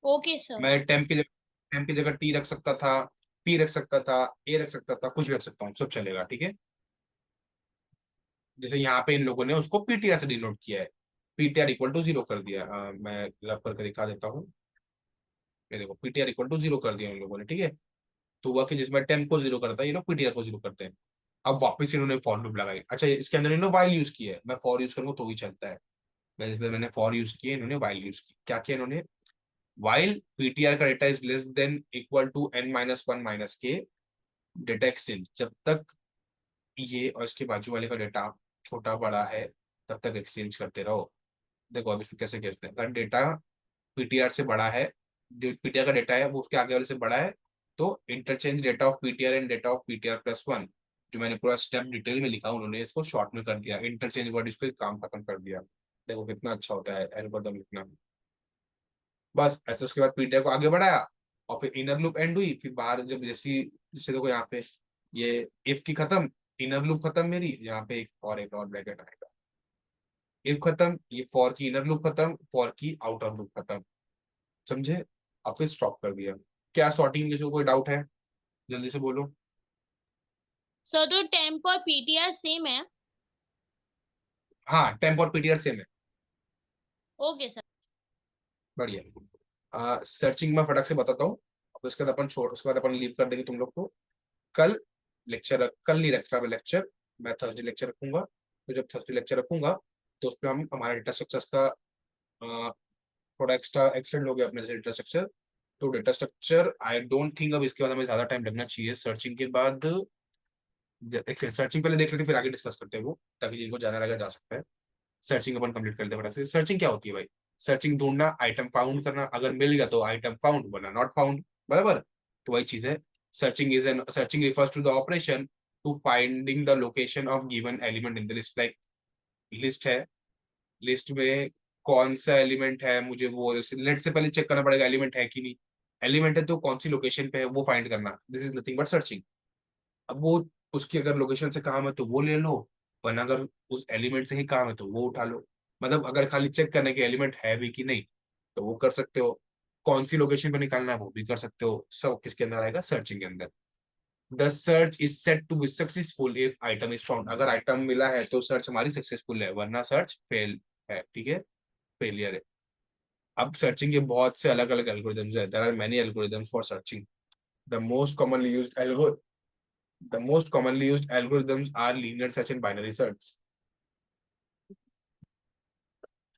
Okay sir. मैं टेम्प की जगह टी रख सकता था, पी रख सकता था, ए रख सकता था, कुछ भी रख सकता हूँ, सब चलेगा, ठीक है। जैसे यहाँ पे इन लोगों ने उसको पीटीआर से डिनोट किया है, पीटीआर इक्वल टू 0 कर दिया। मैं रब करके दिखा देता हूँ, ये देखो पीटीआर इक्वल टू 0 कर दिया इन लोगों ने, ठीक है। तो हुआ कि जिसमें टेम्प को 0 करता है, ये लोग पीटीआर को 0 करते हैं। अब वापस इन्होंने फॉर लूप लगाई। अच्छा, इसके अंदर इन्होंने वाइल यूज किया है, मैं फॉर यूज करूंगा तो ही चलता है। जिसमें मैंने फॉर यूज किया, इन्होंने वाइल यूज की। क्या किया इन्होंने, वाइल पीटीआर का data is less than equal to n-1 - k data exchange, जब तक ये और इसके बाजू वाले का डेटा छोटा बड़ा है तब तक एक्सचेंज करते रहो। देखो अब इसको कैसे कहते हैं, अगर डेटा पीटीआर से बड़ा है, जो पीटीआर का डेटा है वो उसके आगे वाले से बड़ा है, तो interchange data of PTR and data of पीटीआर+1, जो मैंने पूरा स्टेप डिटेल में लिखा, उन्होंने इसको शॉर्ट में कर दिया, इंटरचेंज वर्ड, इसको काम खत्म कर दिया। देखो कितना अच्छा होता है एल्गोरिथम लिखना। बस ऐसे उसके बाद पीटीआर को आगे बढ़ाया, और फिर इनर लूप एंड हुई, फिर बाहर जब जैसी, जैसे देखो यहाँ पे ये इफ की खत्म, इनर लूप खत्म मेरी, यहाँ पे एक और ब्रैकेट आएगा, इफ खत्म, ये फॉर की इनर लूप खत्म, फॉर की आउटर लूप खत्म, समझे। और फिर स्टॉप कर दिया। क्या सॉर्टिंग, किसी को कोई डाउट है, जल्दी से बोलो। सर तो टेम्प और पीटीआर सेम है? हाँ, टेम्प और पीटीआर सेम है। Okay sir. बढ़िया। सर्चिंग में फटक से बताता हूँ, अब उसके बाद उसके बाद अपन लीव कर देंगे तुम लोग को। कल लेक्चर, कल नहीं रख रहा मैं लेक्चर, मैं थर्सडे लेक्चर रखूंगा। तो जब थर्सडे लेक्चर रखूंगा तो उसमें हम हमारा डेटा स्ट्रक्चर्स का थोड़ा एक्स्ट्रा एक्सटेंड हो गया अपने डेटा स्ट्रक्चर। तो data structure I don't think अब इसके बाद हमें ज्यादा टाइम लगना चाहिए सर्चिंग के बाद। सर्चिंग पहले देख लेते फिर आगे डिस्कस करते हैं वो, ताकि जिनको जाना रहेगा जा सकता है। सर्चिंग अपन कंप्लीट कर लेते हैं फटाक से। सर्चिंग क्या होती है भाई, सर्चिंग ढूंढना, आइटम फाउंड करना, अगर मिल गया तो आइटम फाउंड, वरना नॉट फाउंड, बराबर। तो वही चीज है। Searching refers to the operation to finding the location of given element in the list. Like list है, लिस्ट में कौन सा एलिमेंट है, मुझे वो लेट से पहले चेक करना पड़ेगा एलिमेंट है कि नहीं, एलिमेंट है तो कौन सी लोकेशन पे है वो फाइंड करना, this is nothing but searching. अब वो उसकी अगर लोकेशन से काम है तो वो ले लो, वरना अगर उस एलिमेंट से ही काम है तो वो उठा लो। मतलब अगर खाली चेक करने के एलिमेंट है भी कि नहीं तो वो कर सकते हो, कौन सी लोकेशन पे निकालना है वो भी कर सकते हो, सब किसके अंदर आएगा, सर्चिंग के अंदर। The search is set to be successful if item is found, अगर आइटम मिला है तो सर्च हमारी सक्सेसफुल है, वरना सर्च फेल है, ठीक है, फेलियर है। अब सर्चिंग के बहुत से अलग अलग एल्गोरिदम्स है, there are many algorithms for searching. The most commonly used The most commonly used algorithms are linear search and binary search.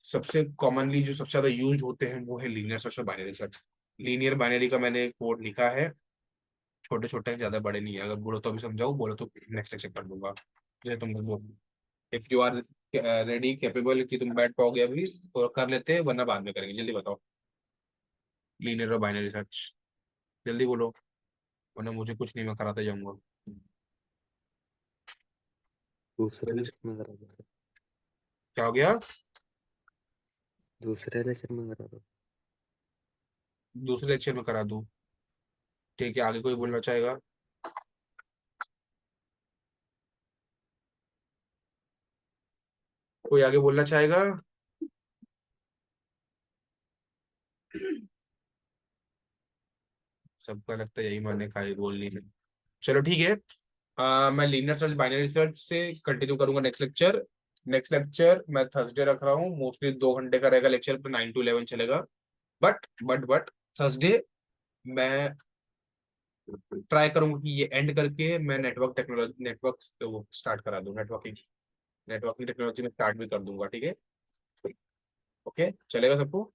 सबसे कॉमनली जो सबसे ज्यादा यूज होते हैं वो है लीनियर सर्च और बाइनरी सर्च। लीनियर बाइनरी का मैंने कोड लिखा है, छोटे छोटे हैं, ज्यादा बड़े नहीं है, अगर बोलो तो अभी समझाओ, बोलो तो नेक्स्ट लेक्चर कर दूंगा। ये तुम बोलो, if you are ready capable कि तुम बैठ पाओगे अभी तो कर लेते हैं, वरना बाद में करेंगे, जल्दी बताओ। लीनियर और बाइनरी सर्च, जल्दी बोलो, वरना मुझे कुछ नहीं, मैं कराते जाऊंगा। दूसरे लेक्चर में करा दो। क्या हो गया, दूसरे लेक्चर में करा दो। दूसरे लेक्चर में करा दूं, ठीक है। आगे कोई बोलना चाहेगा, कोई आगे बोलना चाहेगा। सबका लगता है यही मन है, खाली बोलनी है। चलो ठीक है। मैं लीनियर सर्च बाइनरी सर्च से कंटिन्यू करूंगा नेक्स्ट लेक्चर। नेक्स्ट लेक्चर मैं थर्सडे रख रहा हूँ, मोस्टली 2 घंटे का रहेगा लेक्चर, पर 9 to 11 चलेगा। बट थर्सडे मैं ट्राई करूंगा कि ये एंड करके मैं नेटवर्क टेक्नोलॉजी, नेटवर्क वो स्टार्ट करा दूं, नेटवर्किंग टेक्नोलॉजी में स्टार्ट भी कर दूंगा, ठीक है। ओके, चलेगा सबको?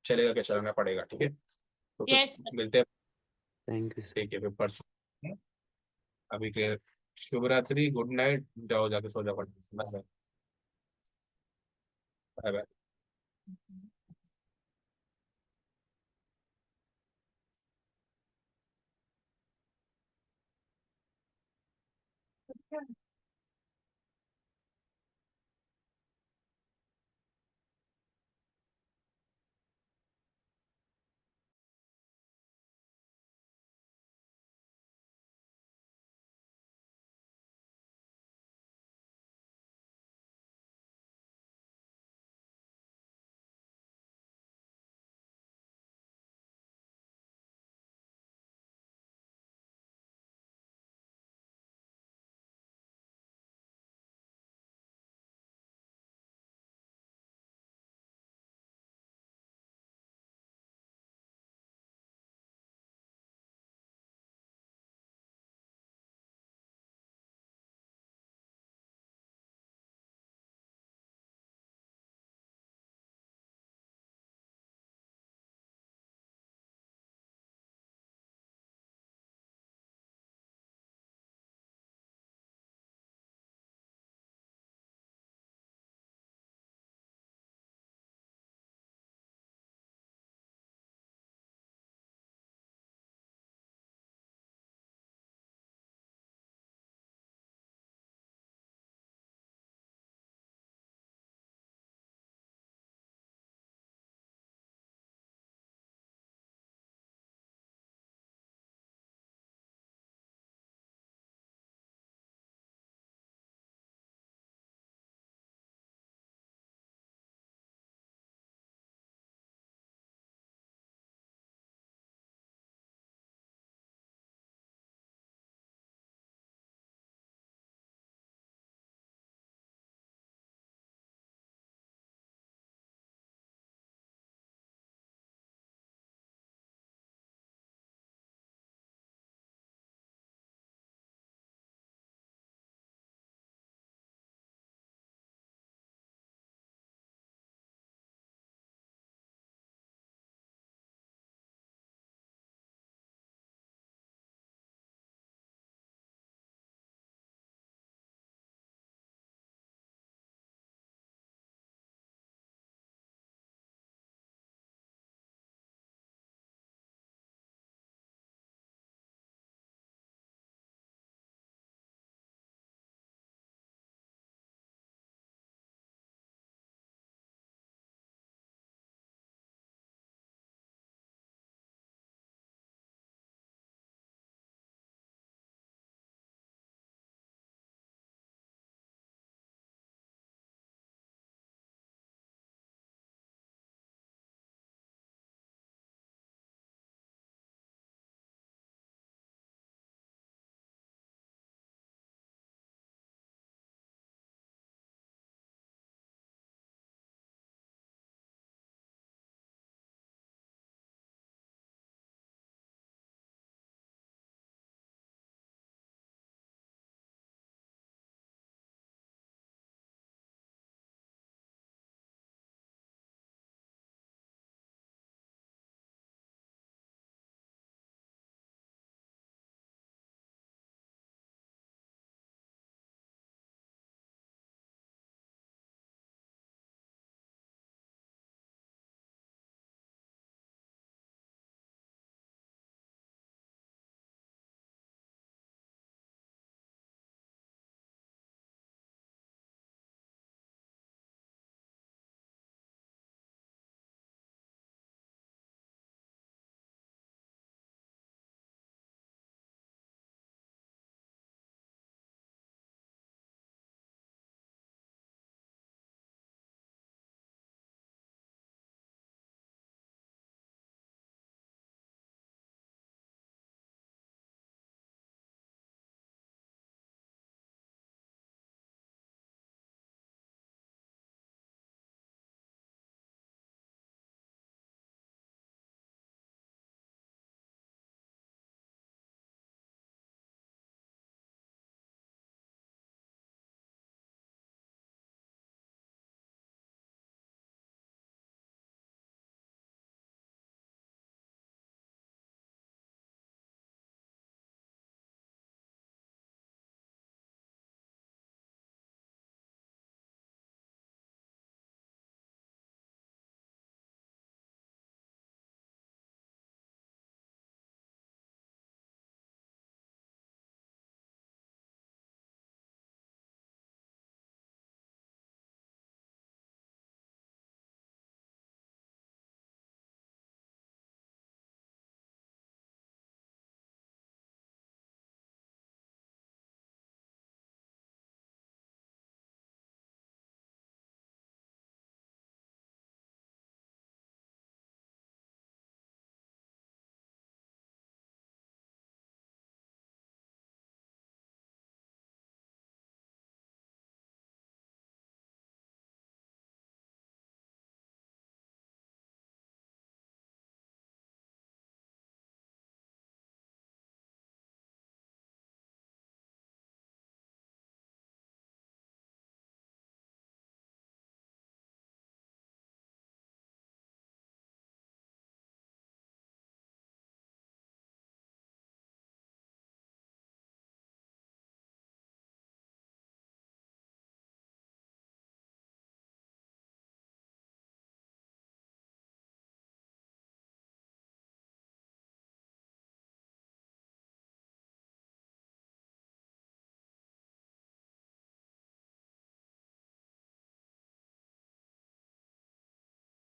चलेगा क्या, चलना पड़ेगा, ठीक है, तो फिर यस मिलते हैं। Thank you sir. ठीक है, फिर परसों। अभी के शुभ रात्रि, गुड नाइट, जाओ जाके सो जाओ, बाय बाय बाय।